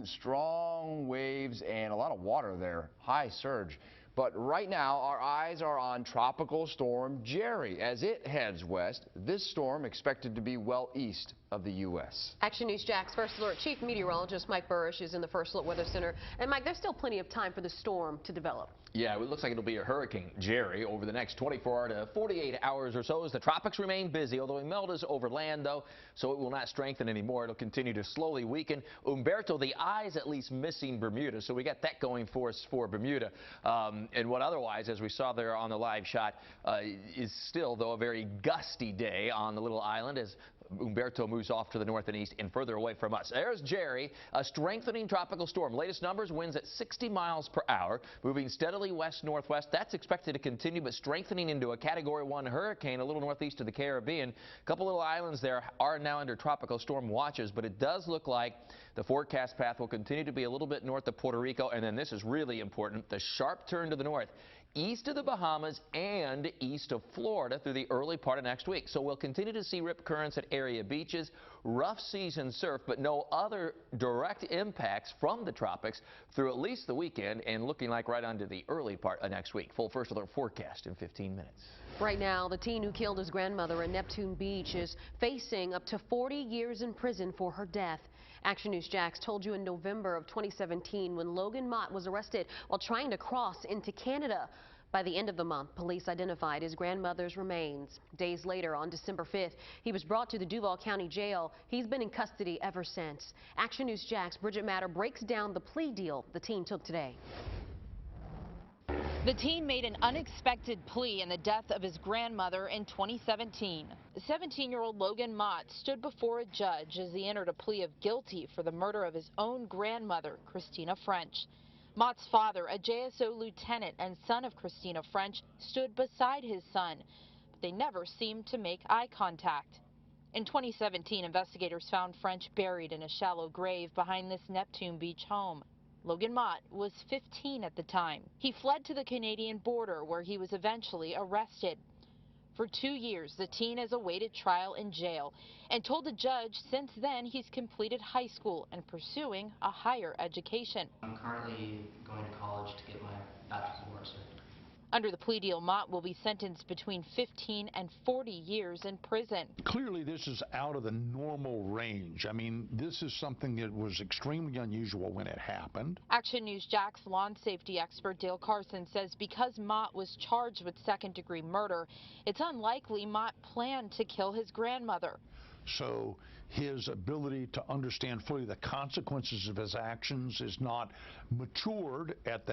strong waves and a lot of water there, high surge. But right now, our eyes are on Tropical Storm Jerry as it heads west. This storm expected to be well east of the U.S. Action News Jack's First Alert Chief Meteorologist Mike Burrish is in the First Alert Weather Center. And Mike, there's still plenty of time for the storm to develop. Yeah, it looks like it'll be a Hurricane Jerry over the next 24 to 48 hours or so as the tropics remain busy, although Imelda is over land, though, so it will not strengthen anymore. It'll continue to slowly weaken. Umberto, the eye's at least missing Bermuda, so we got that going for us for Bermuda. And what otherwise, as we saw there on the live shot, is still, though, a very gusty day on the little island as Umberto moves off to the north and east and further away from us. There's Jerry, a strengthening tropical storm. Latest numbers, winds at 60 miles per hour, moving steadily west-northwest. That's expected to continue, but strengthening into a Category 1 hurricane a little northeast of the Caribbean. A couple little islands there are now under tropical storm watches, but it does look like the forecast path will continue to be a little bit north of Puerto Rico, and then this is really important, the sharp turn to the north, east of the Bahamas and east of Florida through the early part of next week. So we'll continue to see rip currents at area beaches, rough seas and surf, but no other direct impacts from the tropics through at least the weekend and looking like right onto the early part of next week. Full First Alert forecast in 15 minutes. Right now, the teen who killed his grandmother in Neptune Beach is facing up to 40 years in prison for her death. Action News Jax told you in November of 2017 when Logan Mott was arrested while trying to cross into Canada. By the end of the month, police identified his grandmother's remains. Days later, on December 5th, he was brought to the Duval County Jail. He's been in custody ever since. Action News Jax Bridget Matter breaks down the plea deal the teen took today. The teen made an unexpected plea in the death of his grandmother in 2017. The 17-year-old Logan Mott stood before a judge as he entered a plea of guilty for the murder of his own grandmother, Christina French. Mott's father, a JSO lieutenant and son of Christina French, stood beside his son, but they never seemed to make eye contact. In 2017, investigators found French buried in a shallow grave behind this Neptune Beach home. Logan Mott was 15 at the time. He fled to the Canadian border where he was eventually arrested. For 2 years, the teen has awaited trial in jail and told the judge since then he's completed high school and pursuing a higher education. I'm currently going to college to get my bachelor's of arts. Under the plea deal, Mott will be sentenced between 15 and 40 years in prison. Clearly, this is out of the normal range. I mean, this is something that was extremely unusual when it happened. Action News Jax lawn safety expert Dale Carson says because Mott was charged with second-degree murder, it's unlikely Mott planned to kill his grandmother. So his ability to understand fully the consequences of his actions is not matured at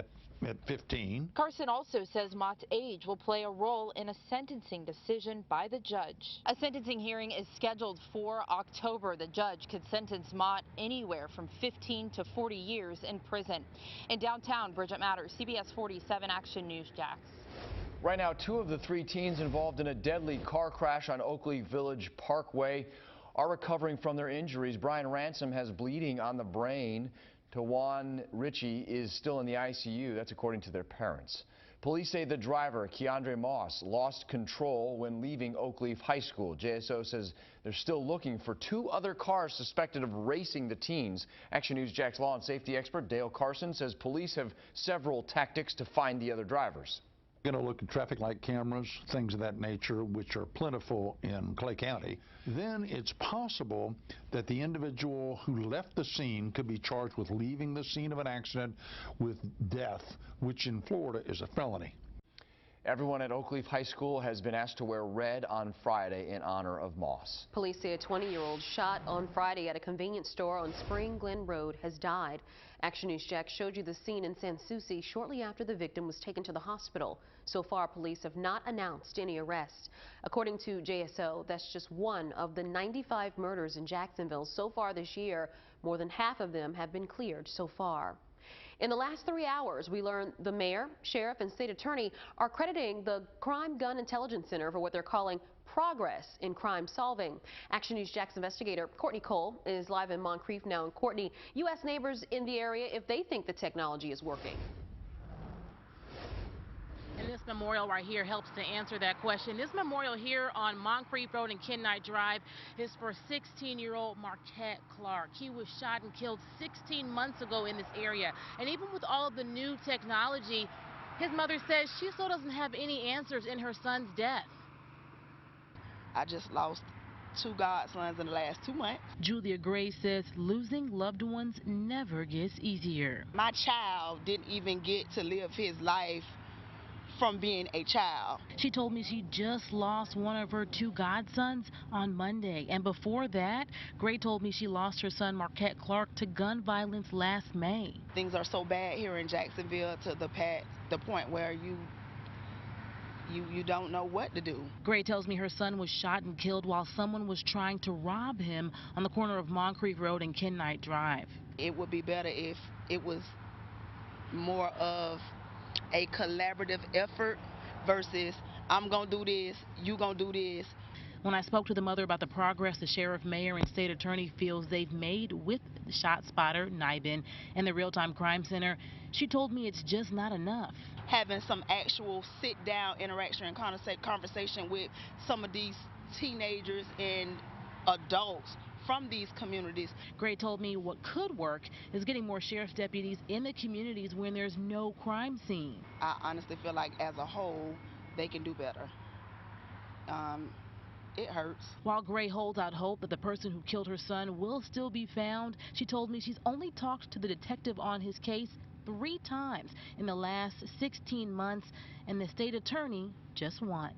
15. Carson also says Mott's age will play a role in a sentencing decision by the judge. A sentencing hearing is scheduled for October. The judge could sentence Mott anywhere from 15 to 40 years in prison. In downtown, Bridget Matter, CBS 47 Action News Jax. Right now, 2 of the 3 teens involved in a deadly car crash on Oakley Village Parkway are recovering from their injuries. Brian Ransom has bleeding on the brain. Tawan Ritchie is still in the ICU. That's according to their parents. Police say the driver, Keiondre Moss, lost control when leaving Oakleaf High School. JSO says they're still looking for 2 other cars suspected of racing the teens. Action News Jax law and safety expert Dale Carson says police have several tactics to find the other drivers. Going to look at traffic light cameras, things of that nature, which are plentiful in Clay County. Then it's possible that the individual who left the scene could be charged with leaving the scene of an accident with death, which in Florida is a felony. Everyone at Oakleaf High School has been asked to wear red on Friday in honor of Moss. Police say a 20-year-old shot on Friday at a convenience store on Spring Glen Road has died. Action News Jax showed you the scene in San Souci shortly after the victim was taken to the hospital. So far, police have not announced any arrests. According to JSO, that's just one of the 95 murders in Jacksonville so far this year. More than half of them have been cleared so far. In the last 3 hours, we learned the mayor, sheriff, and state attorney are crediting the Crime Gun Intelligence Center for what they're calling progress in crime solving. Action News Jax investigator Courtney Cole is live in Moncrief now. And Courtney, you asked neighbors in the area if they think the technology is working. And this memorial right here helps to answer that question. This memorial here on Moncrief Road and Keiondre Drive is for 16-year-old Marquette Clark. He was shot and killed 16 months ago in this area. And even with all of the new technology, his mother says she still doesn't have any answers in her son's death. I just lost 2 godsons in the last 2 months. Julia Gray says losing loved ones never gets easier. My child didn't even get to live his life from being a child. She told me she just lost one of her 2 godsons on Monday. And before that, Gray told me she lost her son Marquette Clark to gun violence last May. Things are so bad here in Jacksonville to the point where you don't know what to do. Gray tells me her son was shot and killed while someone was trying to rob him on the corner of Moncrief Road and Keiondre Drive. It would be better if it was more of a collaborative effort versus I'm gonna do this, you gonna do this. When I spoke to the mother about the progress the sheriff, mayor, and state attorney feels they've made with the ShotSpotter, NIBIN, and the Real-Time Crime Center, she told me it's just not enough. Having some actual sit-down interaction and conversation with some of these teenagers and adults from these communities. Gray told me what could work is getting more sheriff's deputies in the communities when there's no crime scene. I honestly feel like as a whole, they can do better. It hurts. While Gray holds out hope that the person who killed her son will still be found, she told me she's only talked to the detective on his case 3 times in the last 16 months and the state attorney just once.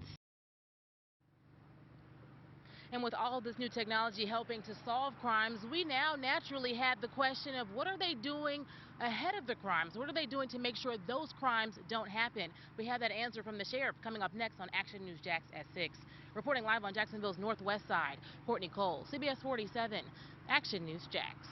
And with all of this new technology helping to solve crimes, we now naturally have the question of what are they doing ahead of the crimes? What are they doing to make sure those crimes don't happen? We have that answer from the sheriff coming up next on Action News Jax at 6. Reporting live on Jacksonville's northwest side, Courtney Cole, CBS 47, Action News Jax.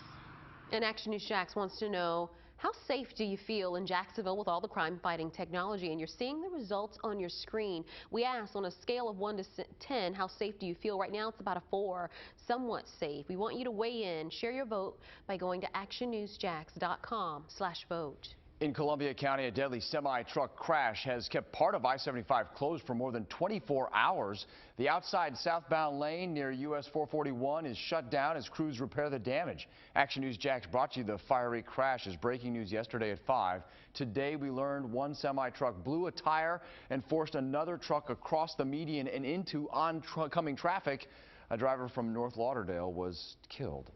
And Action News Jax wants to know, how safe do you feel in Jacksonville with all the crime-fighting technology? And you're seeing the results on your screen. We asked on a scale of 1 to 10, how safe do you feel? Right now, it's about a 4, somewhat safe. We want you to weigh in. Share your vote by going to actionnewsjax.com/vote. In Columbia County, a deadly semi-truck crash has kept part of I-75 closed for more than 24 hours. The outside southbound lane near US 441 is shut down as crews repair the damage. Action News Jax brought you the fiery crash as breaking news yesterday at 5. Today we learned one semi-truck blew a tire and forced another truck across the median and into oncoming traffic. A driver from North Lauderdale was killed.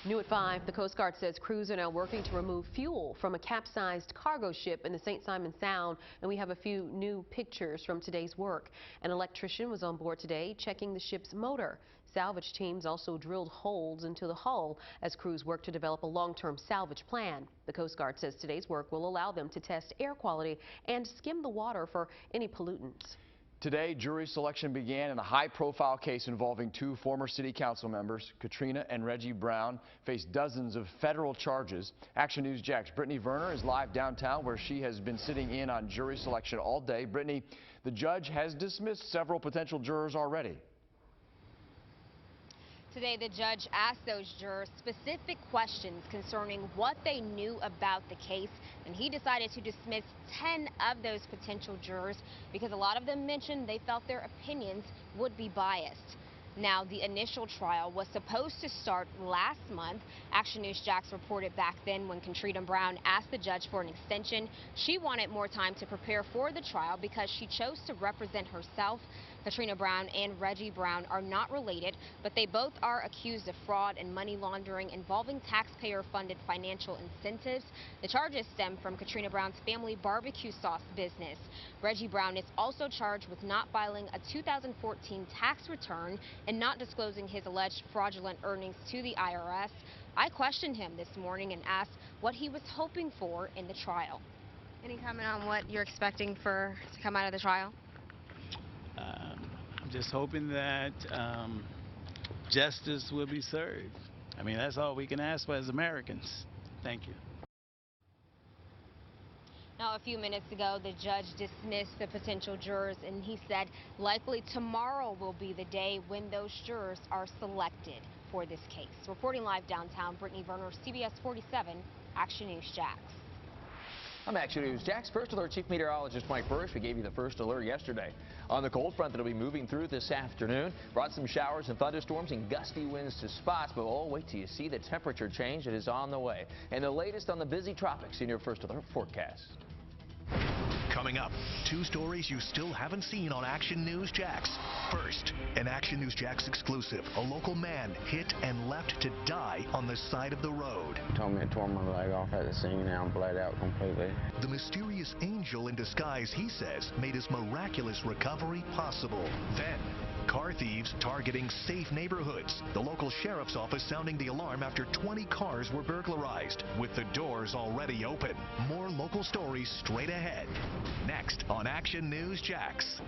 New at 5, the Coast Guard says crews are now working to remove fuel from a capsized cargo ship in the St. Simon Sound, and we have a few new pictures from today's work. An electrician was on board today checking the ship's motor. Salvage teams also drilled holes into the hull as crews work to develop a long-term salvage plan. The Coast Guard says today's work will allow them to test air quality and skim the water for any pollutants. Today, jury selection began in a high-profile case involving 2 former city council members. Katrina and Reggie Brown face dozens of federal charges. Action News Jax Brittany Werner is live downtown where she has been sitting in on jury selection all day. Brittany, the judge has dismissed several potential jurors already. Today, the judge asked those jurors specific questions concerning what they knew about the case, and he decided to dismiss 10 of those potential jurors because a lot of them mentioned they felt their opinions would be biased. Now, the initial trial was supposed to start last month. Action News Jax reported back then when Katrina Brown asked the judge for an extension. She wanted more time to prepare for the trial because she chose to represent herself. Katrina Brown and Reggie Brown are not related, but they both are accused of fraud and money laundering involving taxpayer-funded financial incentives. The charges stem from Katrina Brown's family barbecue sauce business. Reggie Brown is also charged with not filing a 2014 tax return and not disclosing his alleged fraudulent earnings to the IRS. I questioned him this morning and asked what he was hoping for in the trial. Any comment on what you're expecting to come out of the trial? I'm just hoping that justice will be served. I mean, that's all we can ask for as Americans. Thank you. Now, a few minutes ago, the judge dismissed the potential jurors, and he said likely tomorrow will be the day when those jurors are selected for this case. Reporting live downtown, Brittany Werner, CBS 47, Action News Jax. I'm Action News Jack's First Alert Chief Meteorologist Mike Burris. We gave you the first alert yesterday on the cold front that'll be moving through this afternoon. Brought some showers and thunderstorms and gusty winds to spots, but wait till you see the temperature change. It is on the way. And the latest on the busy tropics in your First Alert forecast. Coming up, 2 stories you still haven't seen on Action News Jax. First, an Action News Jax exclusive. A local man hit and left to die on the side of the road. Told me it tore my leg off at the scene and I'm bled out completely. The mysterious angel in disguise, he says, made his miraculous recovery possible. Then, car thieves targeting safe neighborhoods. The local sheriff's office sounding the alarm after 20 cars were burglarized, with the doors already open. More local stories straight ahead. Next on Action News Jax.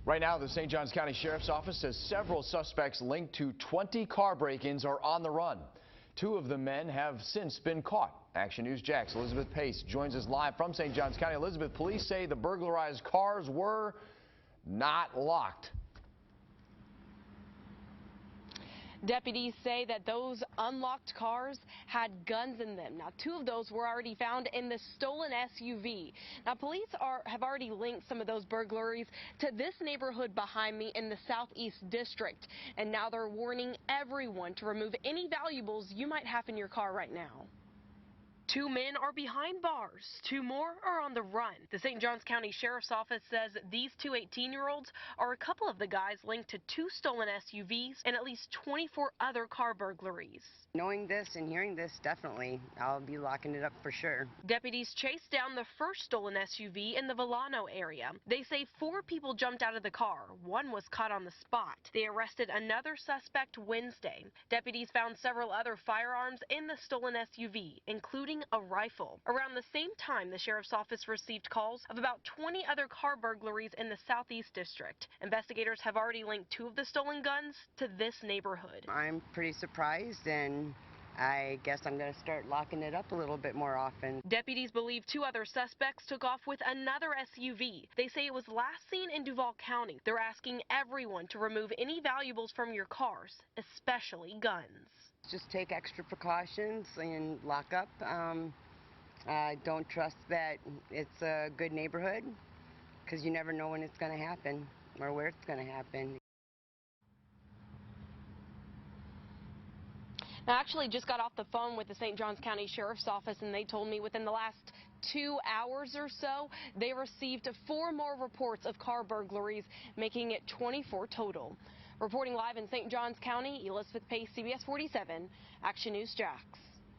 Right now, the St. Johns County Sheriff's Office says several suspects linked to 20 car break-ins are on the run. 2 of the men have since been caught. Action News Jax Elizabeth Pace joins us live from St. Johns County. Elizabeth, police say the burglarized cars were not locked. Deputies say that those unlocked cars had guns in them. Now, 2 of those were already found in the stolen SUV. Now, police have already linked some of those burglaries to this neighborhood behind me in the Southeast District. And now they're warning everyone to remove any valuables you might have in your car right now. 2 men are behind bars. 2 more are on the run. The St. Johns County Sheriff's Office says these 2 18-year-olds are a couple of the guys linked to 2 stolen SUVs and at least 24 other car burglaries. Knowing this and hearing this, definitely, I'll be locking it up for sure. Deputies chased down the first stolen SUV in the Villano area. They say 4 people jumped out of the car. 1 was caught on the spot. They arrested another suspect Wednesday. Deputies found several other firearms in the stolen SUV, including a rifle. Around the same time, the Sheriff's Office received calls of about 20 other car burglaries in the Southeast District. Investigators have already linked 2 of the stolen guns to this neighborhood. I'm pretty surprised, and I guess I'm going to start locking it up a little bit more often. Deputies believe 2 other suspects took off with another SUV. They say it was last seen in Duval County. They're asking everyone to remove any valuables from your cars, especially guns. Just take extra precautions and lock up. I don't trust that it's a good neighborhood, because you never know when it's going to happen or where it's going to happen. I actually just got off the phone with the St. Johns County Sheriff's Office, and they told me within the last 2 hours or so, they received 4 more reports of car burglaries, making it 24 total. Reporting live in St. Johns County, Elizabeth Pace, CBS 47, Action News Jax.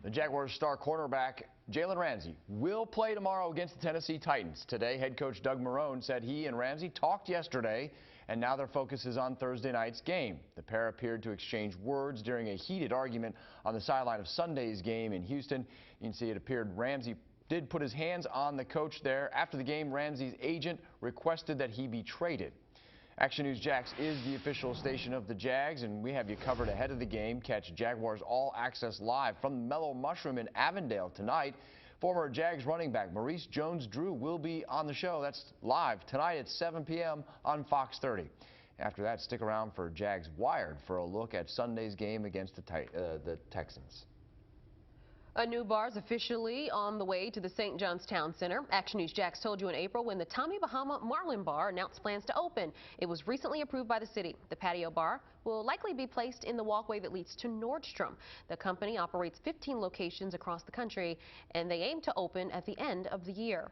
The Jaguars star cornerback Jalen Ramsey will play tomorrow against the Tennessee Titans. Today, head coach Doug Marrone said he and Ramsey talked yesterday, and now their focus is on Thursday night's game. The pair appeared to exchange words during a heated argument on the sideline of Sunday's game in Houston. You can see it appeared Ramsey did put his hands on the coach there. After the game, Ramsey's agent requested that he be traded. Action News Jax is the official station of the Jags, and we have you covered ahead of the game. Catch Jaguars All Access live from the Mellow Mushroom in Avondale tonight. Former Jags running back Maurice Jones-Drew will be on the show. That's live tonight at 7 p.m. on Fox 30. After that, stick around for Jags Wired for a look at Sunday's game against the Texans. A new bar is officially on the way to the St. John's Town Center. Action News Jax told you in April when the Tommy Bahama Marlin Bar announced plans to open. It was recently approved by the city. The patio bar will likely be placed in the walkway that leads to Nordstrom. The company operates 15 locations across the country, and they aim to open at the end of the year.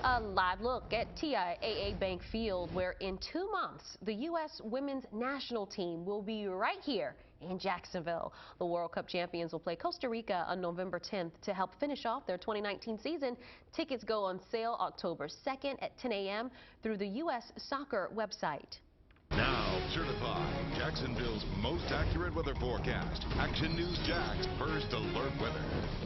A live look at TIAA Bank Field, where in 2 months, the U.S. women's national team will be right here in Jacksonville. The World Cup champions will play Costa Rica on November 10th to help finish off their 2019 season. Tickets go on sale October 2nd at 10 a.m. through the U.S. Soccer website. Now certified Jacksonville's most accurate weather forecast. Action News Jax First Alert Weather.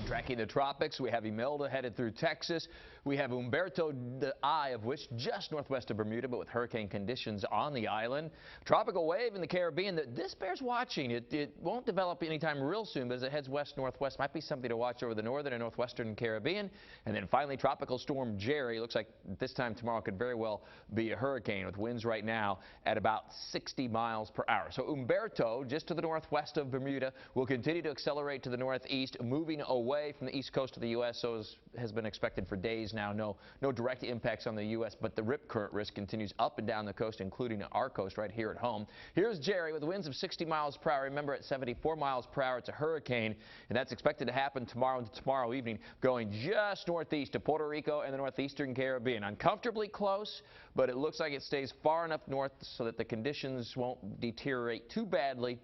Tracking the tropics, we have Imelda headed through Texas. We have Umberto, the eye of which just northwest of Bermuda, but with hurricane conditions on the island. Tropical wave in the Caribbean. This bears watching. It won't develop anytime real soon, but as it heads west-northwest, might be something to watch over the northern and northwestern Caribbean. And then finally, tropical storm Jerry. Looks like this time tomorrow could very well be a hurricane with winds right now at about 60 miles per hour. So Umberto, just to the northwest of Bermuda, will continue to accelerate to the northeast, moving away from the east coast of the U.S. So has been expected for days now. No direct impacts on the U.S., but the rip current risk continues up and down the coast, including our coast right here at home. Here's Jerry with winds of 60 miles per hour. Remember, at 74 miles per hour, it's a hurricane, and that's expected to happen tomorrow into tomorrow evening, going just northeast to Puerto Rico and the northeastern Caribbean. Uncomfortably close, but it looks like it stays far enough north so that the conditions won't deteriorate too badly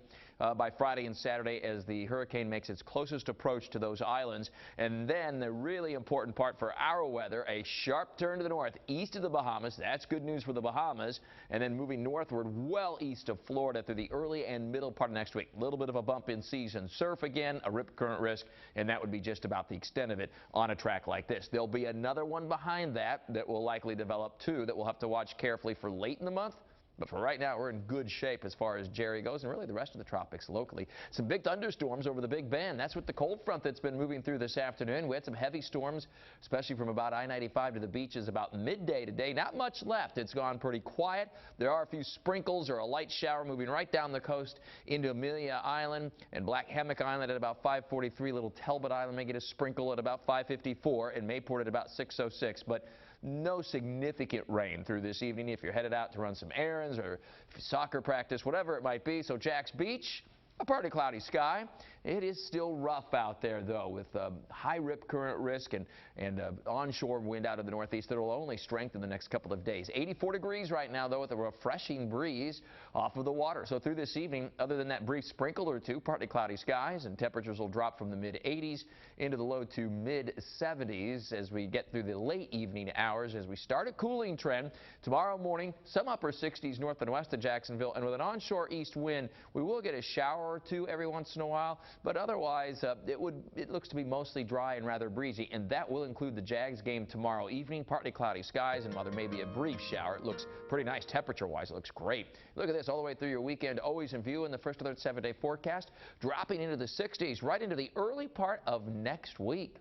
by Friday and Saturday as the hurricane makes its closest approach to those islands. And then the really important part for our weather, a sharp turn to the north, east of the Bahamas. That's good news for the Bahamas. And then moving northward well east of Florida through the early and middle part of next week. A little bit of a bump in season. Surf again, a rip current risk, and that would be just about the extent of it on a track like this. There'll be another one behind that will likely develop too, that we'll have to watch carefully for late in the month. But for right now, we're in good shape as far as Jerry goes, and really the rest of the tropics locally. Some big thunderstorms over the Big Bend. That's with the cold front that's been moving through this afternoon. We had some heavy storms, especially from about I-95 to the beaches about midday today. Not much left. It's gone pretty quiet. There are a few sprinkles or a light shower moving right down the coast into Amelia Island and Black Hammock Island at about 5:43. Little Talbot Island may get a sprinkle at about 5:54, and Mayport at about 6:06. But no significant rain through this evening if you're headed out to run some errands or soccer practice, whatever it might be. So Jax Beach, a partly cloudy sky. It is still rough out there, though, with high rip current risk and onshore wind out of the northeast that will only strengthen the next couple of days. 84 degrees right now, though, with a refreshing breeze off of the water. So through this evening, other than that brief sprinkle or two, partly cloudy skies, and temperatures will drop from the mid-80s into the low to mid-70s as we get through the late evening hours as we start a cooling trend. Tomorrow morning, some upper 60s north and west of Jacksonville, and with an onshore east wind, we will get a shower or two every once in a while. But otherwise, it looks to be mostly dry and rather breezy, and that will include the Jags game tomorrow evening. Partly cloudy skies, and while there may be a brief shower, it looks pretty nice temperature-wise. It looks great. Look at this all the way through your weekend, always in view in the first alert 7-day forecast, dropping into the 60s right into the early part of next week.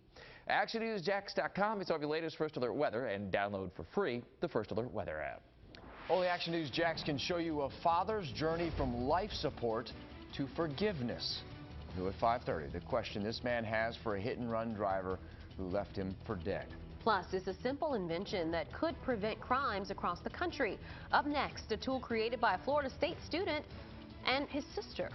ActionNewsJax.com. It's all your latest First Alert weather, and download for free the First Alert weather app. Only Action News Jax can show you a father's journey from life support to forgiveness. New at 5:30, the question this man has for a hit-and-run driver who left him for dead. Plus, it's a simple invention that could prevent crimes across the country. Up next, a tool created by a Florida State student and his sister.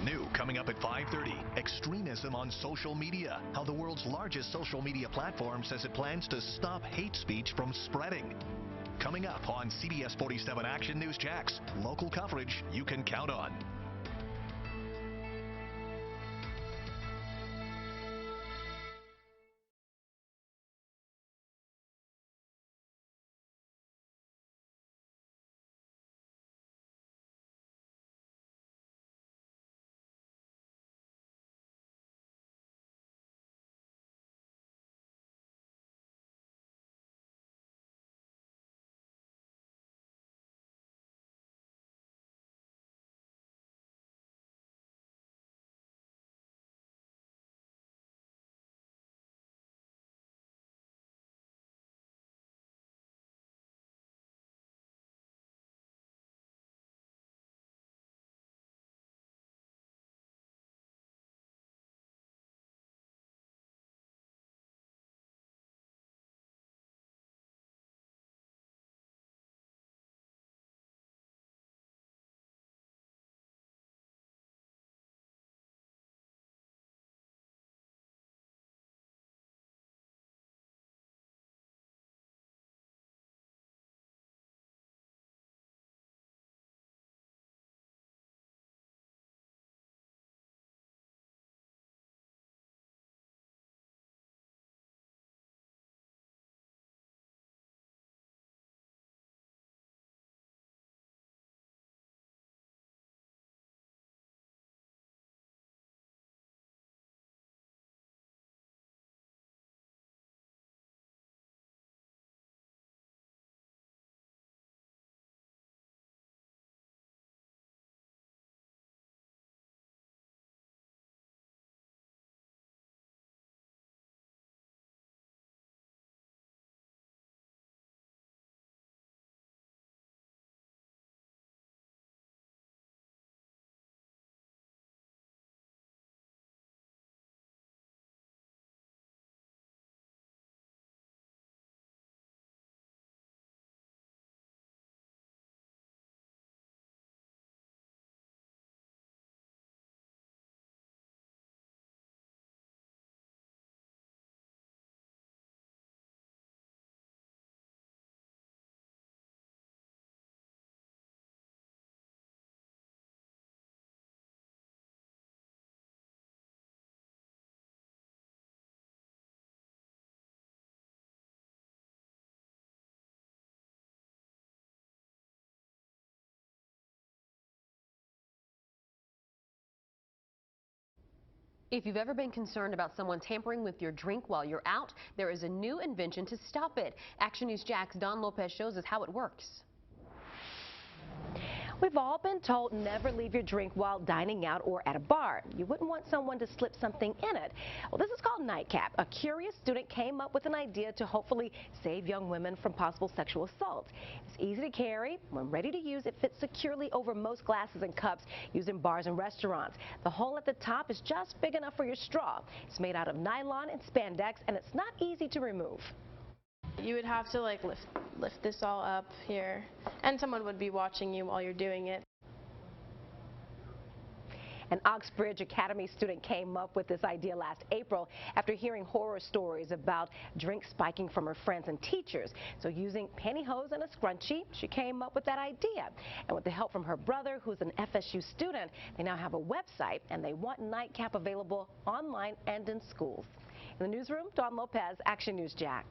New coming up at 5:30, extremism on social media. How the world's largest social media platform says it plans to stop hate speech from spreading. Coming up on CBS 47 Action News Jax, local coverage you can count on. If you've ever been concerned about someone tampering with your drink while you're out, there is a new invention to stop it. Action News Jax' Don Lopez shows us how it works. We've all been told never leave your drink while dining out or at a bar. You wouldn't want someone to slip something in it. Well, this is called Nightcap. A curious student came up with an idea to hopefully save young women from possible sexual assault. It's easy to carry. When ready to use, it fits securely over most glasses and cups used in bars and restaurants. The hole at the top is just big enough for your straw. It's made out of nylon and spandex, and it's not easy to remove. You would have to lift this all up here, and someone would be watching you while you're doing it. An Oxbridge Academy student came up with this idea last April after hearing horror stories about drinks spiking from her friends and teachers. So using pantyhose and a scrunchie, she came up with that idea. And with the help from her brother, who's an FSU student, they now have a website, and they want Nightcap available online and in schools. In the newsroom, Don Lopez, Action News Jax.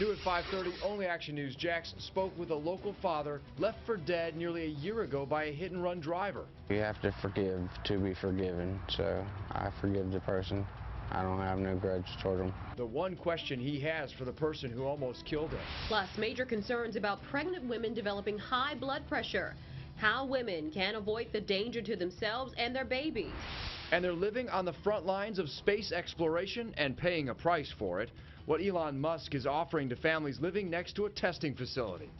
New at 5:30, only Action News Jax spoke with a local father left for dead nearly a year ago by a hit-and-run driver. You have to forgive to be forgiven, so I forgive the person. I don't have no grudge toward him. The one question he has for the person who almost killed him. Plus, major concerns about pregnant women developing high blood pressure. How women can avoid the danger to themselves and their babies. And they're living on the front lines of space exploration and paying a price for it. What Elon Musk is offering to families living next to a testing facility.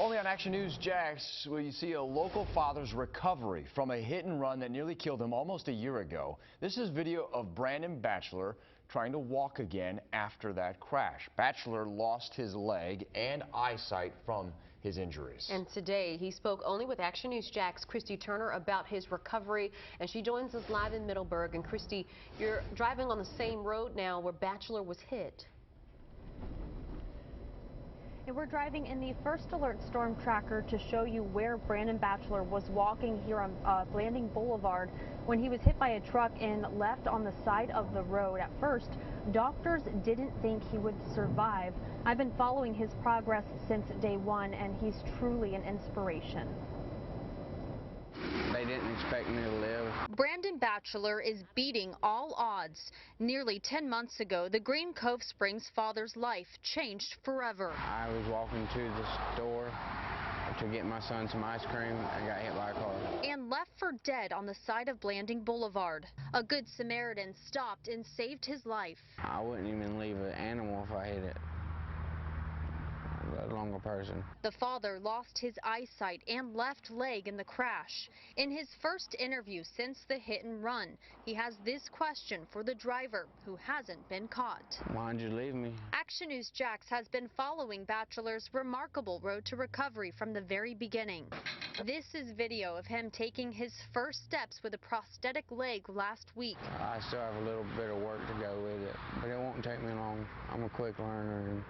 Only on Action News Jax will you see a local father's recovery from a hit and run that nearly killed him almost a year ago. This is video of Brandon Bachelor trying to walk again after that crash. Bachelor lost his leg and eyesight from his injuries. And today he spoke only with Action News Jax Christy Turner about his recovery, and she joins us live in Middleburg. And Christy, you're driving on the same road now where Bachelor was hit. And we're driving in the First Alert Storm Tracker to show you where Brandon Bachelor was walking here on Blanding Boulevard when he was hit by a truck and left on the side of the road. At first, doctors didn't think he would survive. I've been following his progress since day one, and he's truly an inspiration. They didn't expect me to live. Brandon Bachelor is beating all odds. Nearly 10 months ago, the Green Cove Springs father's life changed forever. I was walking to the store to get my son some ice cream and got hit by a car. And left for dead on the side of Blanding Boulevard. A Good Samaritan stopped and saved his life. I wouldn't even leave an animal if I hit it, let alone a person. The father lost his eyesight and left leg in the crash. In his first interview since the hit and run, he has this question for the driver who hasn't been caught. Why'd you leave me? Action News Jax has been following Bachelor's remarkable road to recovery from the very beginning. This is video of him taking his first steps with a prosthetic leg last week. I still have a little bit of work to go with it, but it won't take me long. I'm a quick learner and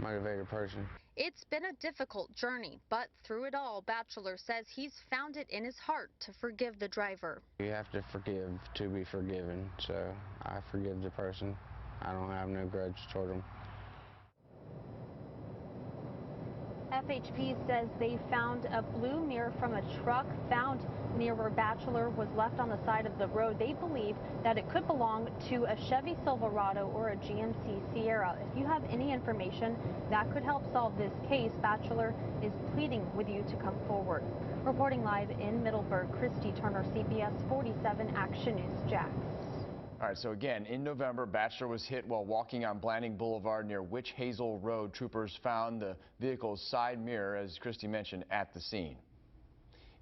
motivated person. It's been a difficult journey, but through it all, Bachelor says he's found it in his heart to forgive the driver. You have to forgive to be forgiven, so I forgive the person. I don't have no grudge toward him. FHP says they found a blue mirror from a truck found near where Bachelor was left on the side of the road. They believe that it could belong to a Chevy Silverado or a GMC Sierra. If you have any information that could help solve this case, Bachelor is pleading with you to come forward. Reporting live in Middleburg, Christy Turner, CBS 47 Action News Jax. All right, so again, in November, Bachelor was hit while walking on Blanding Boulevard near Witch Hazel Road. Troopers found the vehicle's side mirror, as Christy mentioned, at the scene.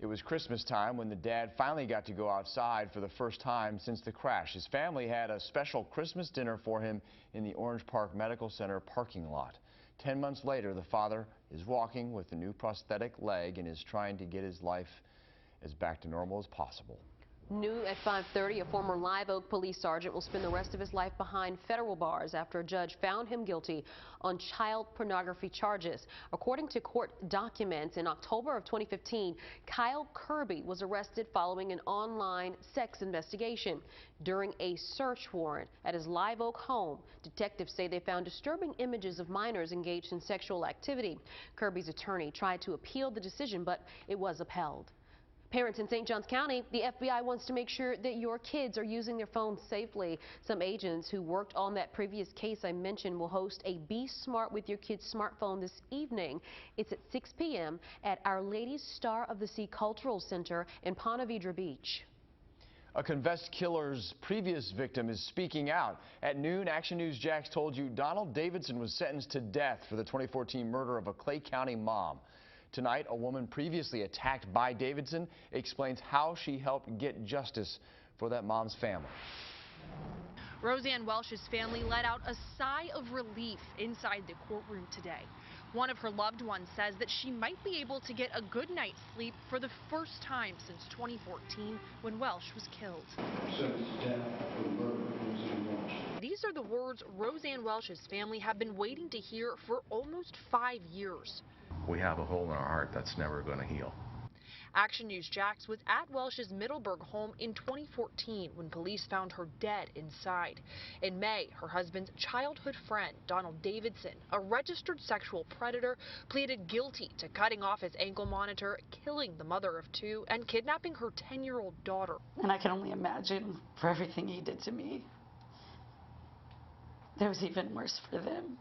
It was Christmas time when the dad finally got to go outside for the first time since the crash. His family had a special Christmas dinner for him in the Orange Park Medical Center parking lot. 10 months later, the father is walking with a new prosthetic leg and is trying to get his life as back to normal as possible. New at 5:30, a former Live Oak police sergeant will spend the rest of his life behind federal bars after a judge found him guilty on child pornography charges. According to court documents, in October of 2015, Kyle Kirby was arrested following an online sex investigation. During a search warrant at his Live Oak home, detectives say they found disturbing images of minors engaged in sexual activity. Kirby's attorney tried to appeal the decision, but it was upheld. Parents in St. Johns County, the FBI wants to make sure that your kids are using their phones safely. Some agents who worked on that previous case I mentioned will host a Be Smart with Your Kids smartphone this evening. It's at 6 p.m. at Our Lady's Star of the Sea Cultural Center in Ponte Vedra Beach. A confessed killer's previous victim is speaking out. At noon, Action News Jax told you Donald Davidson was sentenced to death for the 2014 murder of a Clay County mom. Tonight, a woman previously attacked by Davidson explains how she helped get justice for that mom's family. Roseanne Welch's family let out a sigh of relief inside the courtroom today. One of her loved ones says that she might be able to get a good night's sleep for the first time since 2014 when Welch was killed. These are the words Roseanne Welch's family have been waiting to hear for almost 5 years. We have a hole in our heart that's never going to heal. Action News Jax was at Welch's Middleburg home in 2014 when police found her dead inside. In May, her husband's childhood friend, Donald Davidson, a registered sexual predator, pleaded guilty to cutting off his ankle monitor, killing the mother of two, and kidnapping her 10-year-old daughter. And I can only imagine for everything he did to me, there was even worse for them.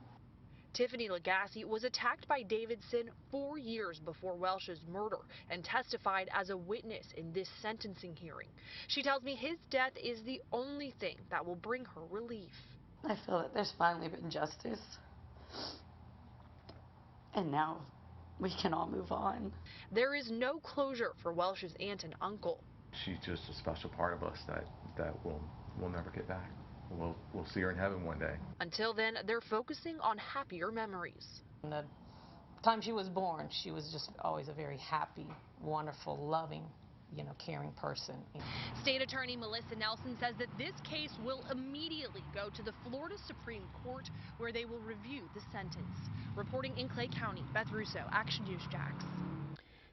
Tiffany Legassi was attacked by Davidson 4 years before Welch's murder and testified as a witness in this sentencing hearing. She tells me his death is the only thing that will bring her relief. I feel that there's finally been justice. And now we can all move on. There is no closure for Welsh's aunt and uncle. She's just a special part of us that we'll never get back. We'll see her in heaven one day. Until then, they're focusing on happier memories. From the time she was born, she was just always a very happy, wonderful, loving, caring person. State Attorney Melissa Nelson says that this case will immediately go to the Florida Supreme Court, where they will review the sentence. Reporting in Clay County, Beth Russo, Action News Jax.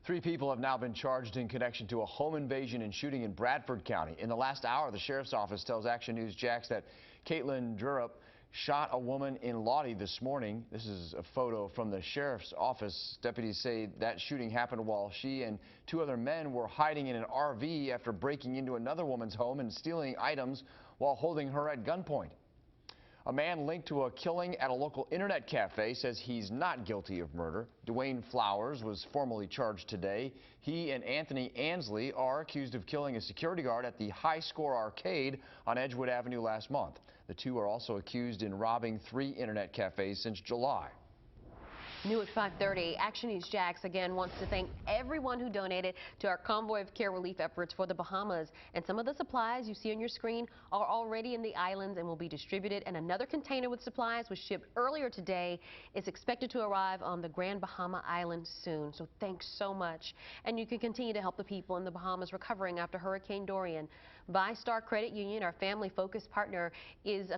3 people have now been charged in connection to a home invasion and shooting in Bradford County. In the last hour, the sheriff's office tells Action News Jax that Keiondre shot a woman in Lottie this morning. This is a photo from the sheriff's office. Deputies say that shooting happened while she and 2 other men were hiding in an RV after breaking into another woman's home and stealing items while holding her at gunpoint. A man linked to a killing at a local internet cafe says he's not guilty of murder. Dwayne Flowers was formally charged today. He and Anthony Ansley are accused of killing a security guard at the High Score Arcade on Edgewood Avenue last month. The 2 are also accused in robbing 3 internet cafes since July. New at 5:30, Action News Jax again wants to thank everyone who donated to our convoy of care relief efforts for the Bahamas. And some of the supplies you see on your screen are already in the islands and will be distributed. And another container with supplies was shipped earlier today. It's expected to arrive on the Grand Bahama Island soon. So thanks so much. And you can continue to help the people in the Bahamas recovering after Hurricane Dorian. VyStar Credit Union, our family-focused partner, is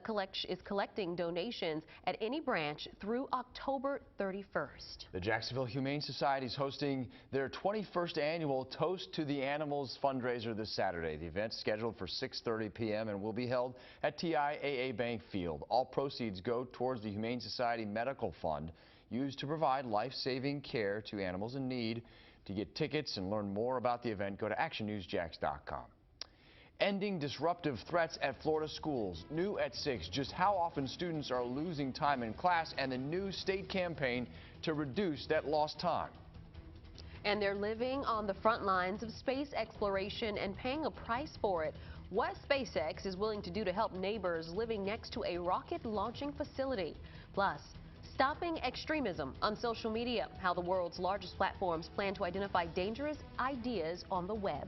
collecting donations at any branch through October 31st. The Jacksonville Humane Society is hosting their 21st annual Toast to the Animals fundraiser this Saturday. The event's scheduled for 6:30 p.m. and will be held at TIAA Bank Field. All proceeds go towards the Humane Society Medical Fund, used to provide life-saving care to animals in need. To get tickets and learn more about the event, go to actionnewsjax.com. Ending disruptive threats at Florida schools. New at 6, just how often students are losing time in class and the new state campaign to reduce that lost time. And they're living on the front lines of space exploration and paying a price for it. What SpaceX is willing to do to help neighbors living next to a rocket launching facility. Plus, stopping extremism on social media, how the world's largest platforms plan to identify dangerous ideas on the web.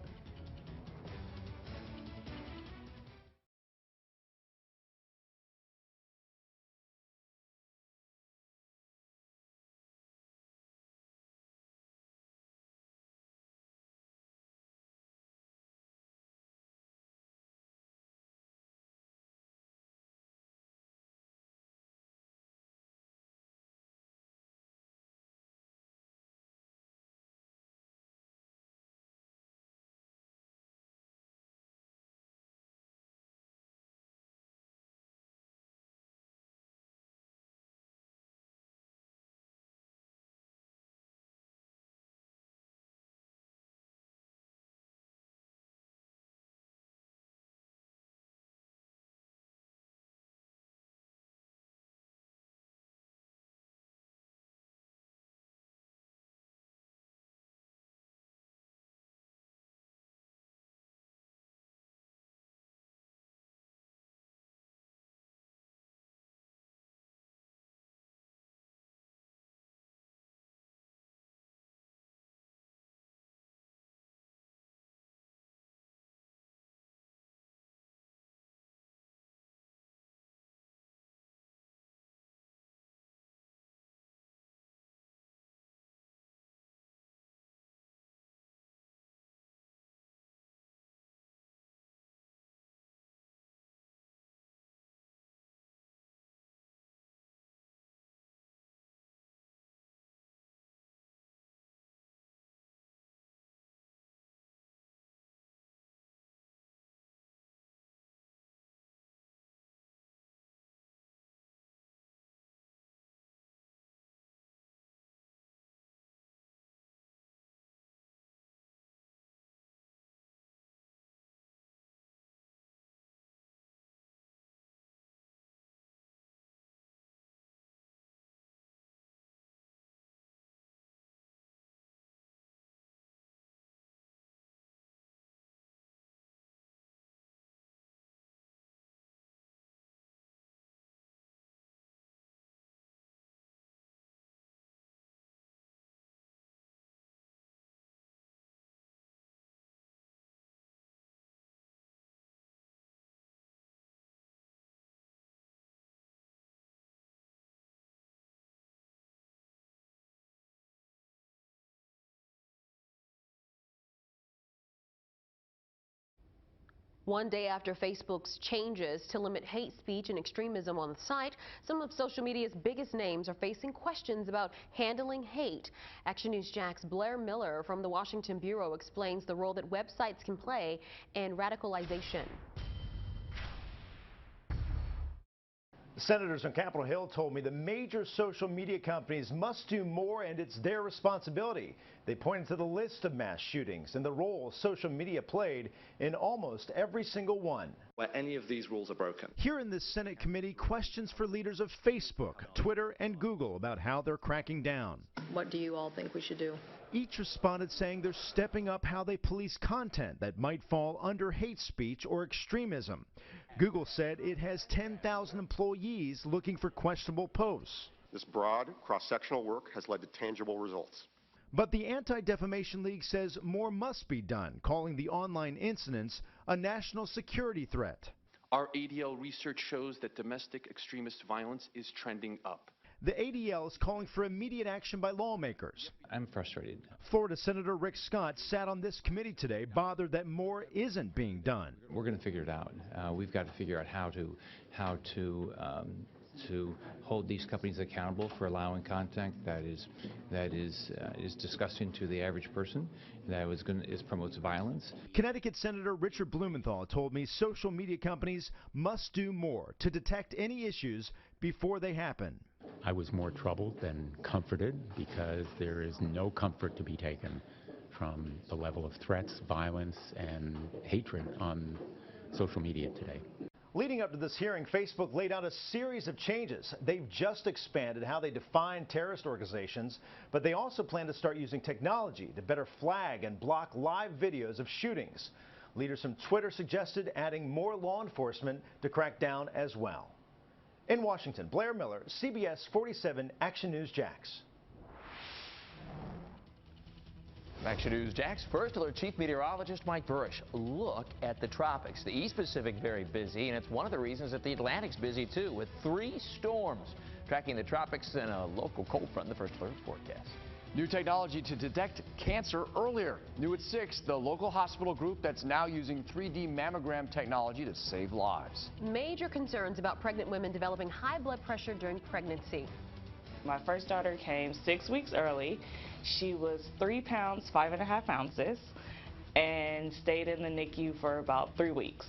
One day after Facebook's changes to limit hate speech and extremism on the site, some of social media's biggest names are facing questions about handling hate. Action News Jack's Blair Miller from the Washington Bureau explains the role that websites can play in radicalization. The senators on Capitol Hill told me the major social media companies must do more, and it's their responsibility. They pointed to the list of mass shootings and the role social media played in almost every single one. Where any of these rules are broken. Here in this Senate committee, questions for leaders of Facebook, Twitter, and Google about how they're cracking down. What do you all think we should do? Each responded saying they're stepping up how they police content that might fall under hate speech or extremism. Google said it has 10,000 employees looking for questionable posts. This broad, cross-sectional work has led to tangible results. But the Anti-Defamation League says more must be done, calling the online incidents a national security threat. Our ADL research shows that domestic extremist violence is trending up. The ADL is calling for immediate action by lawmakers. I'm frustrated. Florida Senator Rick Scott sat on this committee today, bothered that more isn't being done. We're going to figure it out. We've got to figure out how to hold these companies accountable for allowing content that is disgusting to the average person, that promotes violence. Connecticut Senator Richard Blumenthal told me social media companies must do more to detect any issues before they happen. I was more troubled than comforted because there is no comfort to be taken from the level of threats, violence, and hatred on social media today. Leading up to this hearing, Facebook laid out a series of changes. They've just expanded how they define terrorist organizations, but they also plan to start using technology to better flag and block live videos of shootings. Leaders from Twitter suggested adding more law enforcement to crack down as well. In Washington, Blair Miller, CBS 47 Action News Jax. Action News Jax First Alert Chief Meteorologist Mike Burish. Look at the tropics. The East Pacific very busy, and it's one of the reasons that the Atlantic's busy too, with 3 storms. Tracking the tropics and a local cold front in the First Alert forecast. New technology to detect cancer earlier. New at 6, the local hospital group that's now using 3D mammogram technology to save lives. Major concerns about pregnant women developing high blood pressure during pregnancy. My first daughter came 6 weeks early. She was 3 pounds, 5.5 ounces, and stayed in the NICU for about 3 weeks.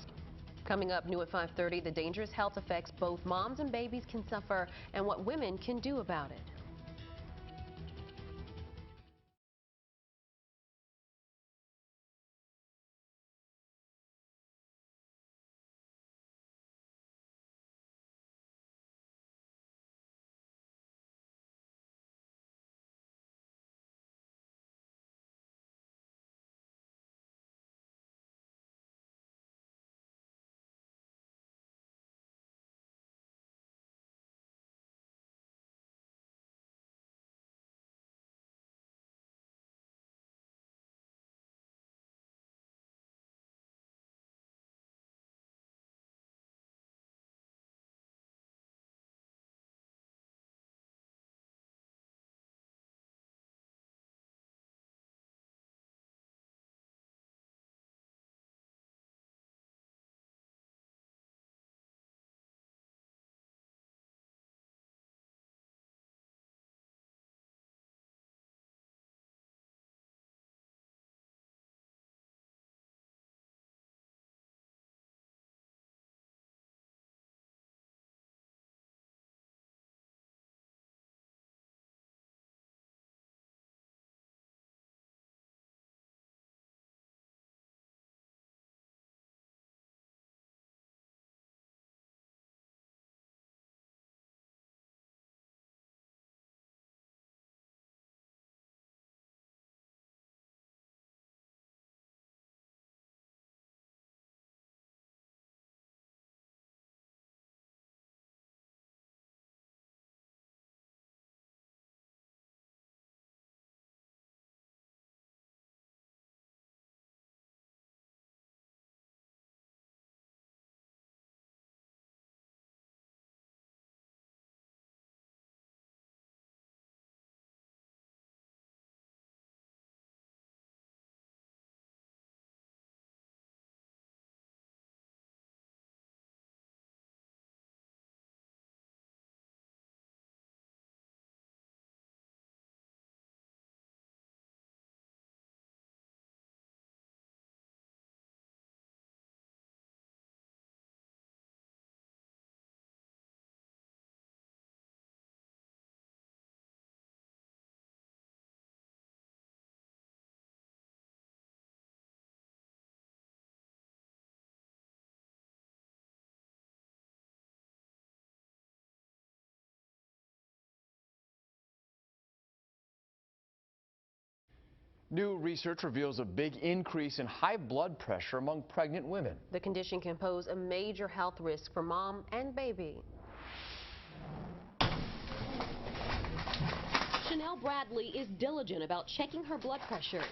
Coming up new at 5:30, the dangerous health effects both moms and babies can suffer and what women can do about it. New research reveals a big increase in high blood pressure among pregnant women. The condition can pose a major health risk for mom and baby. Chanel Bradley is diligent about checking her blood pressure.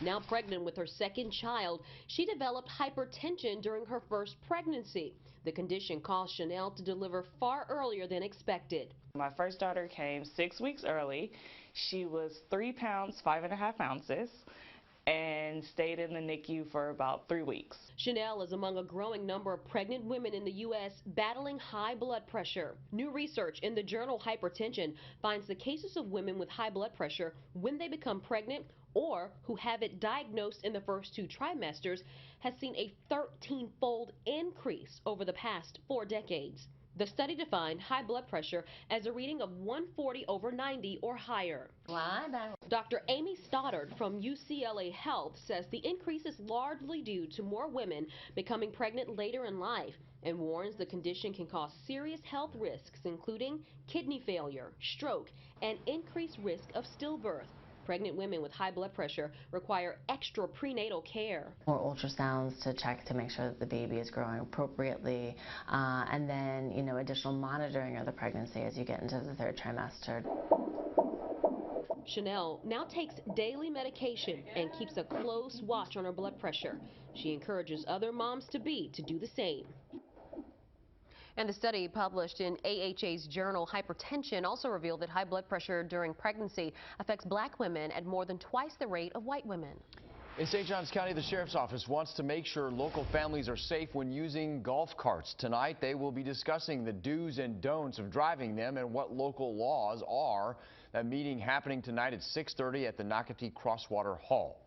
Now pregnant with her second child, she developed hypertension during her first pregnancy. The condition caused Chanel to deliver far earlier than expected. My first daughter came 6 weeks early. She was 3 pounds, 5.5 ounces, and stayed in the NICU for about 3 weeks. Chanel is among a growing number of pregnant women in the U.S. battling high blood pressure. New research in the journal Hypertension finds the cases of women with high blood pressure when they become pregnant or who have it diagnosed in the first 2 trimesters has seen a 13-fold increase over the past 4 decades. The study defined high blood pressure as a reading of 140/90 or higher. Dr. Amy Stoddard from UCLA Health says the increase is largely due to more women becoming pregnant later in life and warns the condition can cause serious health risks, including kidney failure, stroke, and increased risk of stillbirth. Pregnant women with high blood pressure require extra prenatal care. More ultrasounds to check to make sure that the baby is growing appropriately, and then, additional monitoring of the pregnancy as you get into the 3rd trimester. Chanel now takes daily medication and keeps a close watch on her blood pressure. She encourages other moms-to-be to do the same. And the study published in AHA's journal Hypertension also revealed that high blood pressure during pregnancy affects black women at more than twice the rate of white women. In St. Johns County, the Sheriff's Office wants to make sure local families are safe when using golf carts. Tonight, they will be discussing the do's and don'ts of driving them and what local laws are. That meeting happening tonight at 6:30 at the Nocatee Crosswater Hall.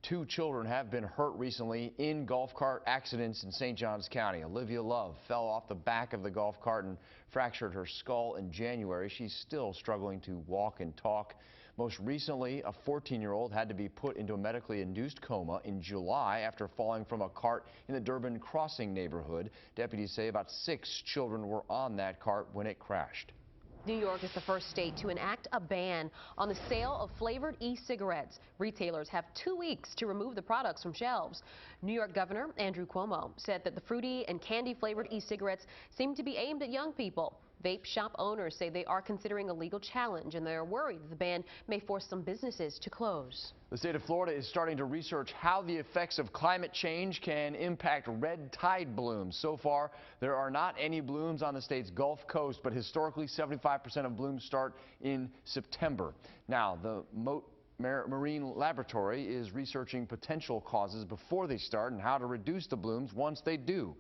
2 children have been hurt recently in golf cart accidents in St. Johns County. Olivia Love fell off the back of the golf cart and fractured her skull in January. She's still struggling to walk and talk. Most recently, a 14-year-old had to be put into a medically induced coma in July after falling from a cart in the Durbin Crossing neighborhood. Deputies say about 6 children were on that cart when it crashed. New York is the first state to enact a ban on the sale of flavored e-cigarettes. Retailers have 2 weeks to remove the products from shelves. New York Governor Andrew Cuomo said that the fruity and candy flavored e-cigarettes seem to be aimed at young people. Vape shop owners say they are considering a legal challenge and they are worried that the ban may force some businesses to close. The state of Florida is starting to research how the effects of climate change can impact red tide blooms. So far, there are not any blooms on the state's Gulf Coast, but historically 75% of blooms start in September. Now, the Marine Laboratory is researching potential causes before they start and how to reduce the blooms once they do.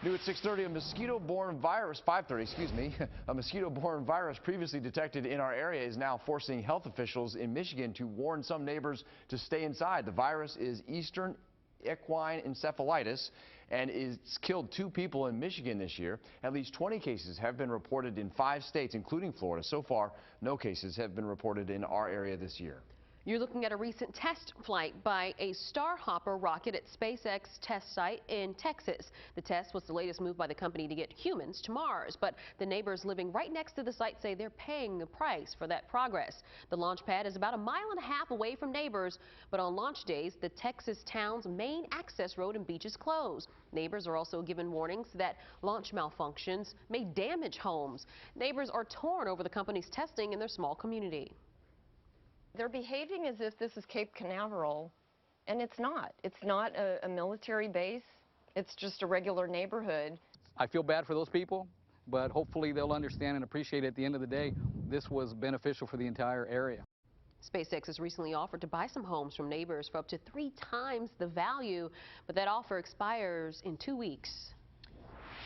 New at 6:30, a mosquito-borne virus, 5:30, excuse me, a mosquito-borne virus previously detected in our area is now forcing health officials in Michigan to warn some neighbors to stay inside. The virus is Eastern equine encephalitis and it's killed 2 people in Michigan this year. At least 20 cases have been reported in 5 states, including Florida. So far, no cases have been reported in our area this year. You're looking at a recent test flight by a Starhopper rocket at SpaceX test site in Texas. The test was the latest move by the company to get humans to Mars, but the neighbors living right next to the site say they're paying the price for that progress. The launch pad is about 1.5 miles away from neighbors, but on launch days, the Texas town's main access road and beaches close. Neighbors are also given warnings that launch malfunctions may damage homes. Neighbors are torn over the company's testing in their small community. They're behaving as if this is Cape Canaveral, and it's not. It's not a military base. It's just a regular neighborhood. I feel bad for those people, but hopefully they'll understand and appreciate at the end of the day, this was beneficial for the entire area. SpaceX has recently offered to buy some homes from neighbors for up to 3 times the value, but that offer expires in 2 weeks.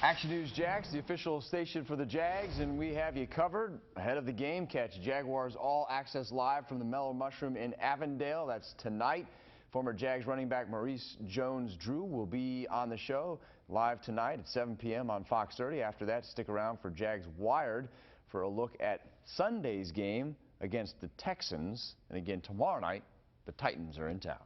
Action News Jax, the official station for the Jags, and we have you covered. Ahead of the game, catch Jaguars All Access live from the Mellow Mushroom in Avondale. That's tonight. Former Jags running back Maurice Jones-Drew will be on the show live tonight at 7 p.m. on Fox 30. After that, stick around for Jags Wired for a look at Sunday's game against the Texans. And again, tomorrow night, the Titans are in town.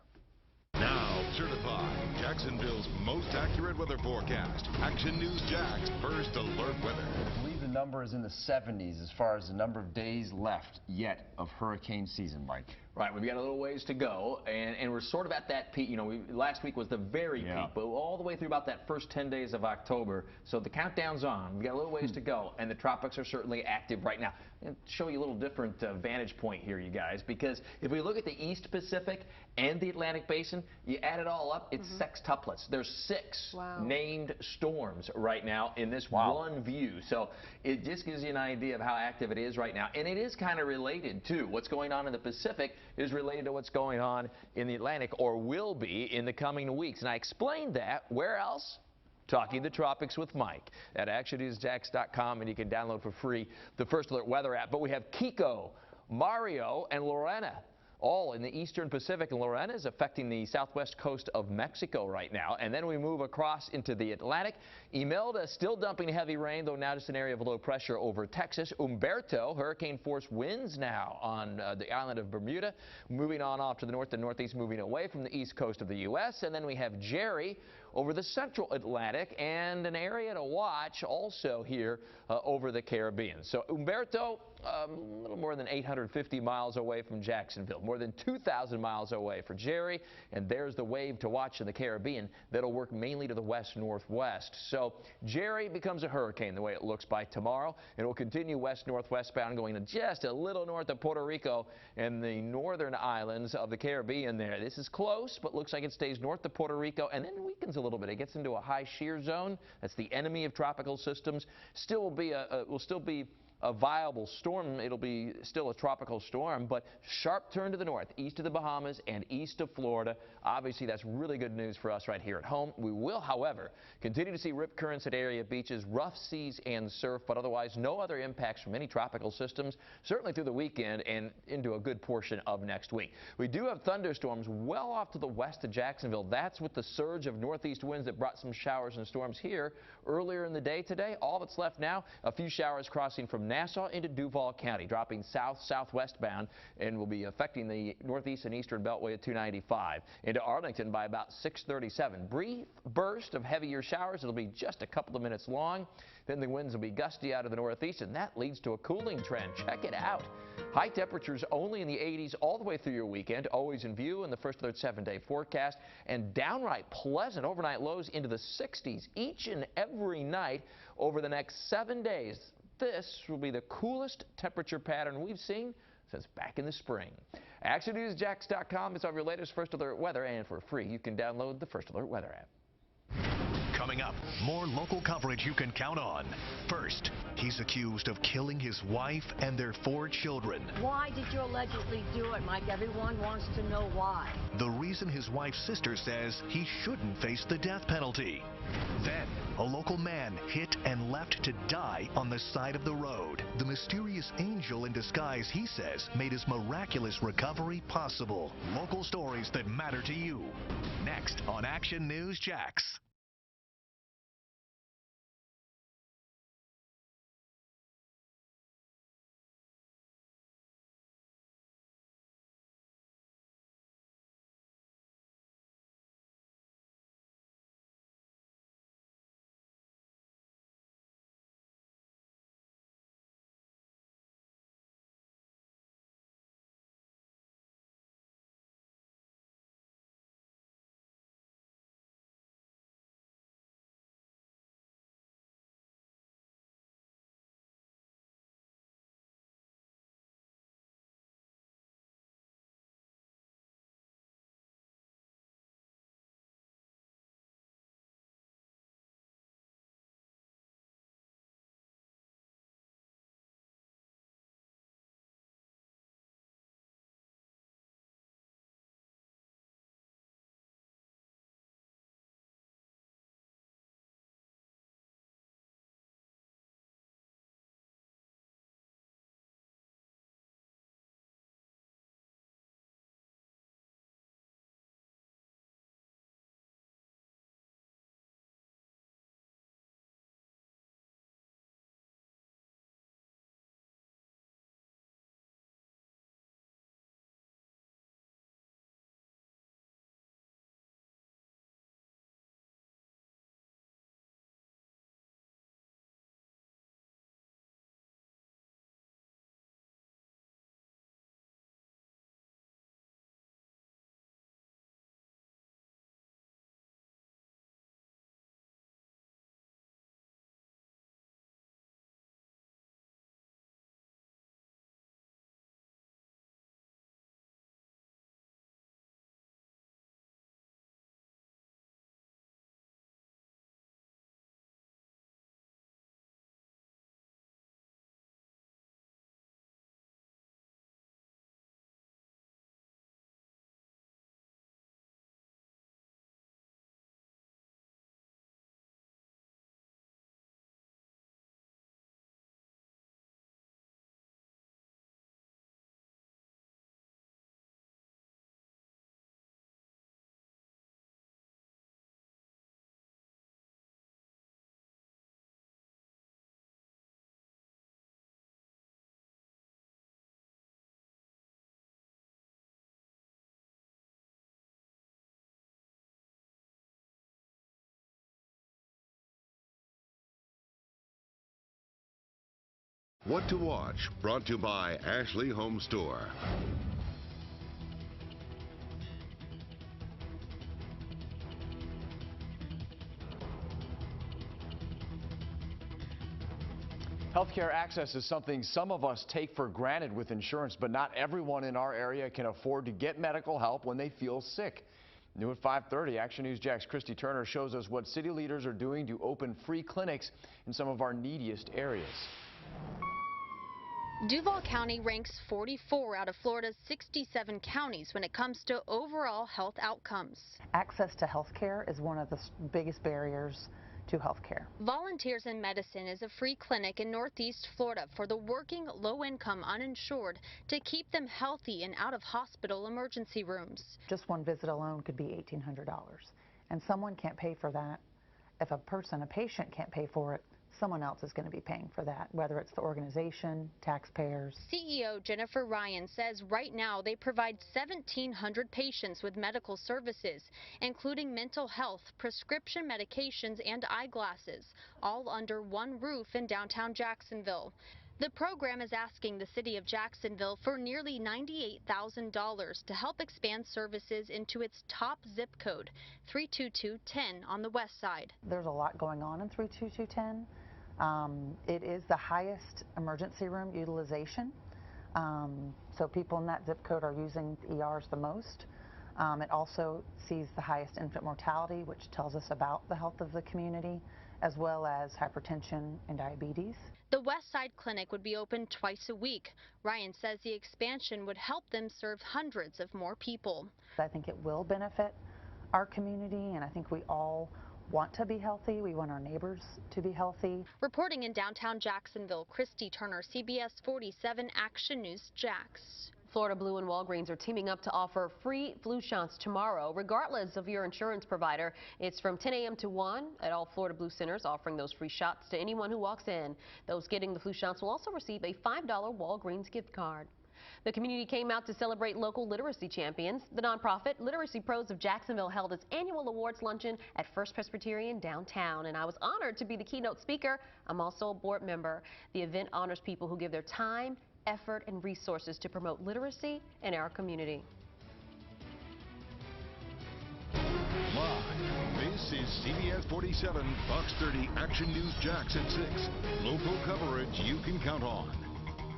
Now certified Jacksonville's most accurate weather forecast. Action News Jax First Alert Weather. I believe the number is in the 70s as far as the number of days left yet of hurricane season, Mike. Right, we've got a little ways to go, and we're sort of at that peak. You know, last week was the very peak, but all the way through about that first 10 days of October. So the countdown's on. We've got a little ways to go, and the tropics are certainly active right now. I'm going to show you a little different vantage point here, you guys, because if we look at the East Pacific and the Atlantic Basin, you add it all up, it's sextuplets. There's 6 named storms right now in this one view. So it just gives you an idea of how active it is right now. And it is kind of related, too. What's going on in the Pacific is related to what's going on in the Atlantic, or will be in the coming weeks. And I explained that. Where else? Talking the Tropics with Mike at actionnewsjax.com, and you can download for free the First Alert Weather app. But we have Kiko, Mario, and Lorena all in the eastern Pacific, and Lorena is affecting the southwest coast of Mexico right now. And then we move across into the Atlantic. Imelda still dumping heavy rain, though now just an area of low pressure over Texas. Umberto, hurricane force winds now on the island of Bermuda, moving on off to the north and northeast, moving away from the east coast of the U.S. And then we have Jerry over the central Atlantic, and an area to watch also here over the Caribbean. So Umberto, a little more than 850 miles away from Jacksonville, more than 2,000 miles away for Jerry, and there's the wave to watch in the Caribbean that'll work mainly to the west-northwest. So Jerry becomes a hurricane the way it looks by tomorrow, and it will continue west-northwest bound, going to just a little north of Puerto Rico and the northern islands of the Caribbean there. This is close, but looks like it stays north of Puerto Rico and then weakens a little bit. It gets into a high shear zone. That's the enemy of tropical systems. Still will still be a viable storm. It'll be still a tropical storm, but sharp turn to the north, east of the Bahamas and east of Florida. Obviously, that's really good news for us right here at home. We will, however, continue to see rip currents at area beaches, rough seas and surf, but otherwise no other impacts from any tropical systems, certainly through the weekend and into a good portion of next week. We do have thunderstorms well off to the west of Jacksonville. That's with the surge of northeast winds that brought some showers and storms here earlier in the day today. All that's left now, a few showers crossing from Nassau into Duval County, dropping south-southwest bound, and will be affecting the northeast and eastern beltway at 295. Into Arlington by about 6:37. Brief burst of heavier showers. It'll be just a couple of minutes long. Then the winds will be gusty out of the northeast, and that leads to a cooling trend. Check it out. High temperatures only in the 80s all the way through your weekend, always in view in the First Alert 7-day forecast, and downright pleasant overnight lows into the 60s each and every night over the next 7 days. This will be the coolest temperature pattern we've seen since back in the spring. ActionNewsJax.com is our latest First Alert weather, and for free you can download the First Alert weather app. Coming up, more local coverage you can count on. First, he's accused of killing his wife and their 4 children. Why did you allegedly do it, Mike? Everyone wants to know why. The reason his wife's sister says he shouldn't face the death penalty. Then, a local man hit and left to die on the side of the road. The mysterious angel in disguise, he says, made his miraculous recovery possible. Local stories that matter to you. Next on Action News Jax. What to Watch, brought to you by Ashley Home Store. Healthcare access is something some of us take for granted with insurance, but not everyone in our area can afford to get medical help when they feel sick. New at 5:30, Action News Jack's Christy Turner shows us what city leaders are doing to open free clinics in some of our neediest areas. Duval County ranks 44 out of Florida's 67 counties when it comes to overall health outcomes. Access to health care is one of the biggest barriers to health care. Volunteers in Medicine is a free clinic in Northeast Florida for the working, low-income uninsured to keep them healthy and out of hospital emergency rooms. Just one visit alone could be $1,800, and someone can't pay for that. If a patient can't pay for it, someone else is going to be paying for that, whether it's the organization, taxpayers. CEO Jennifer Ryan says right now they provide 1,700 patients with medical services, including mental health, prescription medications, and eyeglasses, all under one roof in downtown Jacksonville. The program is asking the city of Jacksonville for nearly $98,000 to help expand services into its top zip code, 32210 on the west side. There's a lot going on in 32210. It is the highest emergency room utilization, so people in that zip code are using the ERs the most. It also sees the highest infant mortality, which tells us about the health of the community, as well as hypertension and diabetes. The West Side Clinic would be open twice a week. Ryan says the expansion would help them serve hundreds of more people. I think it will benefit our community, and I think we all want to be healthy. We want our neighbors to be healthy. Reporting in downtown Jacksonville, Christy Turner, CBS 47 Action News Jax. Florida Blue and Walgreens are teaming up to offer free flu shots tomorrow, regardless of your insurance provider. It's from 10 a.m. to 1 at all Florida Blue centers, offering those free shots to anyone who walks in. Those getting the flu shots will also receive a $5 Walgreens gift card. The community came out to celebrate local literacy champions. The nonprofit Literacy Pros of Jacksonville held its annual awards luncheon at First Presbyterian downtown, and I was honored to be the keynote speaker. I'm also a board member. The event honors people who give their time, effort, and resources to promote literacy in our community. Live, this is CBS 47, Fox 30 Action News Jax at 6. Local coverage you can count on.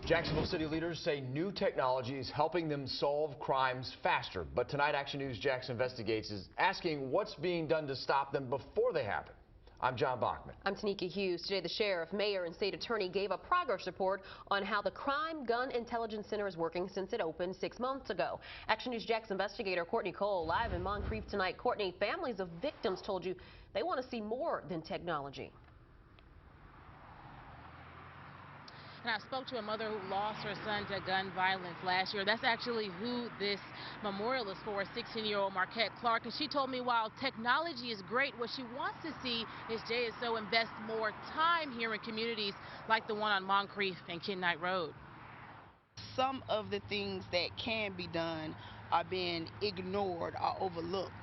Jacksonville city leaders say new technology is helping them solve crimes faster. But tonight, Action News Jax Investigates is asking what's being done to stop them before they happen. I'm John Bachman. I'm Tanika Hughes. Today, the sheriff, mayor, and state attorney gave a progress report on how the Crime Gun Intelligence Center is working since it opened 6 months ago. Action News Jax investigator Courtney Cole live in Moncrief tonight. Courtney, families of victims told you they want to see more than technology. And I spoke to a mother who lost her son to gun violence last year. That's actually who this memorial is for, 16-year-old Marquette Clark. And she told me while technology is great, what she wants to see is JSO invest more time here in communities like the one on Moncrief and Knight Road. Some of the things that can be done are being ignored or overlooked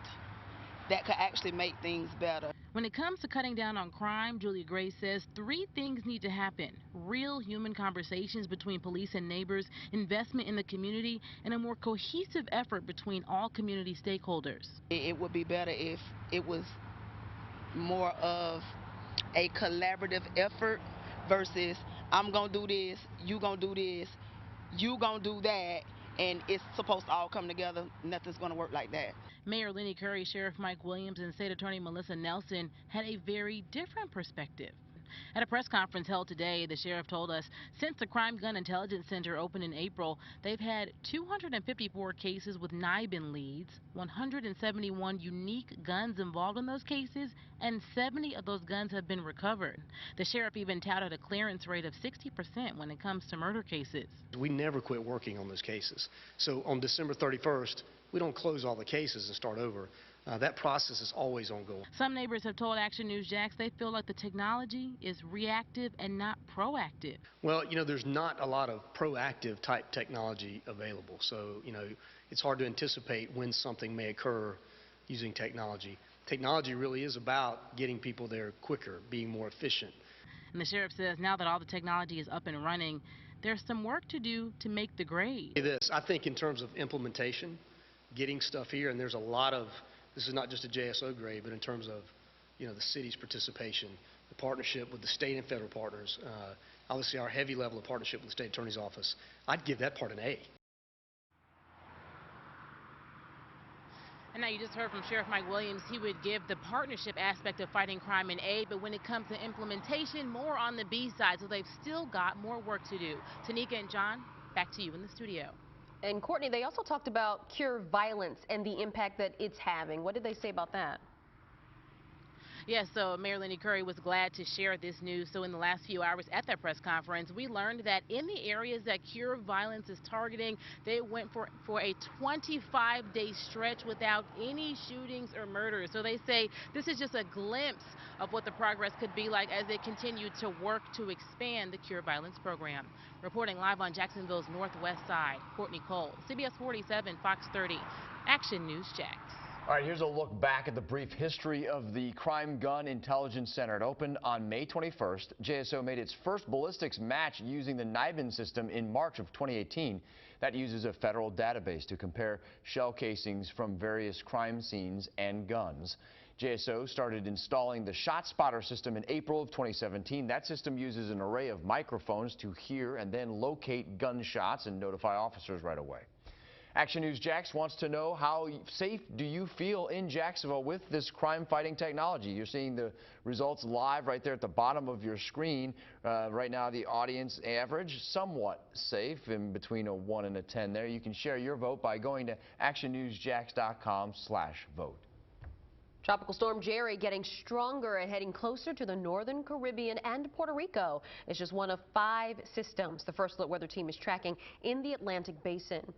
that could actually make things better. When it comes to cutting down on crime, Julia Gray says 3 things need to happen: real human conversations between police and neighbors, investment in the community, and a more cohesive effort between all community stakeholders. It would be better if it was more of a collaborative effort versus I'm going to do this, you going to do this, you going to do that, and it's supposed to all come together. Nothing's going to work like that. Mayor Lenny Curry, Sheriff Mike Williams, and State Attorney Melissa Nelson had a very different perspective. At a press conference held today, the sheriff told us since the Crime Gun Intelligence Center opened in April, they've had 254 cases with NIBIN leads, 171 unique guns involved in those cases, and 70 of those guns have been recovered. The sheriff even touted a clearance rate of 60% when it comes to murder cases. We never quit working on those cases. So on December 31st, we don't close all the cases and start over. That process is always ongoing. Some neighbors have told Action News Jax they feel like the technology is reactive and not proactive. Well, you know, there's not a lot of proactive type technology available. So, you know, it's hard to anticipate when something may occur using technology. Technology really is about getting people there quicker, being more efficient. And the sheriff says now that all the technology is up and running, there's some work to do to make the grade. I think in terms of implementation, getting stuff here, and there's a lot of, this is not just a JSO grade, but in terms of, the city's participation, the partnership with the state and federal partners, obviously our heavy level of partnership with the state attorney's office, I'd give that part an A. And now you just heard from Sheriff Mike Williams. He would give the partnership aspect of fighting crime an A, but when it comes to implementation, more on the B side. So they've still got more work to do. Tanika and John, back to you in the studio. And Courtney, they also talked about cure violence and the impact that it's having. What did they say about that? Yes, so Mayor Lenny Curry was glad to share this news. So in the last few hours at that press conference, we learned that in the areas that Cure Violence is targeting, they went for a 25-day stretch without any shootings or murders. So they say this is just a glimpse of what the progress could be like as they continue to work to expand the Cure Violence program. Reporting live on Jacksonville's northwest side, Courtney Cole, CBS 47, Fox 30, Action News Jax. All right, here's a look back at the brief history of the Crime Gun Intelligence Center. It opened on May 21st. JSO made its first ballistics match using the NIBIN system in March of 2018. That uses a federal database to compare shell casings from various crime scenes and guns. JSO started installing the ShotSpotter system in April of 2017. That system uses an array of microphones to hear and then locate gunshots and notify officers right away. Action News Jax wants to know, how safe do you feel in Jacksonville with this crime-fighting technology? You're seeing the results live right there at the bottom of your screen. Right now, the audience average, somewhat safe, in between a 1 and a 10 there. You can share your vote by going to actionnewsjax.com/vote. Tropical storm Jerry getting stronger and heading closer to the northern Caribbean and Puerto Rico. It's just one of 5 systems the First Alert Weather Team is tracking in the Atlantic Basin.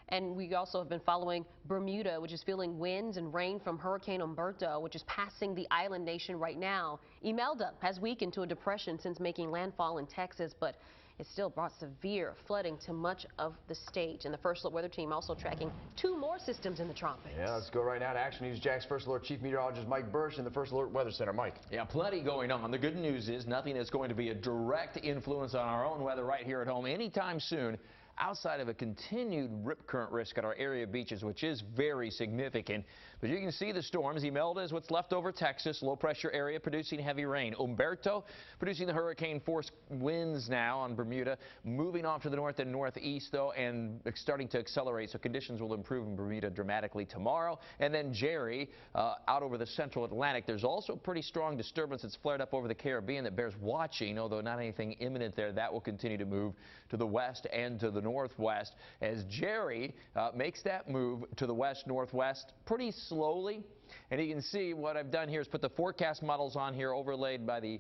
And we also have been following Bermuda, which is feeling winds and rain from Hurricane Umberto, which is passing the island nation right now. Imelda has weakened to a depression since making landfall in Texas, but it still brought severe flooding to much of the state. And the First Alert Weather Team also tracking 2 more systems in the tropics. Yeah, let's go right now to Action News Jax First Alert Chief Meteorologist Mike Bursch in the First Alert Weather Center. Mike. Yeah, plenty going on. The good news is nothing is going to be a direct influence on our own weather right here at home anytime soon, outside of a continued rip current risk at our area beaches, which is very significant. But you can see the storms. Imelda is what's left over Texas, low pressure area producing heavy rain. Umberto producing the hurricane force winds now on Bermuda, moving off to the north and northeast though, and starting to accelerate, so conditions will improve in Bermuda dramatically tomorrow. And then Jerry out over the central Atlantic. There's also pretty strong disturbance that's flared up over the Caribbean that bears watching, although not anything imminent there. That will continue to move to the west and to the northwest as Jerry makes that move to the west-northwest pretty slowly. And you can see what I've done here is put the forecast models on here overlaid by the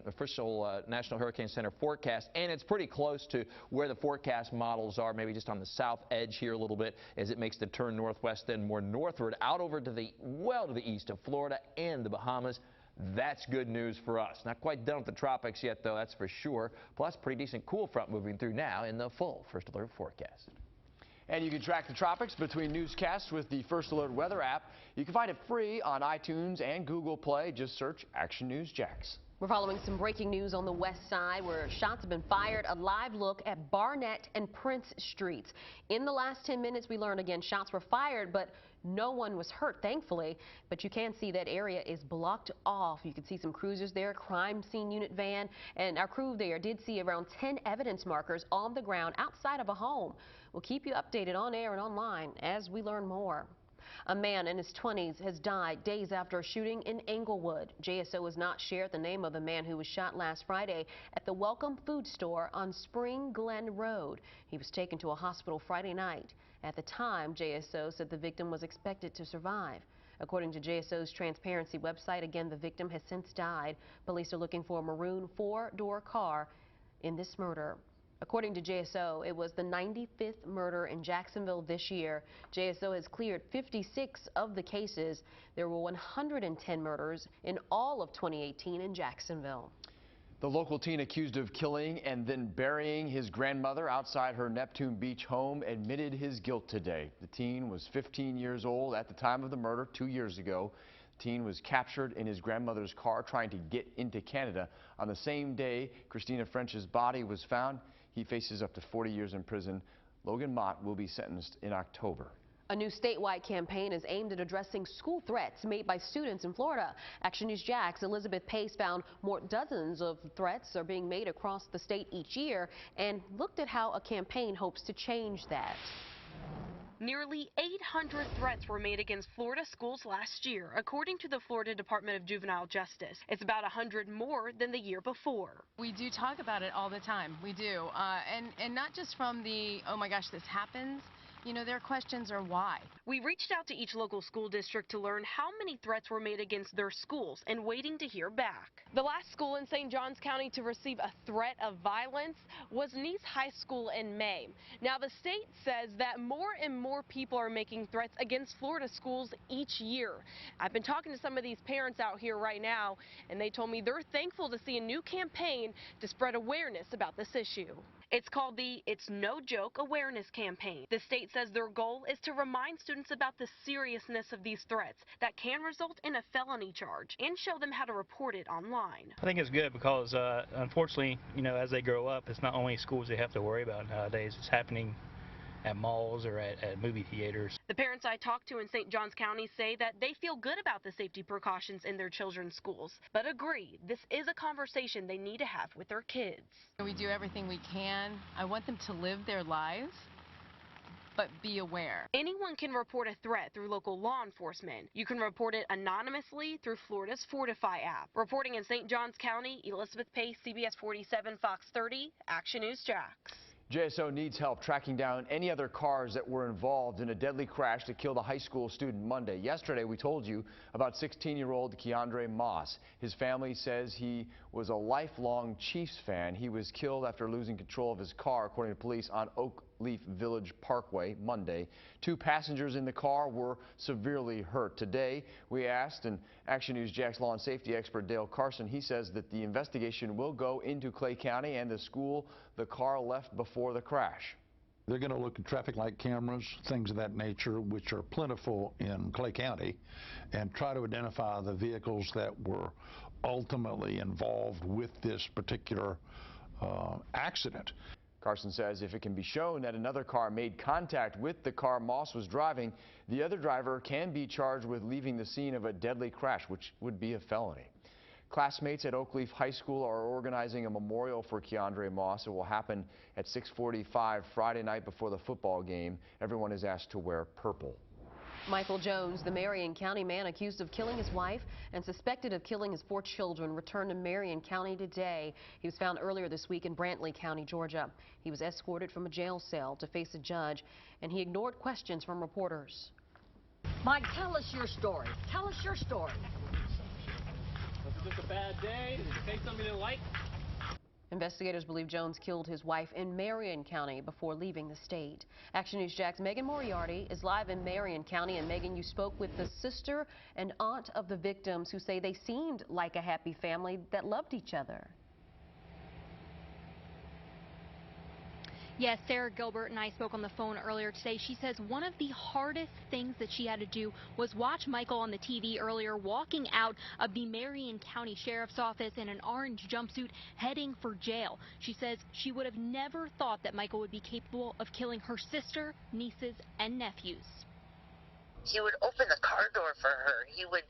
official National Hurricane Center forecast, and it's pretty close to where the forecast models are, maybe just on the south edge here a little bit as it makes the turn northwest, then more northward out over to the east of Florida and the Bahamas. That's good news for us. Not quite done with the tropics yet, though, that's for sure. Plus, pretty decent cool front moving through now in the full First Alert forecast. And you can track the tropics between newscasts with the First Alert Weather app. You can find it free on iTunes and Google Play. Just search Action News Jax. We're following some breaking news on the west side where shots have been fired. A live look at Barnett and Prince Streets. In the last 10 minutes, we learned again shots were fired, but no one was hurt, thankfully. But you can see that area is blocked off. You can see some cruisers there, crime scene unit van, and our crew there did see around 10 evidence markers on the ground outside of a home. We'll keep you updated on air and online as we learn more. A man in his 20s has died days after a shooting in Englewood. JSO has not shared the name of the man who was shot last Friday at the Welcome Food Store on Spring Glen Road. He was taken to a hospital Friday night. At the time, JSO said the victim was expected to survive. According to JSO's transparency website, again, the victim has since died. Police are looking for a maroon 4-door car in this murder. According to JSO, it was the 95th murder in Jacksonville this year. JSO has cleared 56 of the cases. There were 110 murders in all of 2018 in Jacksonville. The local teen accused of killing and then burying his grandmother outside her Neptune Beach home admitted his guilt today. The teen was 15 years old at the time of the murder 2 years ago. teen was captured in his grandmother's car trying to get into Canada. On the same day Christina French's body was found, he faces up to 40 years in prison. Logan Mott will be sentenced in October. A new statewide campaign is aimed at addressing school threats made by students in Florida. Action News Jack's Elizabeth Pace found dozens of threats are being made across the state each year and looked at how a campaign hopes to change that. Nearly 800 threats were made against Florida schools last year, according to the Florida Department of Juvenile Justice. It's about 100 more than the year before. We do talk about it all the time. We do. And not just from the, oh my gosh, this happens. You know, their questions are why. We reached out to each local school district to learn how many threats were made against their schools and waiting to hear back. The last school in St. Johns County to receive a threat of violence was Nice High School in May. Now the state says that more and more people are making threats against Florida schools each year. I've been talking to some of these parents out here right now, and they told me they're thankful to see a new campaign to spread awareness about this issue. It's called the It's No Joke Awareness Campaign. The state says their goal is to remind students about the seriousness of these threats that can result in a felony charge and show them how to report it online. I think it's good because unfortunately, you know, as they grow up, it's not only schools they have to worry about nowadays. It's happening at malls or at movie theaters. The parents I talked to in St. Johns County say that they feel good about the safety precautions in their children's schools, but agree this is a conversation they need to have with their kids. We do everything we can. I want them to live their lives, but be aware. Anyone can report a threat through local law enforcement. You can report it anonymously through Florida's Fortify app. Reporting in St. Johns County, Elizabeth Pace, CBS 47, Fox 30, Action News Jax. JSO needs help tracking down any other cars that were involved in a deadly crash that killed a high school student Monday. Yesterday, we told you about 16-year-old Keiondre Moss. His family says he was a lifelong Chiefs fan. He was killed after losing control of his car, according to police, on Oakley Village Parkway Monday. 2 passengers in the car were severely hurt. Today, we asked an Action News Jax law and safety expert Dale Carson. He says that the investigation will go into Clay County and the school the car left before the crash. They're going to look at traffic light cameras, things of that nature, which are plentiful in Clay County, and try to identify the vehicles that were ultimately involved with this particular accident. Carson says if it can be shown that another car made contact with the car Moss was driving, the other driver can be charged with leaving the scene of a deadly crash, which would be a felony. Classmates at Oakley High School are organizing a memorial for Keiondre Moss. It will happen at 6:45 Friday night before the football game. Everyone is asked to wear purple. Michael Jones, the Marion County man accused of killing his wife and suspected of killing his 4 children, returned to Marion County today. He was found earlier this week in Brantley County, Georgia. He was escorted from a jail cell to face a judge, and he ignored questions from reporters. Mike, tell us your story. Tell us your story. Was it just a bad day? Did you say something you didn't like? Investigators believe Jones killed his wife in Marion County before leaving the state. Action News Jax Megan Moriarty is live in Marion County. And Megan, you spoke with the sister and aunt of the victims who say they seemed like a happy family that loved each other. Yes, Sarah Gilbert and I spoke on the phone earlier today. She says one of the hardest things that she had to do was watch Michael on the TV earlier walking out of the Marion County Sheriff's Office in an orange jumpsuit heading for jail. She says she would have never thought that Michael would be capable of killing her sister, nieces, and nephews. He would open the car door for her. He would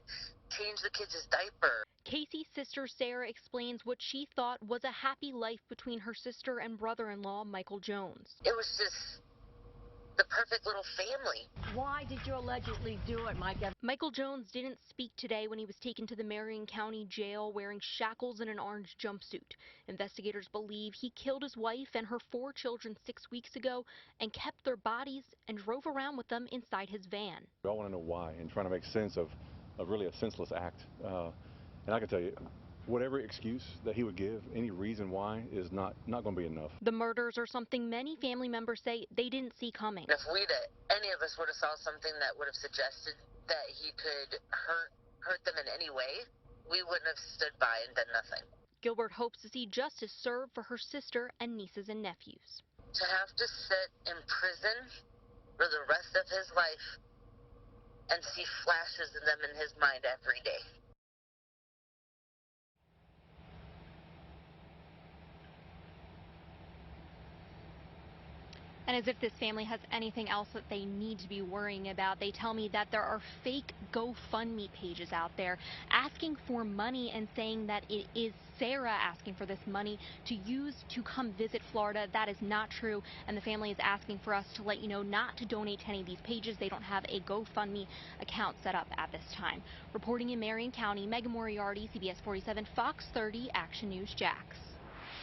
change the kids' diaper. Casey's sister Sarah explains what she thought was a happy life between her sister and brother-in-law Michael Jones. It was just the perfect little family. Why did you allegedly do it, Mike? Michael Jones didn't speak today when he was taken to the Marion County Jail wearing shackles and an orange jumpsuit. Investigators believe he killed his wife and her 4 children 6 weeks ago and kept their bodies and drove around with them inside his van. We all want to know why and trying to make sense of really a senseless act. And I can tell you, whatever excuse that he would give, any reason why is not going to be enough. The murders are something many family members say they didn't see coming. If any of us would have saw something that would have suggested that he could hurt them in any way, we wouldn't have stood by and done nothing. Gilbert hopes to see justice served for her sister and nieces and nephews. To have to sit in prison for the rest of his life and see flashes of them in his mind every day. And as if this family has anything else that they need to be worrying about, they tell me that there are fake GoFundMe pages out there asking for money and saying that it is Sarah asking for this money to use to come visit Florida. That is not true, and the family is asking for us to let you know not to donate to any of these pages. They don't have a GoFundMe account set up at this time. Reporting in Marion County, Megan Moriarty, CBS 47, Fox 30, Action News Jax.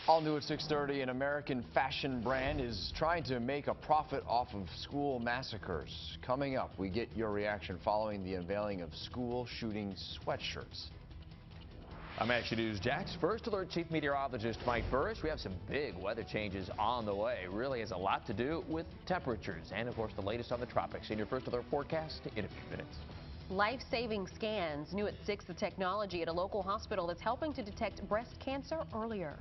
All new at 6:30, an American fashion brand is trying to make a profit off of school massacres. Coming up, we get your reaction following the unveiling of school shooting sweatshirts. I'm Action News Jax. First alert, Chief Meteorologist Mike Burris. We have some big weather changes on the way. It really has a lot to do with temperatures and, of course, the latest on the tropics. In your first alert forecast in a few minutes. Life-saving scans. New at 6, the technology at a local hospital that's helping to detect breast cancer earlier.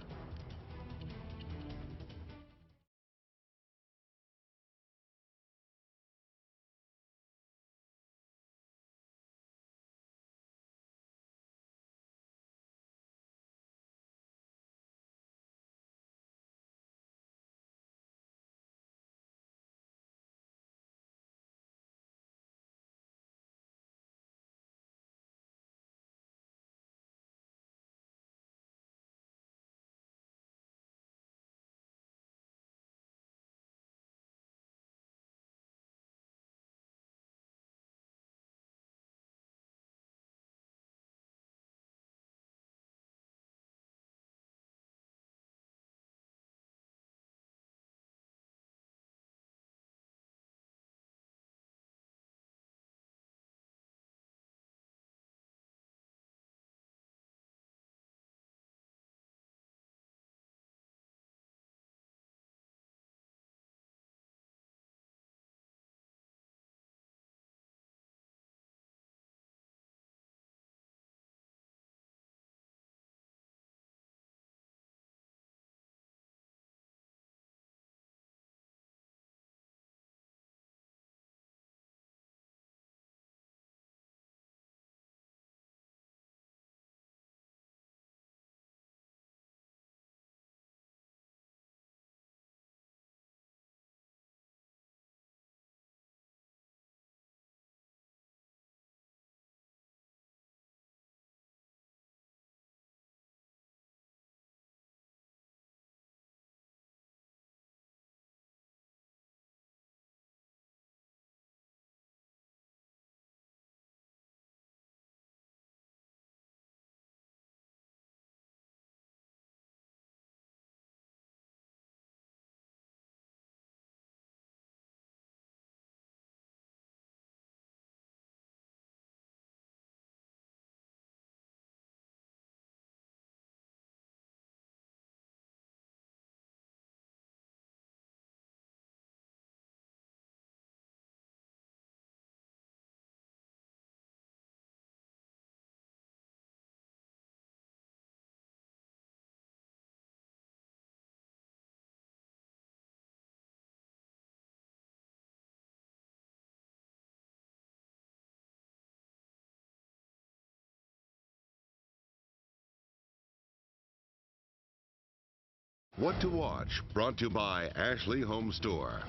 What to Watch, brought to you by Ashley Home Store.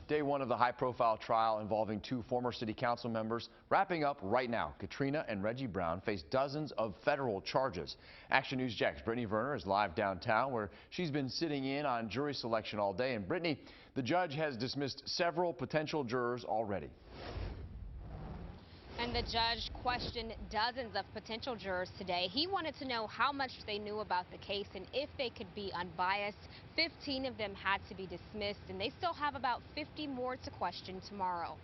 Day one of the high-profile trial involving 2 former city council members wrapping up right now. Katrina and Reggie Brown face dozens of federal charges. Action News Jax Brittany Verner is live downtown where she's been sitting in on jury selection all day. And Brittany, the judge has dismissed several potential jurors already. And the judge questioned dozens of potential jurors today. He wanted to know how much they knew about the case and if they could be unbiased. 15 of them had to be dismissed, and they still have about 50 more to question tomorrow.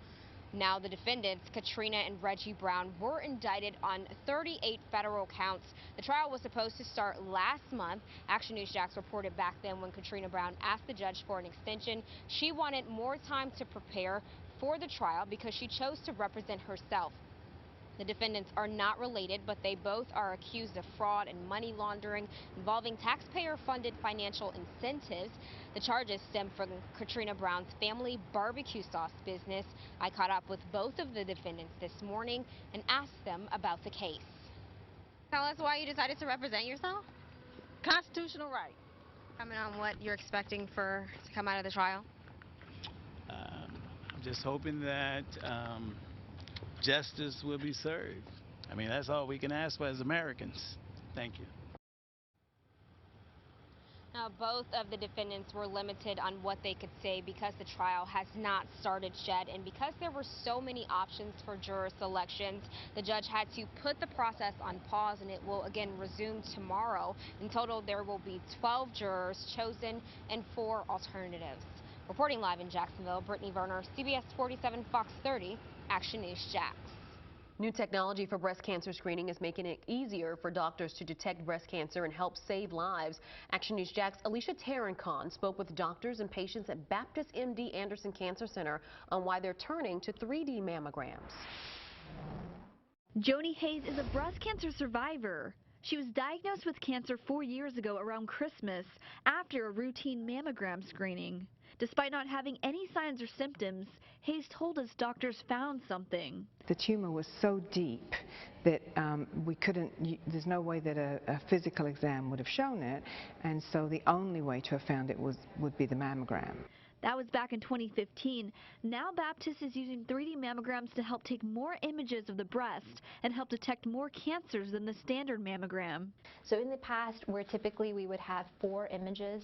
Now the defendants, Katrina and Reggie Brown, were indicted on 38 federal counts. The trial was supposed to start last month. Action News Jax reported back then when Katrina Brown asked the judge for an extension. She wanted more time to prepare for the trial because she chose to represent herself. The defendants are not related, but they both are accused of fraud and money laundering involving taxpayer-funded financial incentives. The charges stem from Katrina Brown's family barbecue sauce business. I caught up with both of the defendants this morning and asked them about the case. Tell us why you decided to represent yourself. Constitutional right. Comment on what you're expecting to come out of the trial. I'm just hoping that justice will be served. I mean, that's all we can ask for as Americans. Thank you. Now, both of the defendants were limited on what they could say because the trial has not started yet, and because there were so many options for juror selections, the judge had to put the process on pause, and it will again resume tomorrow. In total, there will be 12 jurors chosen and 4 alternatives. Reporting live in Jacksonville, Brittany Verner, CBS 47 Fox 30, Action News Jax. New technology for breast cancer screening is making it easier for doctors to detect breast cancer and help save lives. Action News Jax' Alicia Tarancon spoke with doctors and patients at Baptist MD Anderson Cancer Center on why they're turning to 3D mammograms. Joni Hayes is a breast cancer survivor. She was diagnosed with cancer 4 years ago around Christmas after a routine mammogram screening. Despite not having any signs or symptoms, Hayes told us doctors found something. The tumor was so deep that we couldn't, there's no way that a physical exam would have shown it, and so the only way to have found it would be the mammogram. That was back in 2015. Now Baptist is using 3D mammograms to help take more images of the breast and help detect more cancers than the standard mammogram. So in the past, where typically we would have 4 images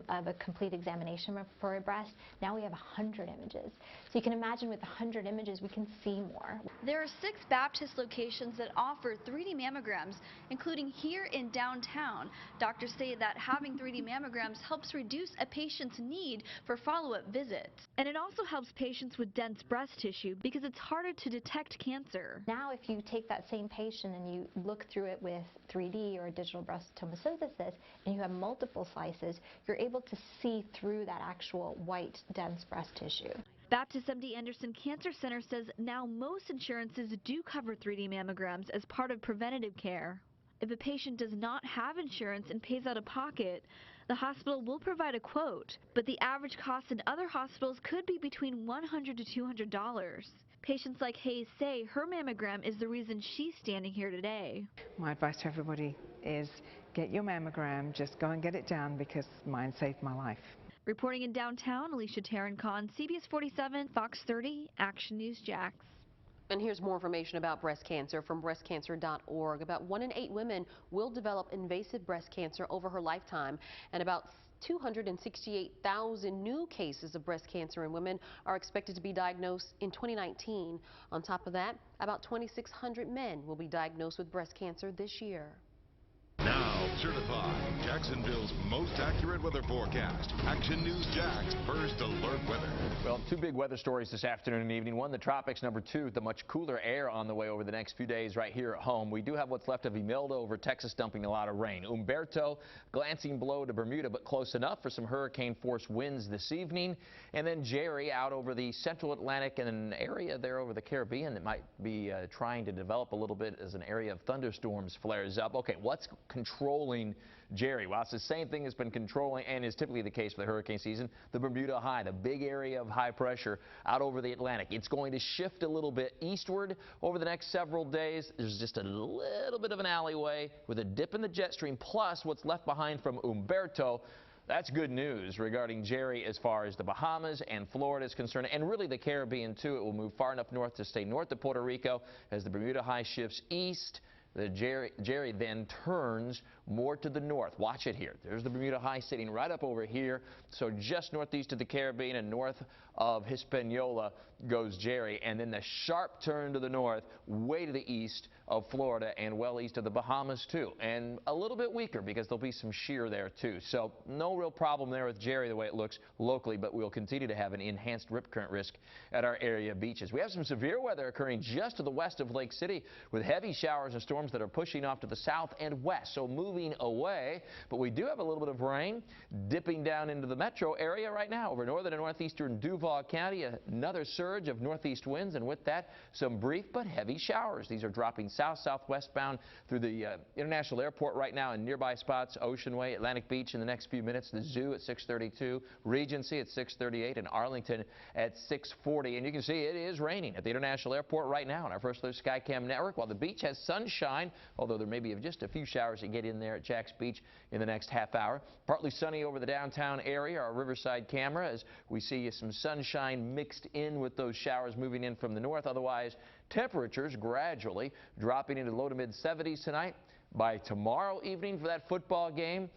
of a complete examination for a breast, now we have 100 images. So you can imagine with 100 images, we can see more. There are 6 Baptist locations that offer 3D mammograms, including here in downtown. Doctors say that having 3D mammograms helps reduce a patient's need for follow-up visits. And it also helps patients with dense breast tissue because it's harder to detect cancer. Now if you take that same patient and you look through it with 3D or digital breast tomosynthesis and you have multiple slices, you're able to see through that actual white, dense breast tissue. Baptist MD Anderson Cancer Center says now most insurances do cover 3D mammograms as part of preventative care. If a patient does not have insurance and pays out of pocket, the hospital will provide a quote, but the average cost in other hospitals could be between $100 to $200. Patients like Hayes say her mammogram is the reason she's standing here today. My advice to everybody is get your mammogram, just go and get it done because mine saved my life. Reporting in downtown, Alicia Tarancon, CBS 47, Fox 30, Action News Jax. And here's more information about breast cancer from breastcancer.org. About 1 in 8 women will develop invasive breast cancer over her lifetime, and about 268,000 new cases of breast cancer in women are expected to be diagnosed in 2019. On top of that, about 2,600 men will be diagnosed with breast cancer this year. Now certified, Jacksonville's most accurate weather forecast. Action News Jax First Alert Weather. Well, 2 big weather stories this afternoon and evening. 1, the tropics. Number 2, the much cooler air on the way over the next few days right here at home. We do have what's left of Imelda over Texas dumping a lot of rain. Umberto glancing below to Bermuda, but close enough for some hurricane force winds this evening. And then Jerry out over the central Atlantic and an area there over the Caribbean that might be trying to develop a little bit as an area of thunderstorms flares up. Okay, what's controlling Jerry? Well, it's the same thing that's been controlling and is typically the case for the hurricane season, the Bermuda High, the big area of high pressure out over the Atlantic. It's going to shift a little bit eastward over the next several days. There's just a little bit of an alleyway with a dip in the jet stream, plus what's left behind from Umberto. That's good news regarding Jerry as far as the Bahamas and Florida is concerned, and really the Caribbean too. It will move far enough north to stay north of Puerto Rico as the Bermuda High shifts east. The Jerry then turns more to the north. Watch it here. There's the Bermuda High sitting right up over here. So just northeast of the Caribbean and north of Hispaniola goes Jerry. And then the sharp turn to the north, way to the east of Florida and well east of the Bahamas too. And a little bit weaker because there'll be some shear there too. So no real problem there with Jerry the way it looks locally, but we'll continue to have an enhanced rip current risk at our area beaches. We have some severe weather occurring just to the west of Lake City with heavy showers and storms that are pushing off to the south and west. So moving moving away, but we do have a little bit of rain dipping down into the metro area right now over northern and northeastern Duval County. Another surge of northeast winds, and with that, some brief but heavy showers. These are dropping south-southwestbound through the International Airport right now in nearby spots, Ocean Way, Atlantic Beach in the next few minutes, the Zoo at 6:32, Regency at 6:38, and Arlington at 6:40. And you can see it is raining at the International Airport right now on our First Alert Skycam network, while the beach has sunshine, although there may be just a few showers that get in there at Jack's Beach in the next half hour. Partly sunny over the downtown area, our Riverside camera, as we see some sunshine mixed in with those showers moving in from the north. Otherwise, temperatures gradually dropping into low to mid 70s tonight. By tomorrow evening for that football game,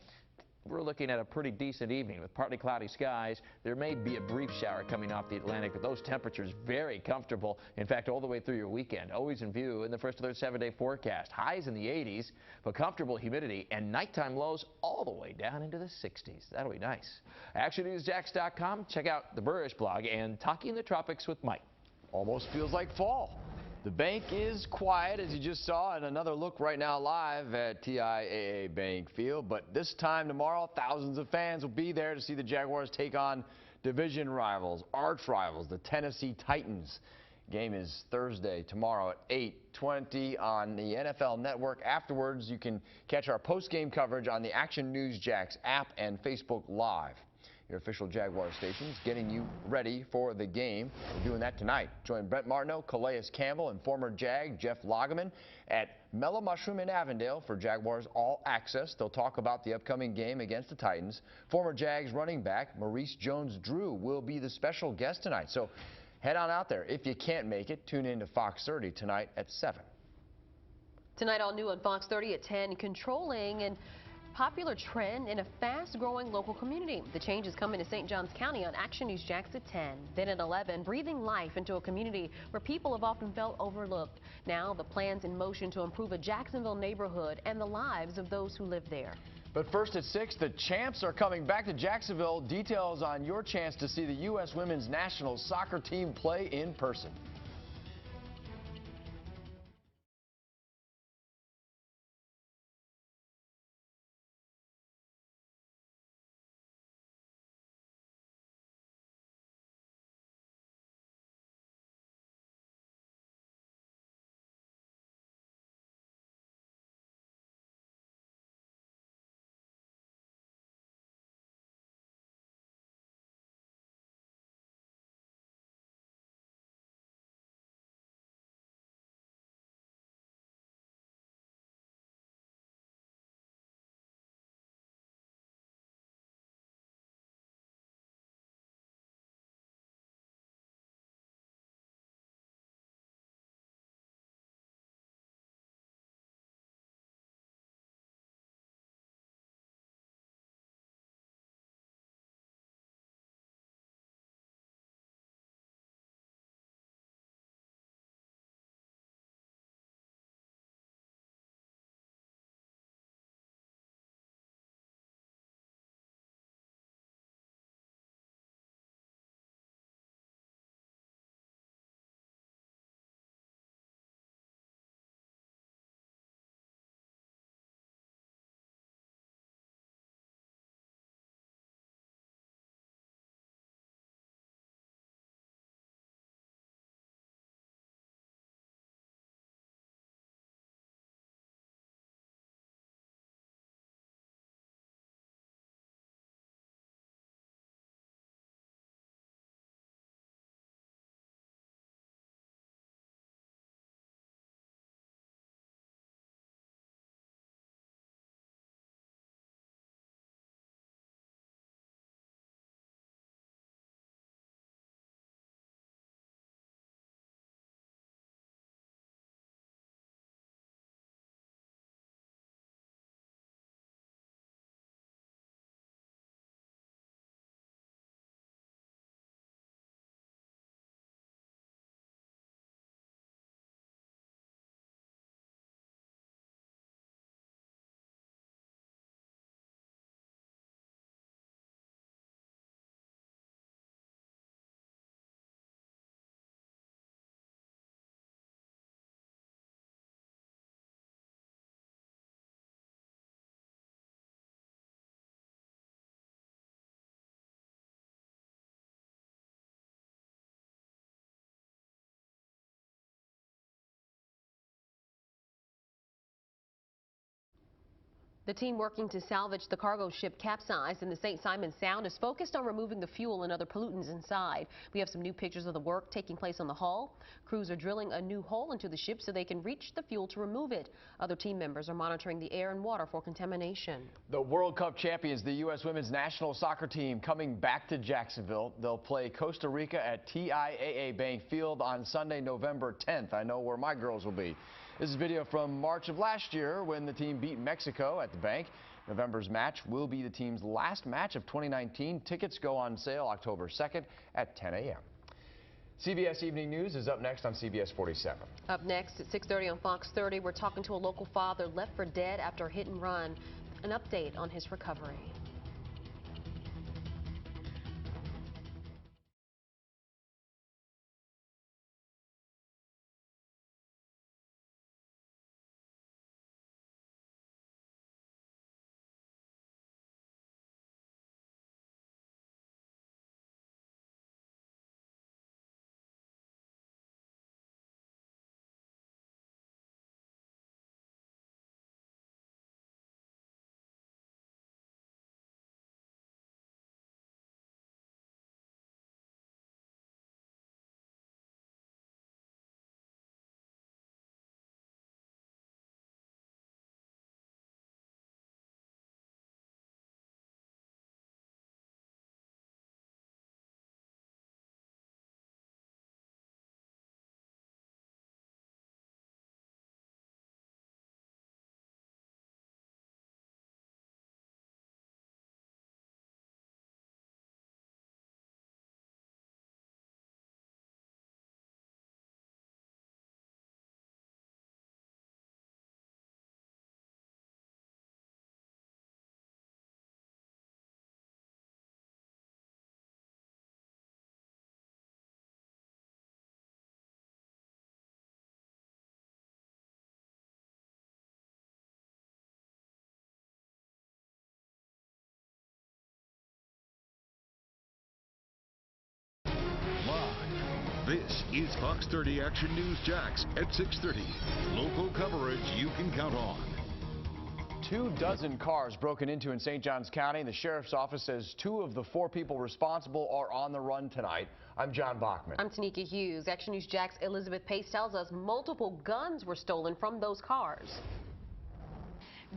we're looking at a pretty decent evening with partly cloudy skies. There may be a brief shower coming off the Atlantic, but those temperatures very comfortable. In fact, all the way through your weekend. Always in view in the First Alert 7-day forecast. Highs in the 80s, but comfortable humidity and nighttime lows all the way down into the 60s. That'll be nice. ActionNewsJax.com. Check out the Burrish blog and Talking in the Tropics with Mike. Almost feels like fall. The bank is quiet, as you just saw, and another look right now live at TIAA Bank Field. But this time tomorrow, thousands of fans will be there to see the Jaguars take on division rivals, arch rivals, the Tennessee Titans. Game is Thursday, tomorrow at 8:20 on the NFL Network. Afterwards, you can catch our post-game coverage on the Action News Jax app and Facebook Live. Your official Jaguar stations getting you ready for the game. We're doing that tonight. Join Brent Martineau, Calais Campbell, and former Jag Jeff Lageman at Mellow Mushroom in Avondale for Jaguars All Access. They'll talk about the upcoming game against the Titans. Former Jags running back Maurice Jones-Drew will be the special guest tonight. So head on out there. If you can't make it, tune in to Fox 30 tonight at 7. Tonight, all new on Fox 30 at 10, controlling and popular trend in a fast-growing local community. The change is coming to St. Johns County on Action News Jax at 10. Then at 11, breathing life into a community where people have often felt overlooked. Now the plan's in motion to improve a Jacksonville neighborhood and the lives of those who live there. But first at 6, the champs are coming back to Jacksonville. Details on your chance to see the U.S. women's national soccer team play in person. The team working to salvage the cargo ship Capsized in the St. Simon Sound is focused on removing the fuel and other pollutants inside. We have some new pictures of the work taking place on the hull. Crews are drilling a new hole into the ship so they can reach the fuel to remove it. Other team members are monitoring the air and water for contamination. The World Cup champions, the U.S. women's national soccer team, coming back to Jacksonville. They'll play Costa Rica at TIAA Bank Field on Sunday, November 10th. I know where my girls will be. This is video from March of last year when the team beat Mexico at the bank. November's match will be the team's last match of 2019. Tickets go on sale October 2nd at 10 a.m. CBS Evening News is up next on CBS 47. Up next at 6:30 on Fox 30, we're talking to a local father left for dead after a hit and run. An update on his recovery. This is Fox 30 Action News Jax at 6:30. Local coverage you can count on. 24 cars broken into in St. Johns County. The sheriff's office says 2 of the 4 people responsible are on the run tonight. I'm John Bachman. I'm Tanika Hughes. Action News Jax Elizabeth Pace tells us multiple guns were stolen from those cars.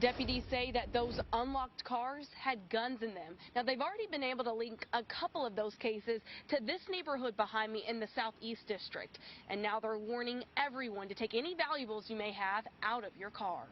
Deputies say that those unlocked cars had guns in them. Now, they've already been able to link a couple of those cases to this neighborhood behind me in the Southeast District. And now they're warning everyone to take any valuables you may have out of your car.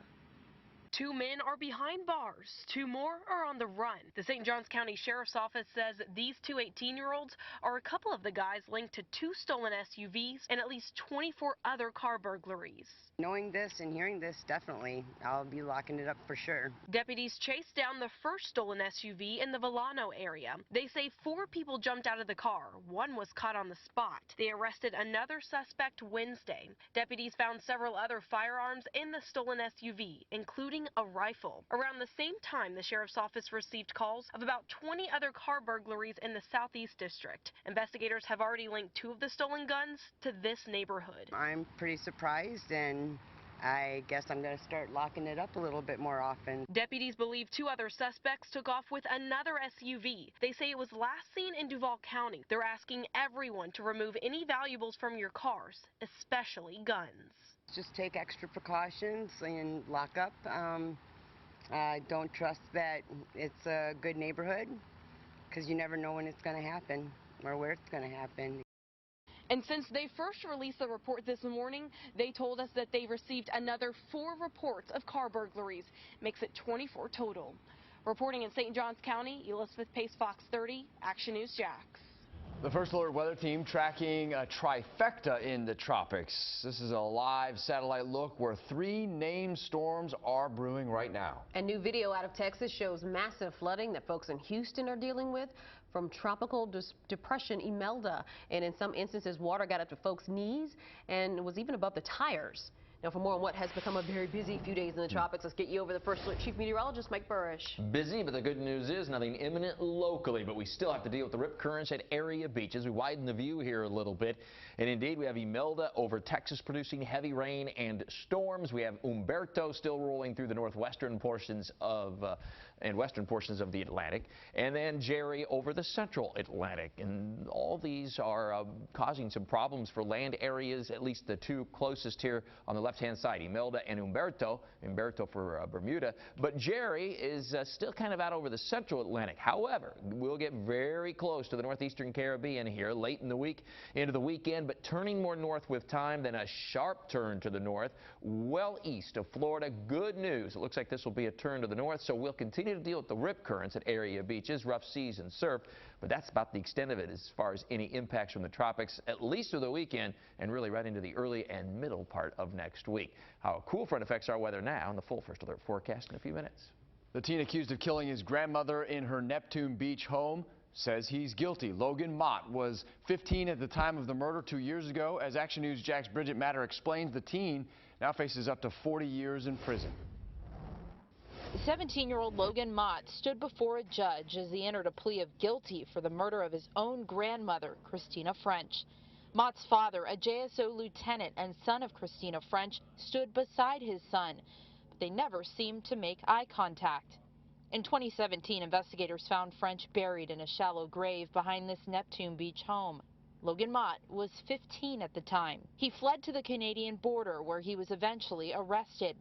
2 men are behind bars. 2 more are on the run. The St. Johns County Sheriff's Office says these 2 18-year-olds are a couple of the guys linked to 2 stolen SUVs and at least 24 other car burglaries. Knowing this and hearing this, definitely, I'll be locking it up for sure. Deputies chased down the first stolen SUV in the Villano area. They say 4 people jumped out of the car. 1 was caught on the spot. They arrested another suspect Wednesday. Deputies found several other firearms in the stolen SUV, including a rifle. Around the same time, the sheriff's office received calls of about 20 other car burglaries in the Southeast District. Investigators have already linked 2 of the stolen guns to this neighborhood. I'm pretty surprised, and I guess I'm going to start locking it up a little bit more often. Deputies believe 2 other suspects took off with another SUV. They say it was last seen in Duval County. They're asking everyone to remove any valuables from your cars, especially guns. Just take extra precautions and lock up. I don't trust that it's a good neighborhood because you never know when it's going to happen or where it's going to happen. And since they first released the report this morning, they told us that they received another 4 reports of car burglaries. Makes it 24 total. Reporting in St. Johns County, Elizabeth Pace, Fox 30, Action News Jax. The First Alert Weather Team tracking a trifecta in the tropics. This is a live satellite look where 3 named storms are brewing right now. A new video out of Texas shows massive flooding that folks in Houston are dealing with from tropical depression Imelda. And in some instances, water got up to folks' knees and was even above the tires. Now, for more on what has become a very busy few days in the tropics, let's get you over the First Alert Chief Meteorologist, Mike Burrish. Busy, but the good news is nothing imminent locally, but we still have to deal with the rip currents at area beaches. We widen the view here a little bit, and indeed we have Imelda over Texas producing heavy rain and storms. We have Umberto still rolling through the northwestern portions of and western portions of the Atlantic, and then Jerry over the central Atlantic, and all these are causing some problems for land areas, at least the two closest here on the left-hand side, Imelda and Umberto for Bermuda, but Jerry is still kind of out over the central Atlantic. However, we'll get very close to the northeastern Caribbean here late in the week into the weekend, but turning more north with time, then a sharp turn to the north, well east of Florida. Good news, it looks like this will be a turn to the north, so we'll continue to deal with the rip currents at area beaches, rough seas and surf, but that's about the extent of it as far as any impacts from the tropics, at least through the weekend and really right into the early and middle part of next week. How a cool front affects our weather now and the full First Alert forecast in a few minutes. The teen accused of killing his grandmother in her Neptune Beach home says he's guilty. Logan Mott was 15 at the time of the murder 2 years ago. As Action News Jack's Bridget Matter explains, the teen now faces up to 40 years in prison. 17-year-old Logan Mott stood before a judge as he entered a plea of guilty for the murder of his own grandmother, Christina French. Mott's father, a JSO lieutenant and son of Christina French, stood beside his son, but they never seemed to make eye contact. In 2017, investigators found French buried in a shallow grave behind this Neptune Beach home. Logan Mott was 15 at the time. He fled to the Canadian border where he was eventually arrested.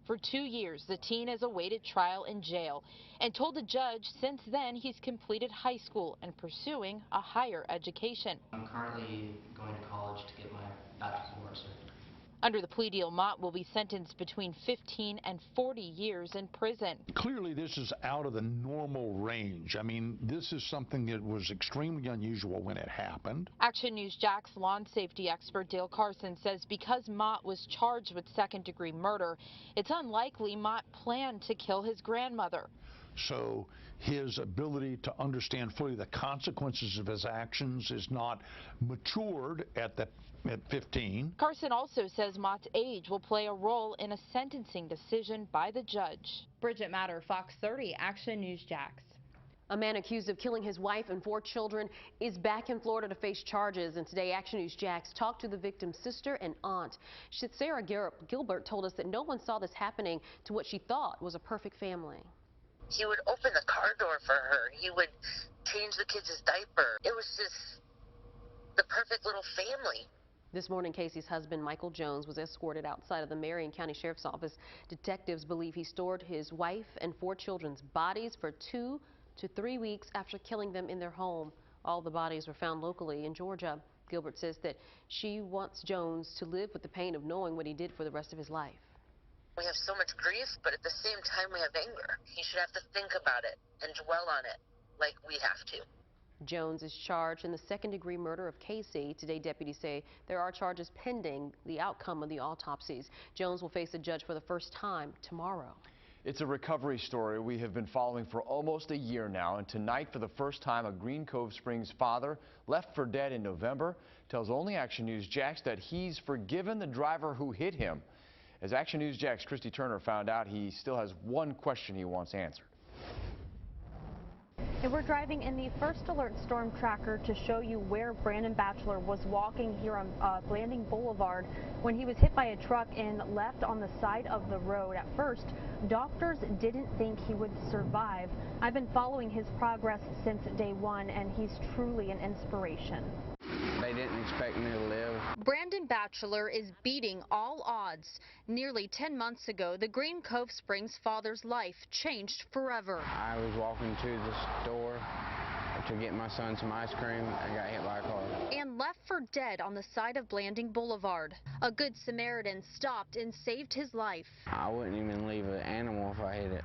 For 2 years, the teen has awaited trial in jail and told the judge since then he's completed high school and pursuing a higher education. I'm currently going to college to get my bachelor's of arts. Under the plea deal, Mott will be sentenced between 15 and 40 years in prison. Clearly, this is out of the normal range. I mean, this is something that was extremely unusual when it happened. Action News Jack's lawn safety expert Dale Carson says because Mott was charged with second-degree murder, it's unlikely Mott planned to kill his grandmother. So his ability to understand fully the consequences of his actions is not matured at 15. Carson also says Mott's age will play a role in a sentencing decision by the judge. Bridget Matter, Fox 30, Action News Jax. A man accused of killing his wife and 4 children is back in Florida to face charges. And today, Action News Jax talked to the victim's sister and aunt. Sarah Gilbert told us that no one saw this happening to what she thought was a perfect family. He would open the car door for her. He would change the kids' diaper. It was just the perfect little family. This morning, Casey's husband, Michael Jones, was escorted outside of the Marion County Sheriff's Office. Detectives believe he stored his wife and 4 children's bodies for 2 to 3 weeks after killing them in their home. All the bodies were found locally in Georgia. Gilbert says that she wants Jones to live with the pain of knowing what he did for the rest of his life. We have so much grief, but at the same time we have anger. He should have to think about it and dwell on it like we have to. Jones is charged in the second-degree murder of Casey. Today, deputies say there are charges pending the outcome of the autopsies. Jones will face a judge for the first time tomorrow. It's a recovery story we have been following for almost a year now, and tonight, for the first time, a Green Cove Springs father left for dead in November tells only Action News Jax that he's forgiven the driver who hit him. As Action News Jax' Christy Turner found out, he still has one question he wants answered. And we're driving in the First Alert Storm Tracker to show you where Brandon Bachelor was walking here on Blanding Boulevard when he was hit by a truck and left on the side of the road. At first, doctors didn't think he would survive. I've been following his progress since day one, and he's truly an inspiration. They didn't expect me to live. Brandon Bachelor is beating all odds. Nearly 10 months ago, the Green Cove Springs father's life changed forever. I was walking to the store to get my son some ice cream. I got hit by a car. And left for dead on the side of Blanding Boulevard. A Good Samaritan stopped and saved his life. I wouldn't even leave an animal if I hit it.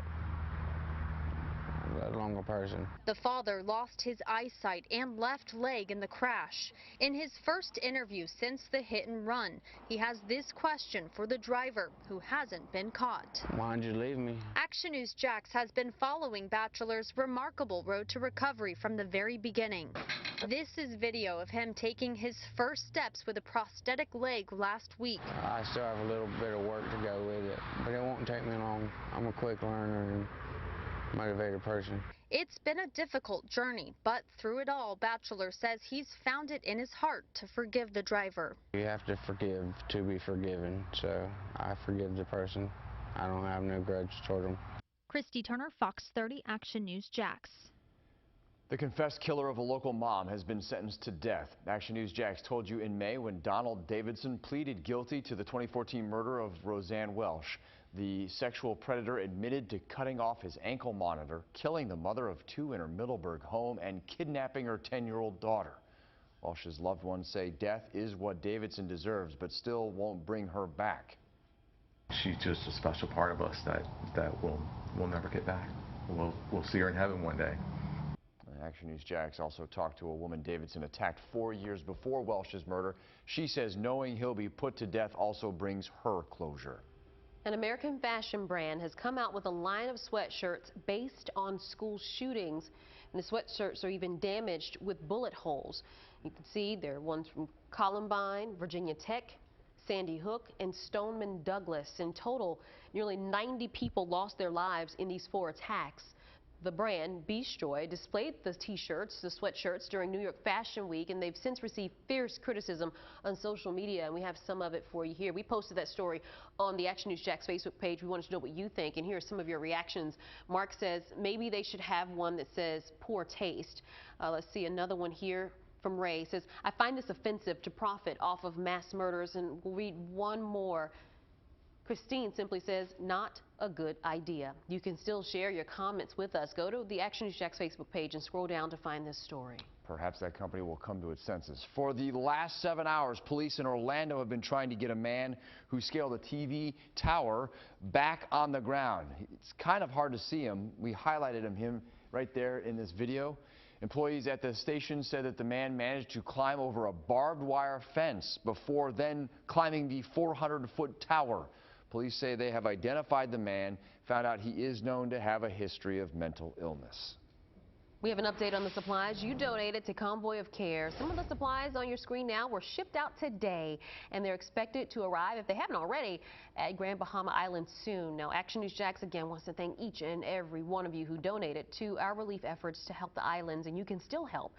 A longer person. The father lost his eyesight and left leg in the crash. In his first interview since the hit and run, he has this question for the driver who hasn't been caught. Why'd you leave me? Action News Jax has been following Bachelor's remarkable road to recovery from the very beginning. This is video of him taking his first steps with a prosthetic leg last week. I still have a little bit of work to go with it, but it won't take me long. I'm a quick learner and motivated person. It's been a difficult journey, but through it all, Bachelor says he's found it in his heart to forgive the driver. You have to forgive to be forgiven, so I forgive the person. I don't have no grudge toward him. Christy Turner, Fox 30 Action News Jax. The confessed killer of a local mom has been sentenced to death. Action News Jax told you in May when Donald Davidson pleaded guilty to the 2014 murder of Roseanne Welsh. The sexual predator admitted to cutting off his ankle monitor, killing the mother of two in her Middleburg home, and kidnapping her 10-year-old daughter. Welsh's loved ones say death is what Davidson deserves, but still won't bring her back. She's just a special part of us that we'll never get back. We'll see her in heaven one day. Action News Jax also talked to a woman Davidson attacked 4 years before Welsh's murder. She says knowing he'll be put to death also brings her closure. An American fashion brand has come out with a line of sweatshirts based on school shootings. And the sweatshirts are even damaged with bullet holes. You can see there are ones from Columbine, Virginia Tech, Sandy Hook, and Stoneman Douglas. In total, nearly 90 people lost their lives in these 4 attacks. The brand, Beastroy, displayed the t-shirts, the sweatshirts during New York Fashion Week, and they've since received fierce criticism on social media, and we have some of it for you here. We posted that story on the Action News Jax Facebook page. We wanted to know what you think, and here are some of your reactions. Mark says maybe they should have one that says poor taste. Let's see another one here from Ray. Says, I find this offensive to profit off of mass murders, and we'll read one more. Christine simply says, not a good idea. You can still share your comments with us. Go to the Action News Jax Facebook page and scroll down to find this story. Perhaps that company will come to its senses. For the last 7 hours, police in Orlando have been trying to get a man who scaled a TV tower back on the ground. It's kind of hard to see him. We highlighted him right there in this video. Employees at the station said that the man managed to climb over a barbed wire fence before then climbing the 400-foot tower. Police say they have identified the man, found out he is known to have a history of mental illness. We have an update on the supplies you donated to Convoy of Care. Some of the supplies on your screen now were shipped out today, and they're expected to arrive, if they haven't already, at Grand Bahama Island soon. Now, Action News Jax again wants to thank each and every one of you who donated to our relief efforts to help the islands, and you can still help.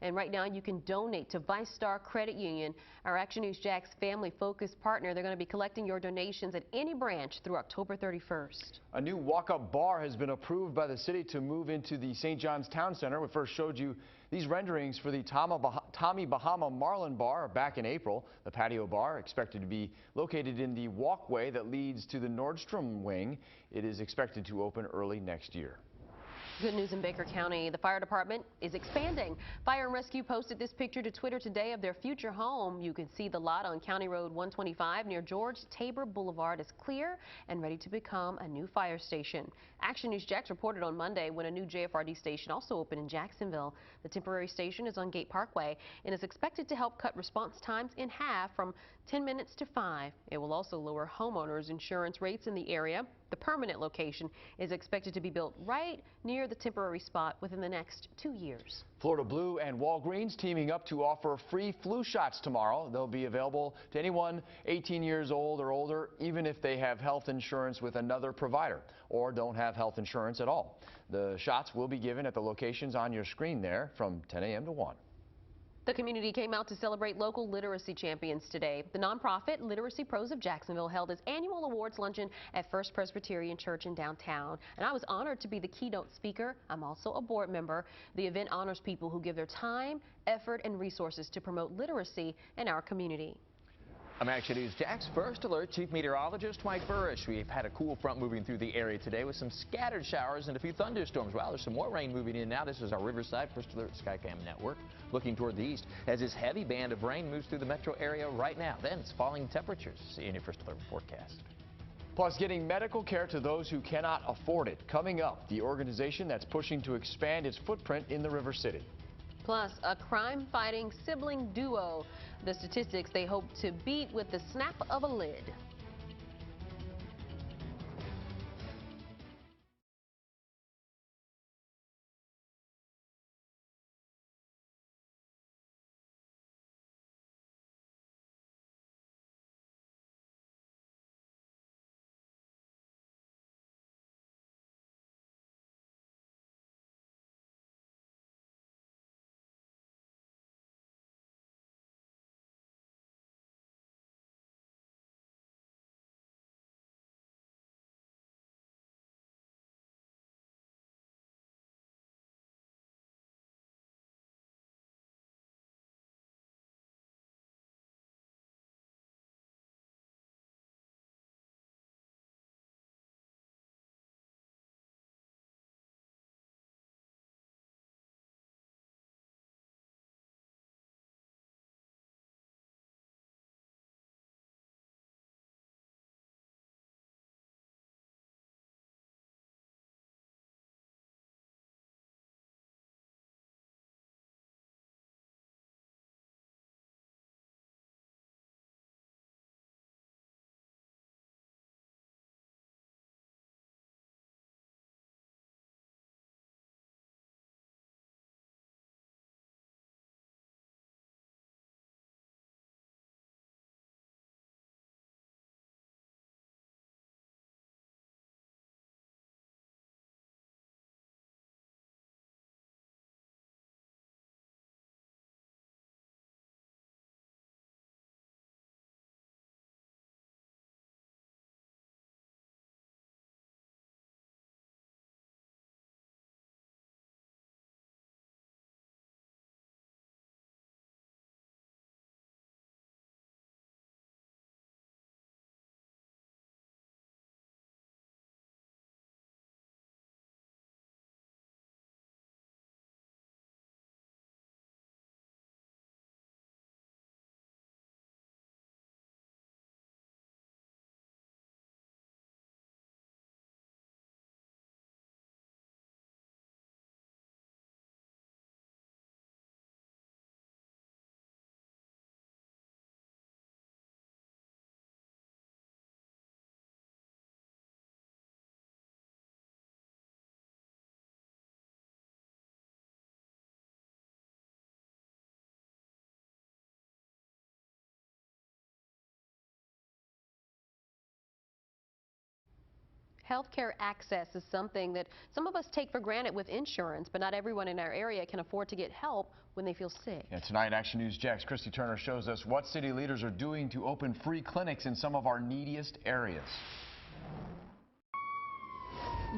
And right now, you can donate to Vice Star Credit Union, our Action News Jax family-focused partner. They're going to be collecting your donations at any branch through October 31st. A new walk-up bar has been approved by the city to move into the St. John's Town Center. We first showed you these renderings for the Tommy Bahama Marlin Bar back in April. The patio bar, expected to be located in the walkway that leads to the Nordstrom wing. It is expected to open early next year. Good news in Baker County. The fire department is expanding. Fire and Rescue posted this picture to Twitter today of their future home. You can see the lot on County Road 125 near George Tabor Boulevard is clear and ready to become a new fire station. Action News Jax reported on Monday when a new JFRD station also opened in Jacksonville. The temporary station is on Gate Parkway and is expected to help cut response times in half from 10 minutes to 5. It will also lower homeowners' insurance rates in the area. The permanent location is expected to be built right near the temporary spot within the next 2 years. Florida Blue and Walgreens teaming up to offer free flu shots tomorrow. They'll be available to anyone 18 years old or older, even if they have health insurance with another provider or don't have health insurance at all. The shots will be given at the locations on your screen there from 10 a.m. to 1. The community came out to celebrate local literacy champions today. The nonprofit Literacy Pros of Jacksonville held its annual awards luncheon at First Presbyterian Church in downtown. And I was honored to be the keynote speaker. I'm also a board member. The event honors people who give their time, effort, and resources to promote literacy in our community. I'm Action News Jax First Alert Chief Meteorologist Mike Burrish. We've had a cool front moving through the area today with some scattered showers and a few thunderstorms. Well, there's some more rain moving in now. This is our Riverside First Alert Skycam network looking toward the east as this heavy band of rain moves through the metro area right now. Then it's falling temperatures. See you in your First Alert forecast. Plus, getting medical care to those who cannot afford it. Coming up, the organization that's pushing to expand its footprint in the River City. Plus, a crime-fighting sibling duo. The statistics they hope to beat with the snap of a lid. Healthcare access is something that some of us take for granted with insurance, but not everyone in our area can afford to get help when they feel sick. Yeah, tonight, Action News Jack's Christy Turner shows us what city leaders are doing to open free clinics in some of our neediest areas.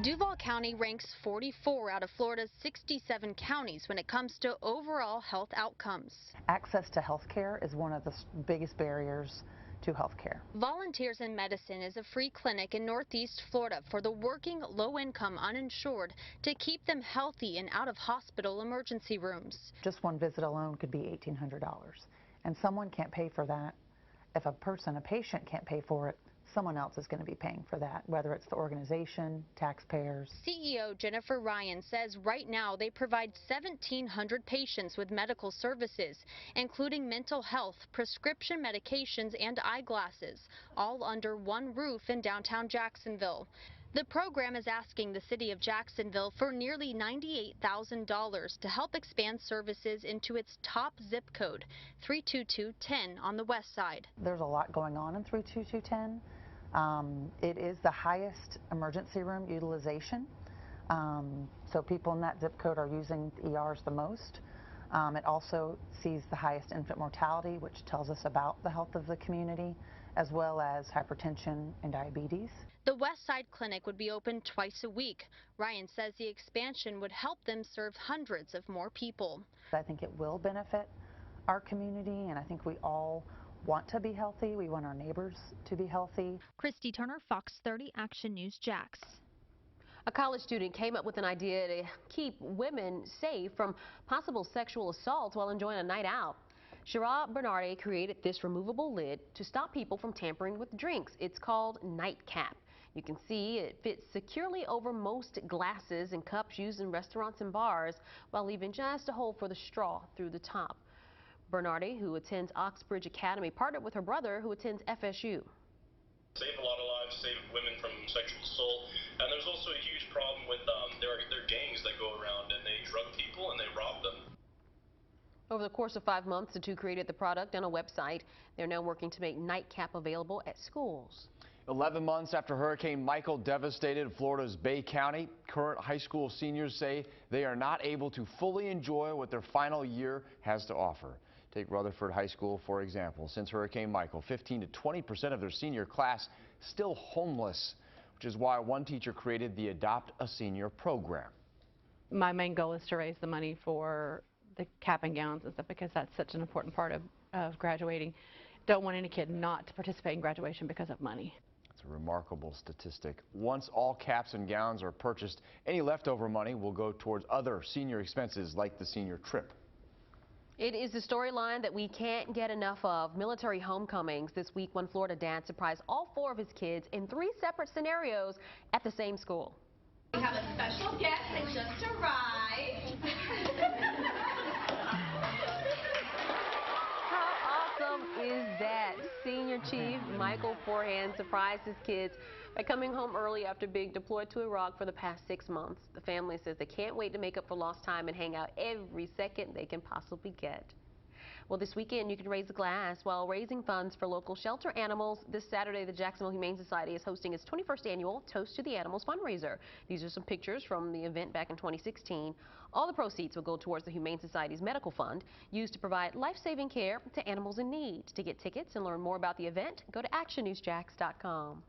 Duval County ranks 44 out of Florida's 67 counties when it comes to overall health outcomes. Access to health care is one of the biggest barriers to health care. Volunteers in Medicine is a free clinic in Northeast Florida for the working, low-income uninsured to keep them healthy and out of hospital emergency rooms. Just one visit alone could be $1,800, and someone can't pay for that. If a patient can't pay for it, someone else is going to be paying for that, whether it's the organization, taxpayers. CEO Jennifer Ryan says right now they provide 1,700 patients with medical services, including mental health, prescription medications, and eyeglasses, all under one roof in downtown Jacksonville. The program is asking the city of Jacksonville for nearly $98,000 to help expand services into its top zip code, 32210 on the west side. There's a lot going on in 32210. It is the highest emergency room utilization, so people in that zip code are using ERs the most. It also sees the highest infant mortality, which tells us about the health of the community, as well as hypertension and diabetes. The West Side Clinic would be open twice a week. Ryan says the expansion would help them serve hundreds of more people. I think it will benefit our community, and I think we all want to be healthy. We want our neighbors to be healthy. Christy Turner, Fox 30 Action News Jax. A college student came up with an idea to keep women safe from possible sexual assault while enjoying a night out. Shira Bernardi created this removable lid to stop people from tampering with drinks. It's called Nightcap. You can see it fits securely over most glasses and cups used in restaurants and bars, while leaving just a hole for the straw through the top. Bernardi, who attends Oxbridge Academy, partnered with her brother, who attends FSU. Save a lot of lives, save women from sexual assault, and there's also a huge problem with there are gangs that go around and they drug people and they rob them. Over the course of 5 months, the two created the product on a website. They're now working to make Nightcap available at schools. 11 months after Hurricane Michael devastated Florida's Bay County, current high school seniors say they are not able to fully enjoy what their final year has to offer. Take Rutherford High School, for example. Since Hurricane Michael, 15 to 20% of their senior class still homeless, which is why one teacher created the Adopt a Senior program. My main goal is to raise the money for the cap and gowns and stuff, because that's such an important part of graduating. Don't want any kid not to participate in graduation because of money. It's a remarkable statistic. Once all caps and gowns are purchased, any leftover money will go towards other senior expenses like the senior trip. It is the storyline that we can't get enough of. Military homecomings this week, one Florida dad surprised all 4 of his kids in 3 separate scenarios at the same school. We have a special guest that just arrived. How awesome is that? Senior Chief Michael Forehand surprised his kids by coming home early after being deployed to Iraq for the past 6 months. The family says they can't wait to make up for lost time and hang out every second they can possibly get. Well, this weekend you can raise a glass while raising funds for local shelter animals. This Saturday, the Jacksonville Humane Society is hosting its 21st annual Toast to the Animals fundraiser. These are some pictures from the event back in 2016. All the proceeds will go towards the Humane Society's medical fund, used to provide life-saving care to animals in need. To get tickets and learn more about the event, go to actionnewsjax.com.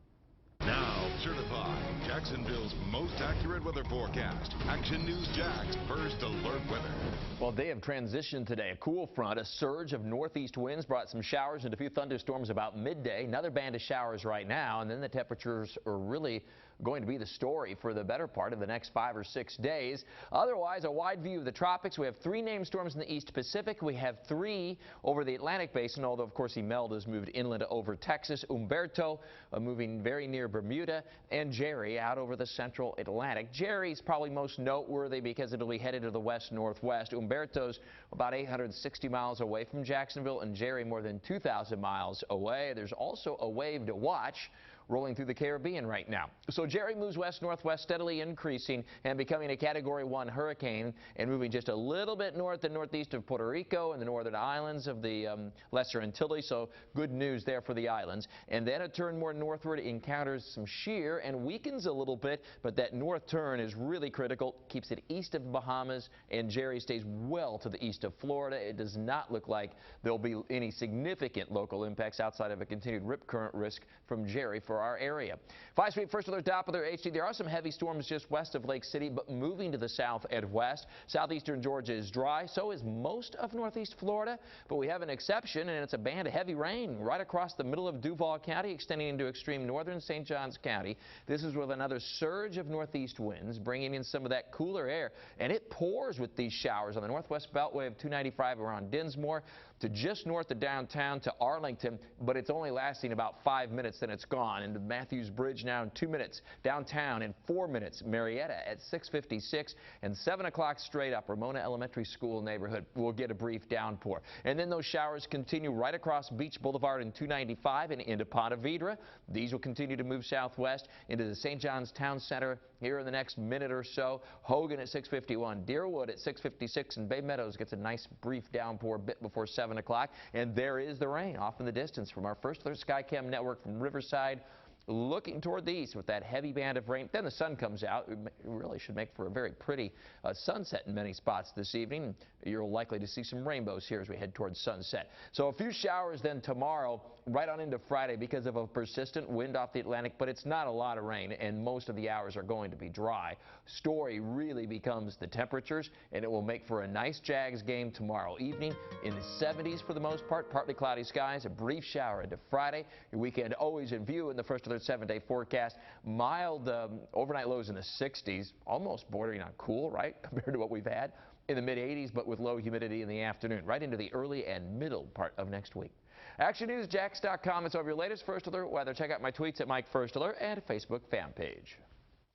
Now certified Jacksonville's most accurate weather forecast. Action News Jax First Alert Weather. Well, day of transition today. A cool front, a surge of northeast winds brought some showers and a few thunderstorms about midday. Another band of showers right now, and then the temperatures are really going to be the story for the better part of the next 5 or 6 days. Otherwise, a wide view of the tropics. We have 3 named storms in the East Pacific. We have 3 over the Atlantic basin, although, of course, Imelda's moved inland over Texas. Umberto moving very near Bermuda, and Jerry out over the central Atlantic. Jerry's probably most noteworthy because it'll be headed to the west-northwest. Umberto's about 860 miles away from Jacksonville, and Jerry more than 2,000 miles away. There's also a wave to watch. rolling through the Caribbean right now. So Jerry moves west-northwest, steadily increasing and becoming a Category 1 hurricane and moving just a little bit north and northeast of Puerto Rico and the northern islands of the Lesser Antilles. So good news there for the islands. And then a turn more northward encounters some shear and weakens a little bit, but that north turn is really critical. Keeps it east of Bahamas, and Jerry stays well to the east of Florida. It does not look like there'll be any significant local impacts outside of a continued rip current risk from Jerry for our area. 5-speed first alert Doppler HD. There are some heavy storms just west of Lake City, but moving to the south and west. Southeastern Georgia is dry. So is most of northeast Florida, but we have an exception, and it's a band of heavy rain right across the middle of Duval County, extending into extreme northern St. Johns County. This is with another surge of northeast winds, bringing in some of that cooler air, and it pours with these showers on the northwest beltway of 295 around Dinsmore to just north of downtown to Arlington, but it's only lasting about 5 minutes, then it's gone. Into Matthews Bridge now in 2 minutes, downtown in 4 minutes, Marietta at 6:56, and 7 o'clock straight up, Ramona Elementary School neighborhood will get a brief downpour. And then those showers continue right across Beach Boulevard in 295 and into Ponte Vedra. These will continue to move southwest into the St. John's Town Center here in the next minute or so. Hogan at 6:51, Deerwood at 6:56, and Bay Meadows gets a nice brief downpour a bit before 7 o'clock. And there is the rain off in the distance from our First Alert Skycam network from Riverside, looking toward the east with that heavy band of rain. Then the sun comes out. It really should make for a very pretty sunset in many spots this evening. You're likely to see some rainbows here as we head towards sunset. So a few showers then tomorrow, right on into Friday because of a persistent wind off the Atlantic, but it's not a lot of rain, and most of the hours are going to be dry. Story really becomes the temperatures, and it will make for a nice Jags game tomorrow evening in the 70s for the most part. Partly cloudy skies, a brief shower into Friday. Your weekend always in view in the First Alert 7-day forecast. Mild overnight lows in the 60s, almost bordering on cool, right, compared to what we've had. In the mid-80s, but with low humidity in the afternoon, right into the early and middle part of next week. ActionNewsJax.com. It's over your latest First Alert weather. Check out my tweets at Mike First Alert and Facebook fan page.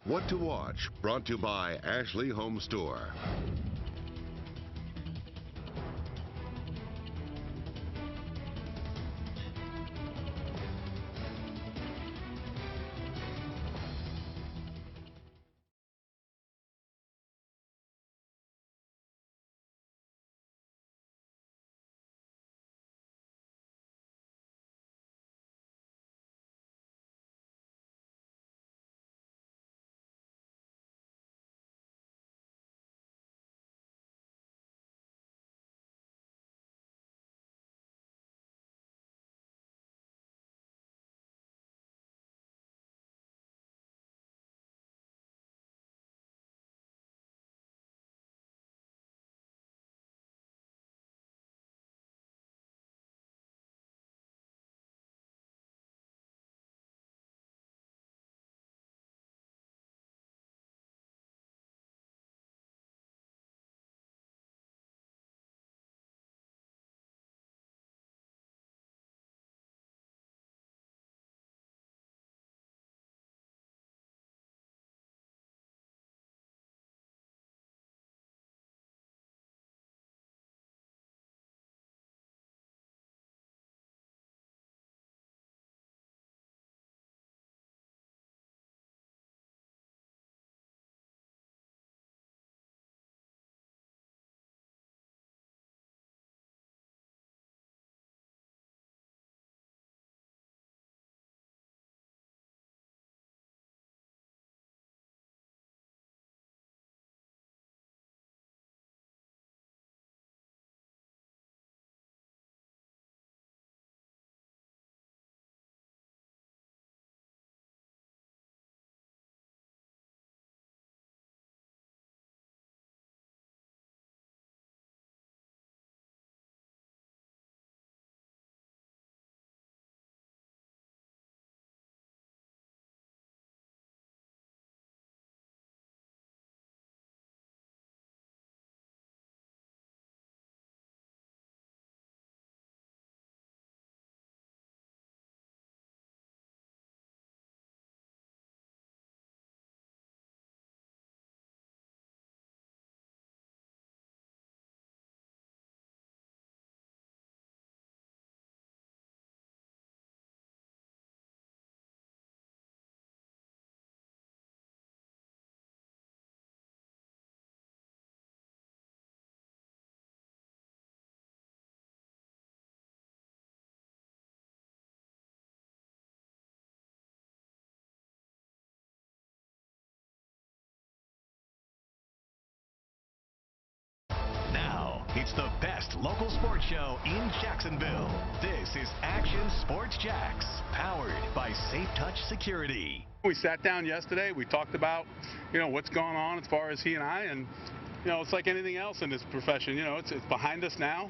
What to Watch, brought to you by Ashley Home Store. It's the best local sports show in Jacksonville. This is Action Sports Jax, powered by Safe Touch Security. We sat down yesterday. We talked about, what's going on as far as he and I, and, it's like anything else in this profession. It's behind us now.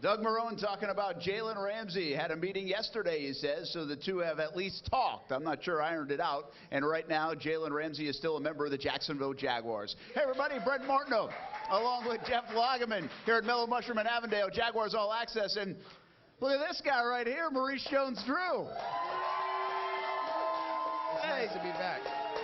Doug Marone talking about Jalen Ramsey. Had a meeting yesterday, he says, so the two have at least talked. I'm not sure ironed it out. And right now, Jalen Ramsey is still a member of the Jacksonville Jaguars. Hey, everybody, Brent Martineau, along with Jeff Lageman here at Mellow Mushroom in Avondale, Jaguars All Access. And look at this guy right here, Maurice Jones-Drew. Hey. Nice to be back.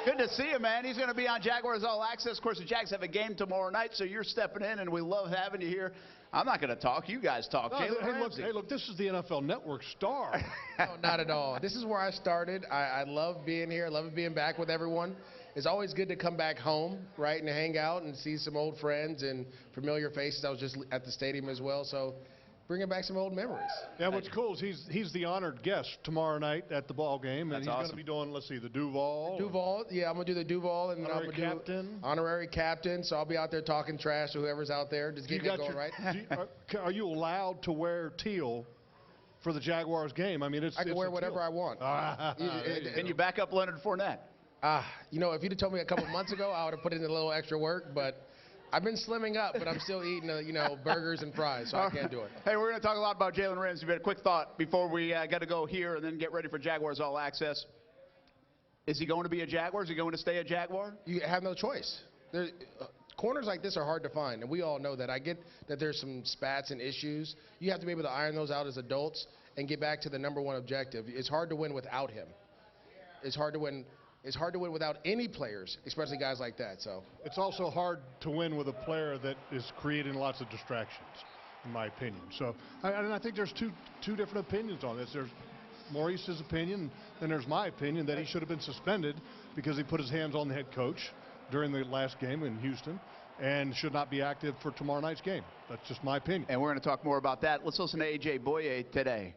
Good to see you, man. He's going to be on Jaguars All Access. Of course, the Jags have a game tomorrow night, so you're stepping in, and we love having you here. I'm not going to talk. You guys talk. Hey, look, this is the NFL Network star. No, not at all. This is where I started. I love being here. I love being back with everyone. It's always good to come back home, right, and hang out and see some old friends and familiar faces. I was just at the stadium as well, so bringing back some old memories. Yeah, what's cool is he's the honored guest tomorrow night at the ball game, and he's going to be doing, let's see, the Duval. Duval, yeah, I'm going to do the Duval, and I'm going to do honorary captain, so I'll be out there talking trash to whoever's out there, just getting it going right. Are you allowed to wear teal for the Jaguars game? I mean, I can wear whatever I want. Can you back up Leonard Fournette? If you'd have told me a couple months ago, I would have put in a little extra work, but I've been slimming up, but I'm still eating, burgers and fries, so I can't do it. Hey, we're going to talk a lot about Jalen Ramsey, but a quick thought before we got to go here and then get ready for Jaguars All Access. Is he going to be a Jaguar? Is he going to stay a Jaguar? You have no choice. Corners like this are hard to find, and we all know that. I get that there's some spats and issues. You have to be able to iron those out as adults and get back to the number one objective. It's hard to win without him. It's hard to win without any players, especially guys like that. So it's also hard to win with a player that is creating lots of distractions, in my opinion. So, I think there's two different opinions on this. There's Maurice's opinion, then there's my opinion that he should have been suspended because he put his hands on the head coach during the last game in Houston and should not be active for tomorrow night's game. That's just my opinion. And we're going to talk more about that. Let's listen to A.J. Boye today.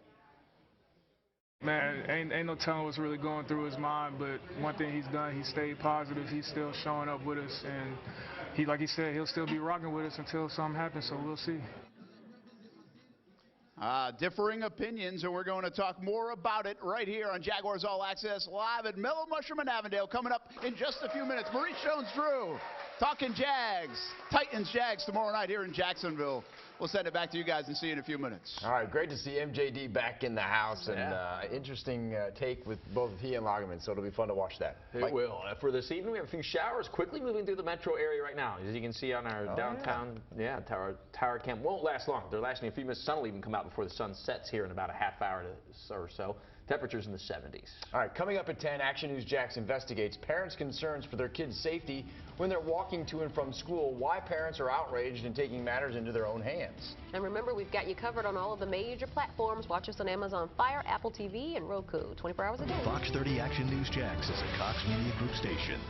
Man, ain't no telling what's really going through his mind, but one thing he's done, he stayed positive. He's still showing up with us, and like he said, he'll still be rocking with us until something happens, so we'll see. Differing opinions, and we're going to talk more about it right here on Jaguars All Access live at Mellow Mushroom in Avondale. Coming up in just a few minutes, Maurice Jones-Drew talking Jags, Titans Jags tomorrow night here in Jacksonville. We'll send it back to you guys and see you in a few minutes. All right, great to see MJD back in the house, and interesting take with both he and Lageman, so it'll be fun to watch that. It will. For this evening, we have a few showers quickly moving through the metro area right now. As you can see on our downtown tower cam, won't last long. They're lasting a few minutes. Sun will even come out before the sun sets here in about a half hour or so. Temperatures in the 70s. All right, coming up at 10, Action News Jax investigates parents' concerns for their kids' safety when they're walking to and from school, why parents are outraged and taking matters into their own hands. And remember, we've got you covered on all of the major platforms. Watch us on Amazon Fire, Apple TV, and Roku 24 hours a day. Fox 30 Action News Jax is a Cox Media Group station.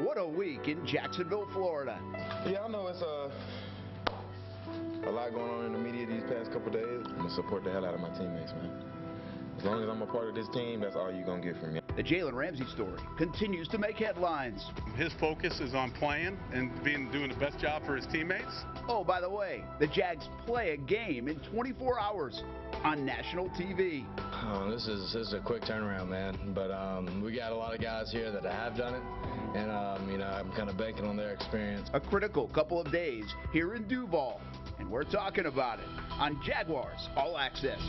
What a week in Jacksonville, Florida. Yeah, I know it's a lot going on in the media these past couple days. I'm going to support the hell out of my teammates, man. As long as I'm a part of this team, that's all you're going to get from me. The Jalen Ramsey story continues to make headlines. His focus is on playing and doing the best job for his teammates. Oh, by the way, the Jags play a game in 24 hours on national TV. This is a quick turnaround, man. But we got a lot of guys here that have done it, and I'm kind of banking on their experience. A critical couple of days here in Duval, and we're talking about it on Jaguars All Access.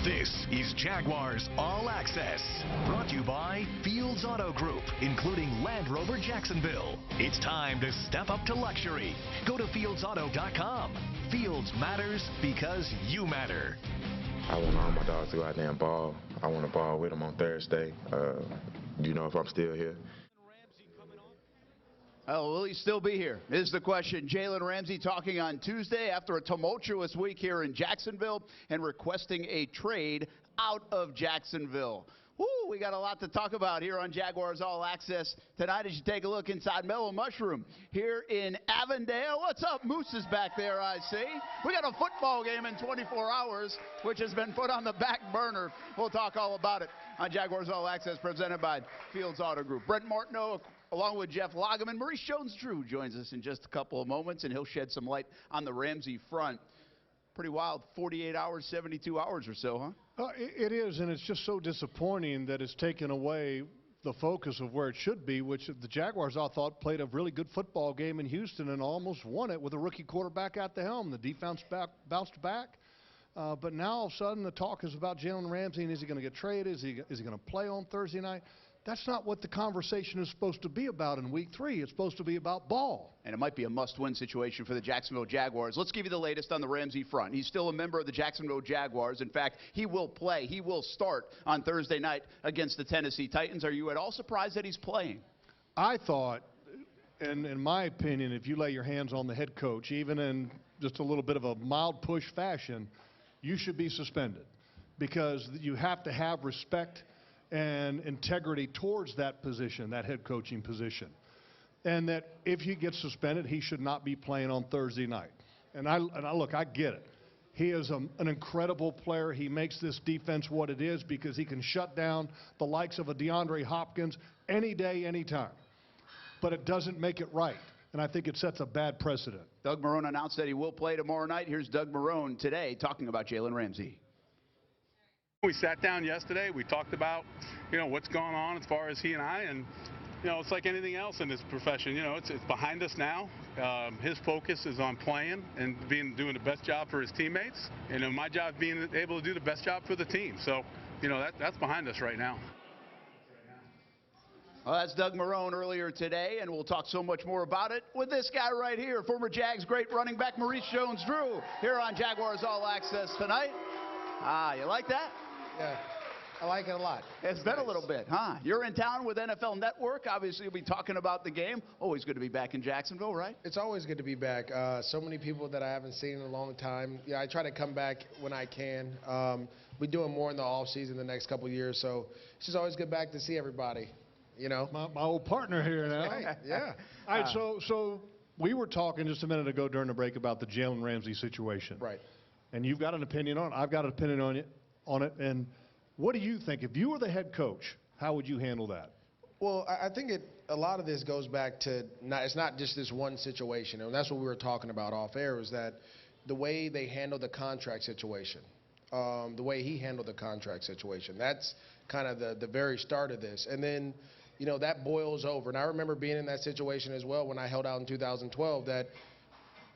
This is Jaguars All Access, brought to you by Fields Auto Group, including Land Rover Jacksonville. It's time to step up to luxury. Go to fieldsauto.com. Fields matters because you matter. I want all my dogs to go out there and ball. I want to ball with them on Thursday. You know, if I'm still here. Oh, will he still be here? Is the question. Jalen Ramsey talking on Tuesday after a tumultuous week here in Jacksonville and requesting a trade out of Jacksonville. Woo, we got a lot to talk about here on Jaguars All Access tonight as you take a look inside Mellow Mushroom here in Avondale. What's up? Moose is back there, I see. We got a football game in 24 hours, which has been put on the back burner. We'll talk all about it on Jaguars All Access, presented by Fields Auto Group. Brent Martineau, along with Jeff Lageman. Maurice Jones-Drew joins us in just a couple of moments, and he'll shed some light on the Ramsey front. Pretty wild, 48 hours, 72 hours or so, huh? It is, and it's just so disappointing that it's taken away the focus of where it should be, which the Jaguars, I thought, played a really good football game in Houston and almost won it with a rookie quarterback at the helm. The defense bounced back. But now, all of a sudden, the talk is about Jalen Ramsey, and is he going to get traded? Is he going to play on Thursday night? That's not what the conversation is supposed to be about in Week 3. It's supposed to be about ball. And it might be a must-win situation for the Jacksonville Jaguars. Let's give you the latest on the Ramsey front. He's still a member of the Jacksonville Jaguars. In fact, he will play. He will start on Thursday night against the Tennessee Titans. Are you at all surprised that he's playing? I thought, and in my opinion, if you lay your hands on the head coach, even in just a little bit of a mild push fashion, you should be suspended, because you have to have respect and integrity towards that position, that head coaching position. And that if he gets suspended, he should not be playing on Thursday night. And I look, I get it. He is an incredible player. He makes this defense what it is because he can shut down the likes of a DeAndre Hopkins any day, anytime. But it doesn't make it right. And I think it sets a bad precedent. Doug Marrone announced that he will play tomorrow night. Here's Doug Marrone today talking about Jalen Ramsey. We sat down yesterday. We talked about, what's going on as far as he and I. And, it's like anything else in this profession. It's behind us now. His focus is on playing and doing the best job for his teammates. And my job being able to do the best job for the team. So, that's behind us right now. Well, that's Doug Marrone earlier today, and we'll talk so much more about it with this guy right here, former Jags great running back Maurice Jones-Drew, here on Jaguars All Access tonight. You like that? Yeah, I like it a lot. It's been a little bit, huh? You're in town with NFL Network. Obviously, you'll be talking about the game. Always good to be back in Jacksonville, right? It's always good to be back. So many people that I haven't seen in a long time. Yeah, I try to come back when I can. We're doing more in the off season the next couple of years, so it's just always good back to see everybody. My old partner here now. Right, yeah. All right, so we were talking just a minute ago during the break about the Jalen Ramsey situation. Right. And you've got an opinion on it. I've got an opinion on it. And what do you think? If you were the head coach, how would you handle that? Well, I think a lot of this goes back to it's not just this one situation, and that's what we were talking about off air, is that the way they handled the contract situation, the way he handled the contract situation, that's kind of the very start of this. And then, that boils over. And I remember being in that situation as well when I held out in 2012, that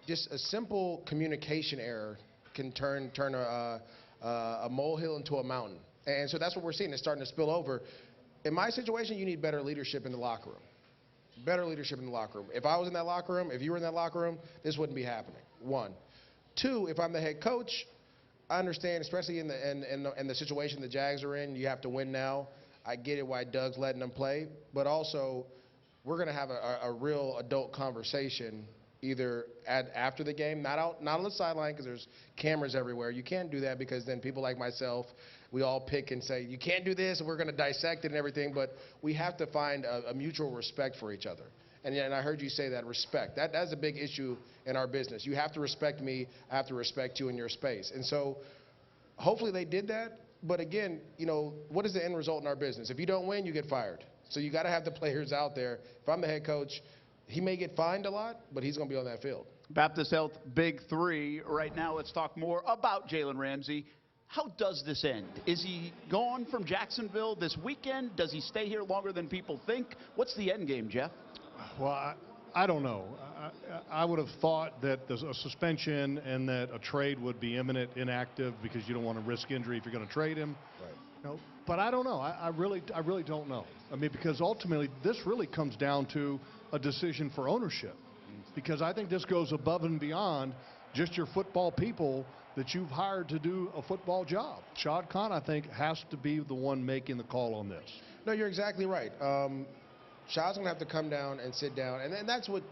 just a simple communication error can turn a molehill into a mountain. And so that's what we're seeing. It's starting to spill over. In my situation, you need better leadership in the locker room. Better leadership in the locker room. If I was in that locker room, if you were in that locker room, this wouldn't be happening. 1. 2, if I'm the head coach, I understand, especially in the situation the Jags are in, you have to win now. I get it why Doug's letting them play. But also, we're going to have a real adult conversation either after the game, not on the sideline because there's cameras everywhere. You can't do that because then people like myself, we all pick and say, you can't do this, and we're going to dissect it and everything, but we have to find a mutual respect for each other. And I heard you say that, respect. That's a big issue in our business. You have to respect me, I have to respect you in your space. And so hopefully they did that, but again, what is the end result in our business? If you don't win, you get fired. So you got to have the players out there. If I'm the head coach, he may get fined a lot, but he's going to be on that field. Baptist Health Big 3. Right now, let's talk more about Jalen Ramsey. How does this end? Is he gone from Jacksonville this weekend? Does he stay here longer than people think? What's the end game, Jeff? Well, I don't know. I would have thought that there's a suspension and that a trade would be imminent, inactive, because you don't want to risk injury if you're going to trade him. Right. But I don't know. I really don't know. I mean, because ultimately this really comes down to a decision for ownership, because I think this goes above and beyond just your football people that you've hired to do a football job. Shad Khan, I think, has to be the one making the call on this. No, you're exactly right. Shad's gonna have to come down and sit down, and that's what,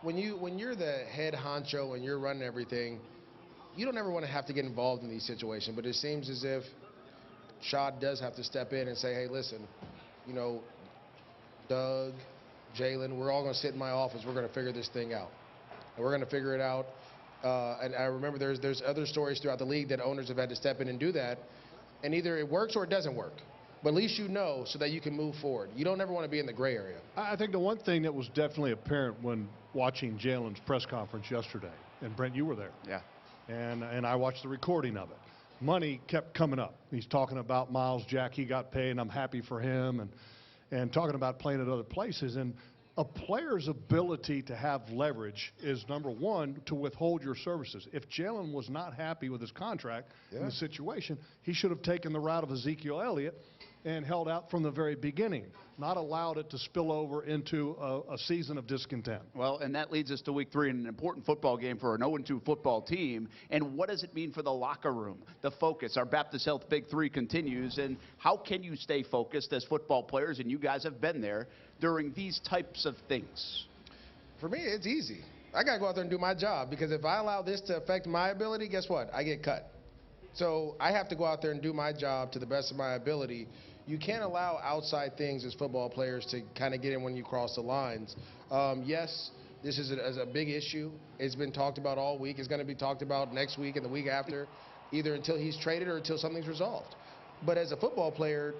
when you're the head honcho and you're running everything, you don't ever want to have to get involved in these situations. But it seems as if Shad does have to step in and say, hey, listen, Doug, Jalen, we're all going to sit in my office. We're going to figure this thing out. And we're going to figure it out. And I remember there's other stories throughout the league that owners have had to step in and do that. And either it works or it doesn't work. But at least you know so that you can move forward. You don't ever want to be in the gray area. I think the one thing that was definitely apparent when watching Jalen's press conference yesterday, and Brent, you were there. Yeah. And I watched the recording of it. Money kept coming up. He's talking about Miles Jack. He got paid, and I'm happy for him. And talking about playing at other places. And a player's ability to have leverage is, number one, to withhold your services. If Jalen was not happy with his contract in the situation, he should have taken the route of Ezekiel Elliott and held out from the very beginning, not allowed it to spill over into a season of discontent. Well, and that leads us to week 3 in an important football game for an 0-2 football team. And what does it mean for the locker room, the focus? Our Baptist Health Big 3 continues, and how can you stay focused as football players, and you guys have been there, during these types of things? For me, it's easy. I got to go out there and do my job, because if I allow this to affect my ability, guess what? I get cut. So I have to go out there and do my job to the best of my ability. You can't allow outside things as football players to kind of get in when you cross the lines. Yes, this is a big issue. It's been talked about all week. It's going to be talked about next week and the week after, either until he's traded or until something's resolved. But as a football player,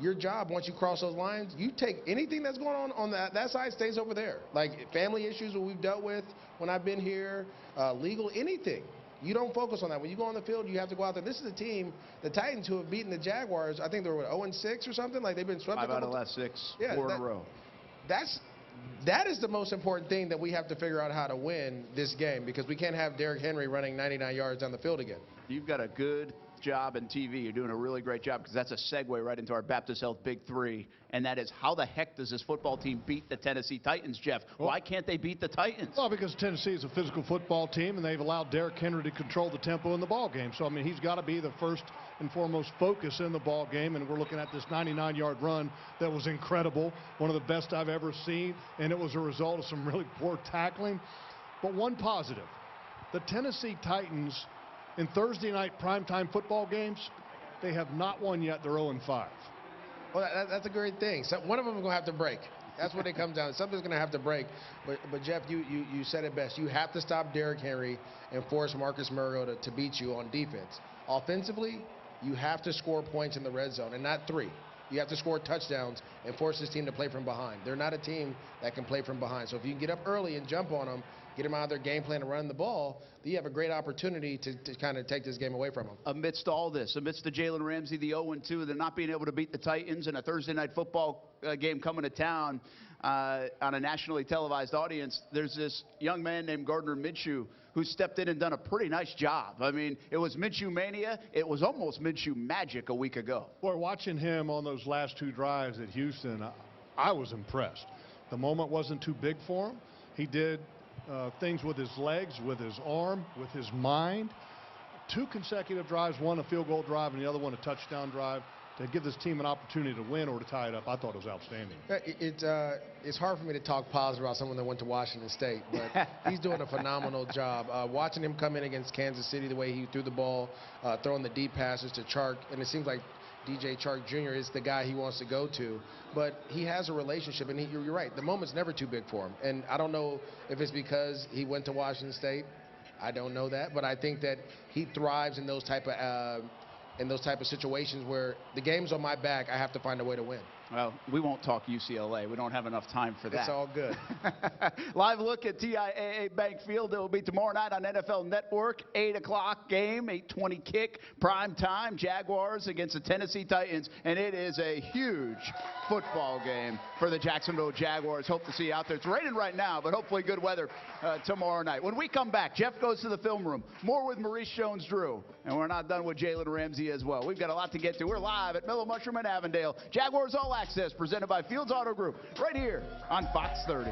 your job, once you cross those lines, you take anything that's going on that side stays over there. Like family issues that we've dealt with when I've been here, legal, anything. You don't focus on that. When you go on the field, you have to go out there. This is a team, the Titans, who have beaten the Jaguars. I think they were 0-6 or something. Like, they've been swept 5 out of the last 6, 4 in a row. That is the most important thing that we have to figure out how to win this game, because we can't have Derrick Henry running 99 yards down the field again. You've got a good job in TV. You're doing a really great job, because that's a segue right into our Baptist Health Big 3, and that is, how the heck does this football team beat the Tennessee Titans, Jeff? Why can't they beat the Titans? Well, because Tennessee is a physical football team, and they've allowed Derrick Henry to control the tempo in the ball game. So, I mean, he's got to be the first and foremost focus in the ball game, and we're looking at this 99-yard run that was incredible, one of the best I've ever seen, and it was a result of some really poor tackling. But one positive, the Tennessee Titans, in Thursday night primetime football games, they have not won yet. They're 0-5. Well, that's a great thing. So one of them is going to have to break. That's what it comes down to. Something's going to have to break. But Jeff, you said it best. You have to stop Derrick Henry and force Marcus Mariota to beat you on defense. Offensively, you have to score points in the red zone, and not 3. You have to score touchdowns and force this team to play from behind. They're not a team that can play from behind. So if you can get up early and jump on them, get them out of their game plan and run the ball, you have a great opportunity to kind of take this game away from them. Amidst all this, amidst the Jalen Ramsey, the 0-2, the not being able to beat the Titans, and a Thursday night football game coming to town on a nationally televised audience, there's this young man named Gardner Minshew who stepped in and done a pretty nice job. I mean, it was Minshew mania. It was almost Minshew magic a week ago. Boy, watching him on those last 2 drives at Houston, I was impressed. The moment wasn't too big for him. He did things with his legs, with his arm, with his mind. 2 consecutive drives, one a field goal drive and the other one a touchdown drive. to give this team an opportunity to win or to tie it up, I thought it was outstanding. It's hard for me to talk positive about someone that went to Washington State, but he's doing a phenomenal job. Watching him come in against Kansas City, the way he threw the ball, throwing the deep passes to Chark, and it seems like DJ Chark Jr. is the guy he wants to go to, but he has a relationship, and you're right, the moment's never too big for him. And I don't know if it's because he went to Washington State. I don't know that, but I think that he thrives in those type of situations where the game's on my back, I have to find a way to win. Well, we won't talk UCLA. We don't have enough time for that. It's all good. Live look at TIAA Bank Field. It will be tomorrow night on NFL Network. 8 o'clock game, 8:20 kick, prime time. Jaguars against the Tennessee Titans. And it is a huge football game for the Jacksonville Jaguars. Hope to see you out there. It's raining right now, but hopefully good weather tomorrow night. When we come back, Jeff goes to the film room. More with Maurice Jones-Drew. And we're not done with Jalen Ramsey as well. We've got a lot to get to. We're live at Mellow Mushroom in Avondale. Jaguars All Access presented by Fields Auto Group right here on Fox 30.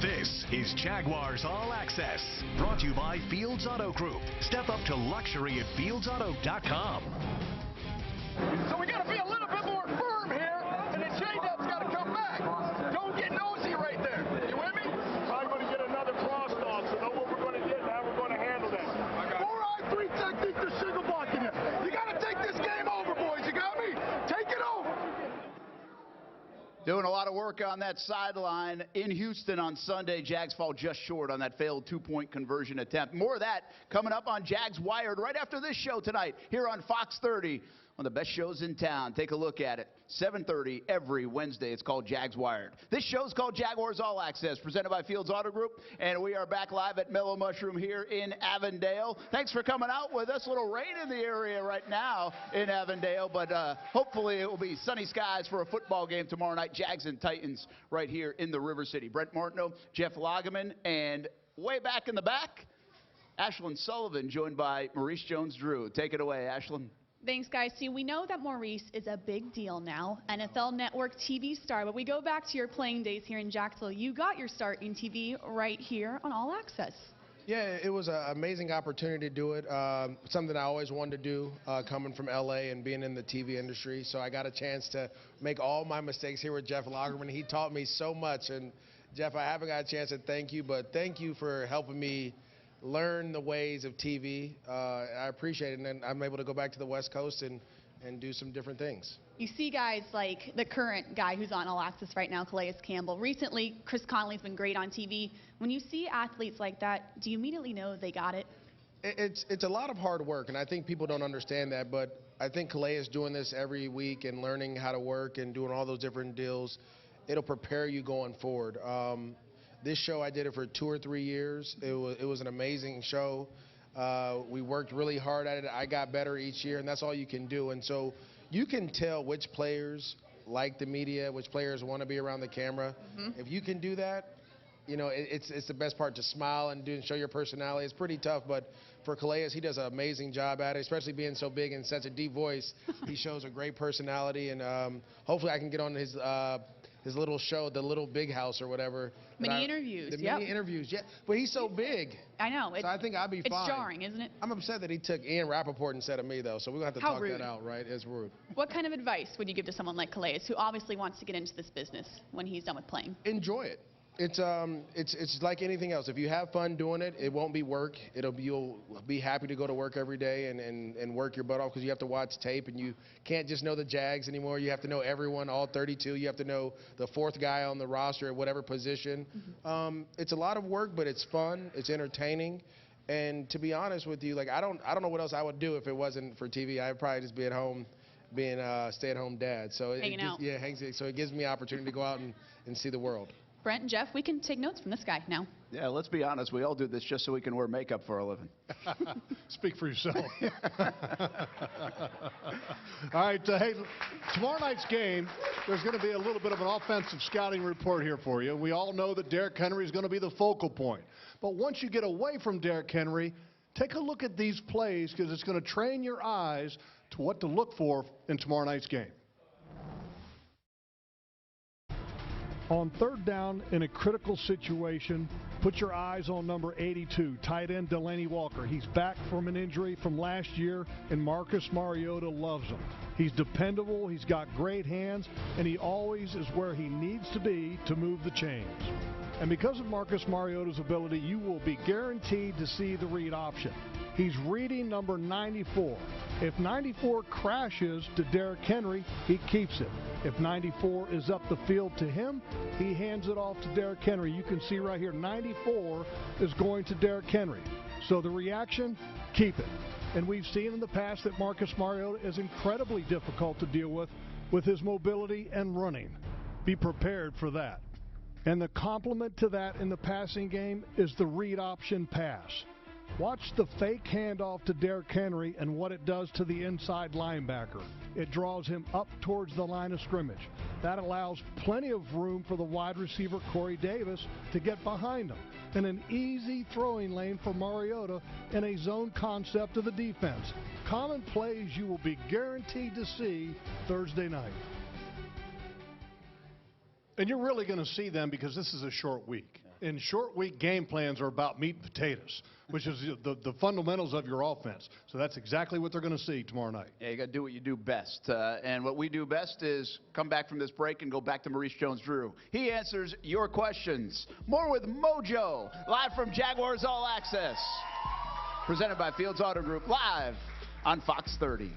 This is Jaguars All Access, brought to you by Fields Auto Group. Step up to luxury at fieldsauto.com. So we got to be a little bit more firm here, and the changeup's got to come back. Don't get nosy right there. You with me? I'm going to get another cross on, so know what we're going to get and how we're going to handle that. 4-eye-3 technique to single blocking it. You got to take this game over, boys. You got me? Take it over. Doing a lot of work on that sideline in Houston on Sunday. Jags fall just short on that failed two-point conversion attempt. More of that coming up on Jags Wired right after this show tonight here on Fox 30. One of the best shows in town. Take a look at it. 7:30 every Wednesday. It's called Jags Wired. This show's called Jaguars All Access, presented by Fields Auto Group. And we are back live at Mellow Mushroom here in Avondale. Thanks for coming out with us. A little rain in the area right now in Avondale, but hopefully it will be sunny skies for a football game tomorrow night. Jags and Titans right here in the River City. Brent Martineau, Jeff Lageman, and way back in the back, Ashlyn Sullivan, joined by Maurice Jones-Drew. Take it away, Ashlyn. Thanks, guys. See, we know that Maurice is a big deal now, NFL Network TV star, but we go back to your playing days here in Jacksonville. You got your start in TV right here on All Access. Yeah, it was an amazing opportunity to do it. Something I always wanted to do, coming from LA and being in the TV industry. So I got a chance to make all my mistakes here with Jeff Lagerman. He taught me so much. And Jeff, I haven't got a chance to thank you, but thank you for helping me learn the ways of TV. I appreciate it. And then I'm able to go back to the West Coast and do some different things. You see guys like the current guy who's on All Access right now, Calais Campbell. Recently, Chris Connolly's been great on TV. When you see athletes like that, do you immediately know they got it? It's a lot of hard work, and I think people don't understand that, but I think Calais is doing this every week and learning how to work and doing all those different deals. It'll prepare you going forward. This show, I did it for 2 or 3 years. It was an amazing show. We worked really hard at it. I got better each year, and that's all you can do. And so you can tell which players like the media, which players want to be around the camera. If you can do that, you know, it's the best part, to smile and show your personality. It's pretty tough, but for Calais, he does an amazing job at it, especially being so big and such a deep voice. He shows a great personality, and hopefully I can get on his little show, the Little Big House or whatever. Mini interviews, The mini interviews, yeah. But he's so big. I know. So I think I'll be fine. It's jarring, isn't it? I'm upset that he took Ian Rappaport instead of me, though, so we're going to have to How talk rude. that out, right? It's rude. What kind of advice would you give to someone like Calais, who obviously wants to get into this business when he's done with playing? Enjoy it. It's like anything else. If you have fun doing it, it won't be work. You'll be happy to go to work every day and work your butt off, because you have to watch tape, and you can't just know the Jags anymore. You have to know everyone, all 32. You have to know the 4th guy on the roster at whatever position. It's a lot of work, but it's fun. It's entertaining. And to be honest with you, like I don't know what else I would do if it wasn't for TV. I'd probably just be at home, being a stay-at-home dad. So Hanging out. Yeah, so it gives me opportunity to go out and see the world. Brent and Jeff, we can take notes from this guy now. Yeah, let's be honest. We all do this just so we can wear makeup for a living. Speak for yourself. All right, hey, tomorrow night's game, there's going to be a little bit of an offensive scouting report here for you. We all know that Derrick Henry is going to be the focal point. But once you get away from Derrick Henry, take a look at these plays, because it's going to train your eyes to what to look for in tomorrow night's game. On 3rd down in a critical situation, put your eyes on number 82, tight end Delaney Walker. He's back from an injury from last year, and Marcus Mariota loves him. He's dependable, he's got great hands, and he always is where he needs to be to move the chains. And because of Marcus Mariota's ability, you will be guaranteed to see the read option. He's reading number 94. If 94 crashes to Derrick Henry, he keeps it. If 94 is up the field to him, he hands it off to Derrick Henry. You can see right here, 94 is going to Derrick Henry. So the reaction, keep it. And we've seen in the past that Marcus Mariota is incredibly difficult to deal with his mobility and running. Be prepared for that. And the complement to that in the passing game is the read option pass. Watch the fake handoff to Derrick Henry and what it does to the inside linebacker. It draws him up towards the line of scrimmage. That allows plenty of room for the wide receiver Corey Davis to get behind him, and an easy throwing lane for Mariota in a zone concept of the defense. Common plays you will be guaranteed to see Thursday night. And you're really going to see them because this is a short week. And short week game plans are about meat and potatoes, which is the fundamentals of your offense. So that's exactly what they're going to see tomorrow night. Yeah, you got to do what you do best. And what we do best is come back from this break and go back to Maurice Jones-Drew. He answers your questions. More with Mojo, live from Jaguars All Access. Presented by Fields Auto Group, live on Fox 30.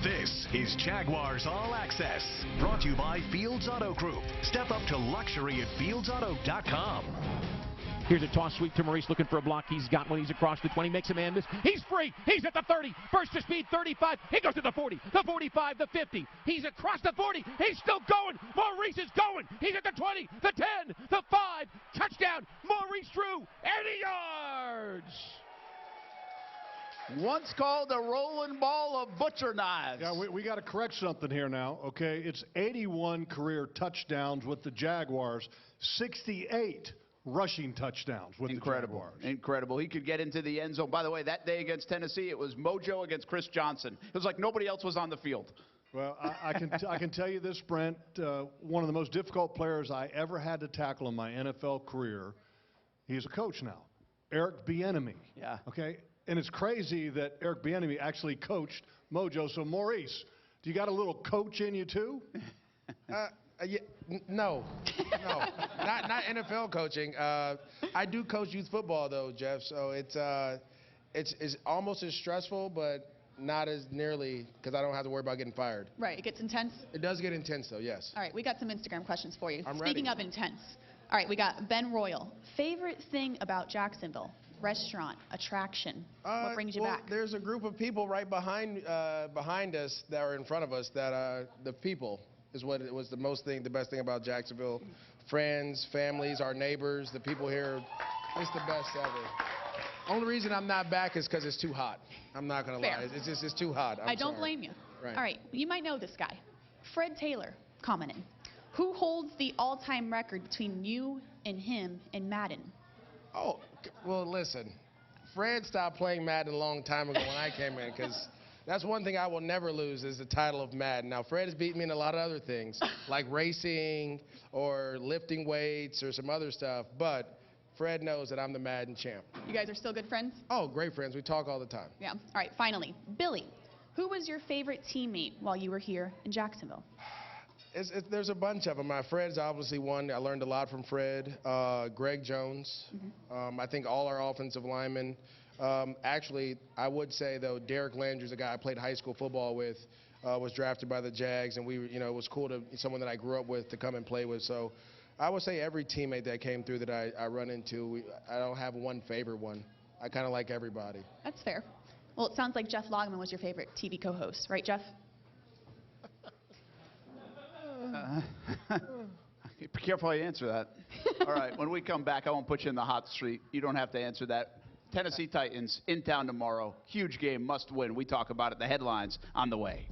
This is Jaguars All Access, brought to you by Fields Auto Group. Step up to luxury at fieldsauto.com. Here's a toss sweep to Maurice looking for a block. He's got one. He's across the 20. Makes a man miss. He's free. He's at the 30. Burst to speed 35. He goes to the 40. The 45. The 50. He's across the 40. He's still going. Maurice is going. He's at the 20. The 10. The 5. Touchdown. Maurice Drew. 80 yards. Once called a rolling ball of butcher knives. Yeah, we got to correct something here now, okay? It's 81 career touchdowns with the Jaguars, 68 rushing touchdowns with the Jaguars. Incredible. He could get into the end zone. By the way, that day against Tennessee, it was Mojo against Chris Johnson. It was like nobody else was on the field. Well, I can tell you this, Brent. One of the most difficult players I ever had to tackle in my NFL career. He's a coach now, Eric Bieniemy. Yeah. Okay. And it's crazy that Eric Bieniemy actually coached Mojo. So, Maurice, do you got a little coach in you too? Yeah, no, not NFL coaching. I do coach youth football though, Jeff. So it's almost as stressful, but not as nearly because I don't have to worry about getting fired. Right, it gets intense. It does get intense though, yes. All right, we got some Instagram questions for you. I'm Speaking ready. of intense. All right, we got Ben Royal. Favorite thing about Jacksonville? Restaurant, attraction. What brings you back? There's a group of people right behind us that are in front of us that the people is what it was the best thing about Jacksonville. Friends, families, our neighbors, the people here. It's the best ever. Only reason I'm not back is because it's too hot. I'm not gonna lie. It's too hot. I don't blame you. Right. All right, you might know this guy. Fred Taylor commented. Who holds the all-time record between you and him in Madden? Oh, well, listen. Fred stopped playing Madden a long time ago when I came in because that's one thing I will never lose is the title of Madden. Now, Fred has beaten me in a lot of other things, like racing or lifting weights or some other stuff, but Fred knows that I'm the Madden champ. You guys are still good friends? Oh, great friends. We talk all the time. Yeah. All right, finally, Billy. Who was your favorite teammate while you were here in Jacksonville? There's a bunch of them. Fred's obviously one. I learned a lot from Fred. Greg Jones. I think all our offensive linemen. Actually, I would say, though, Derek Landry's a guy I played high school football with, was drafted by the Jags, and it was cool to someone that I grew up with to come and play with. So I would say every teammate that came through that I run into, I don't have one favorite one. I kind of like everybody. That's fair. Well, it sounds like Jeff Logman was your favorite TV co-host, right, Jeff? Be careful how you answer that. All right, when we come back, I won't put you in the hot street. You don't have to answer that. Tennessee Titans in town tomorrow. Huge game, must win. We talk about it, the headlines on the way.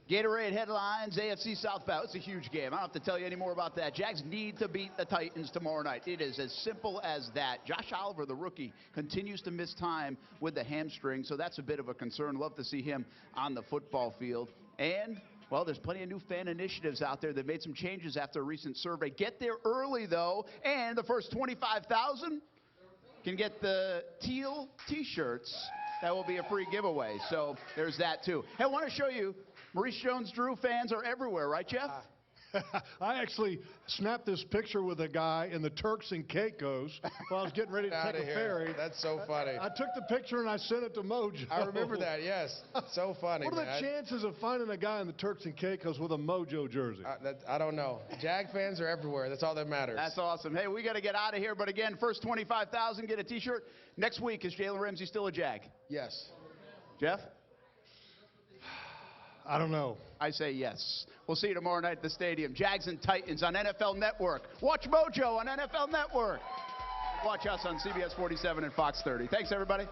Gatorade headlines, AFC South Battle. It's a huge game. I don't have to tell you any more about that. Jags need to beat the Titans tomorrow night. It is as simple as that. Josh Oliver, the rookie, continues to miss time with the hamstring, so that's a bit of a concern. Love to see him on the football field. And, well, there's plenty of new fan initiatives out there that made some changes after a recent survey. Get there early, though, and the first 25,000 can get the teal T-shirts. That will be a free giveaway, so there's that, too. Hey, I want to show you, Maurice Jones-Drew fans are everywhere, right, Jeff? I actually snapped this picture with a guy in the Turks and Caicos while I was getting ready to take a ferry. That's so funny. I took the picture and I sent it to Mojo. I remember that, yes. So funny, What are the chances of finding a guy in the Turks and Caicos with a Mojo jersey? I don't know. Jag fans are everywhere. That's all that matters. That's awesome. Hey, we got to get out of here. But again, first 25,000 get a T-shirt. Next week, is Jalen Ramsey still a Jag? Yes. Jeff? I don't know. I say yes. We'll see you tomorrow night at the stadium. Jags and Titans on NFL Network. Watch Mojo on NFL Network. Watch us on CBS 47 and Fox 30. Thanks, everybody.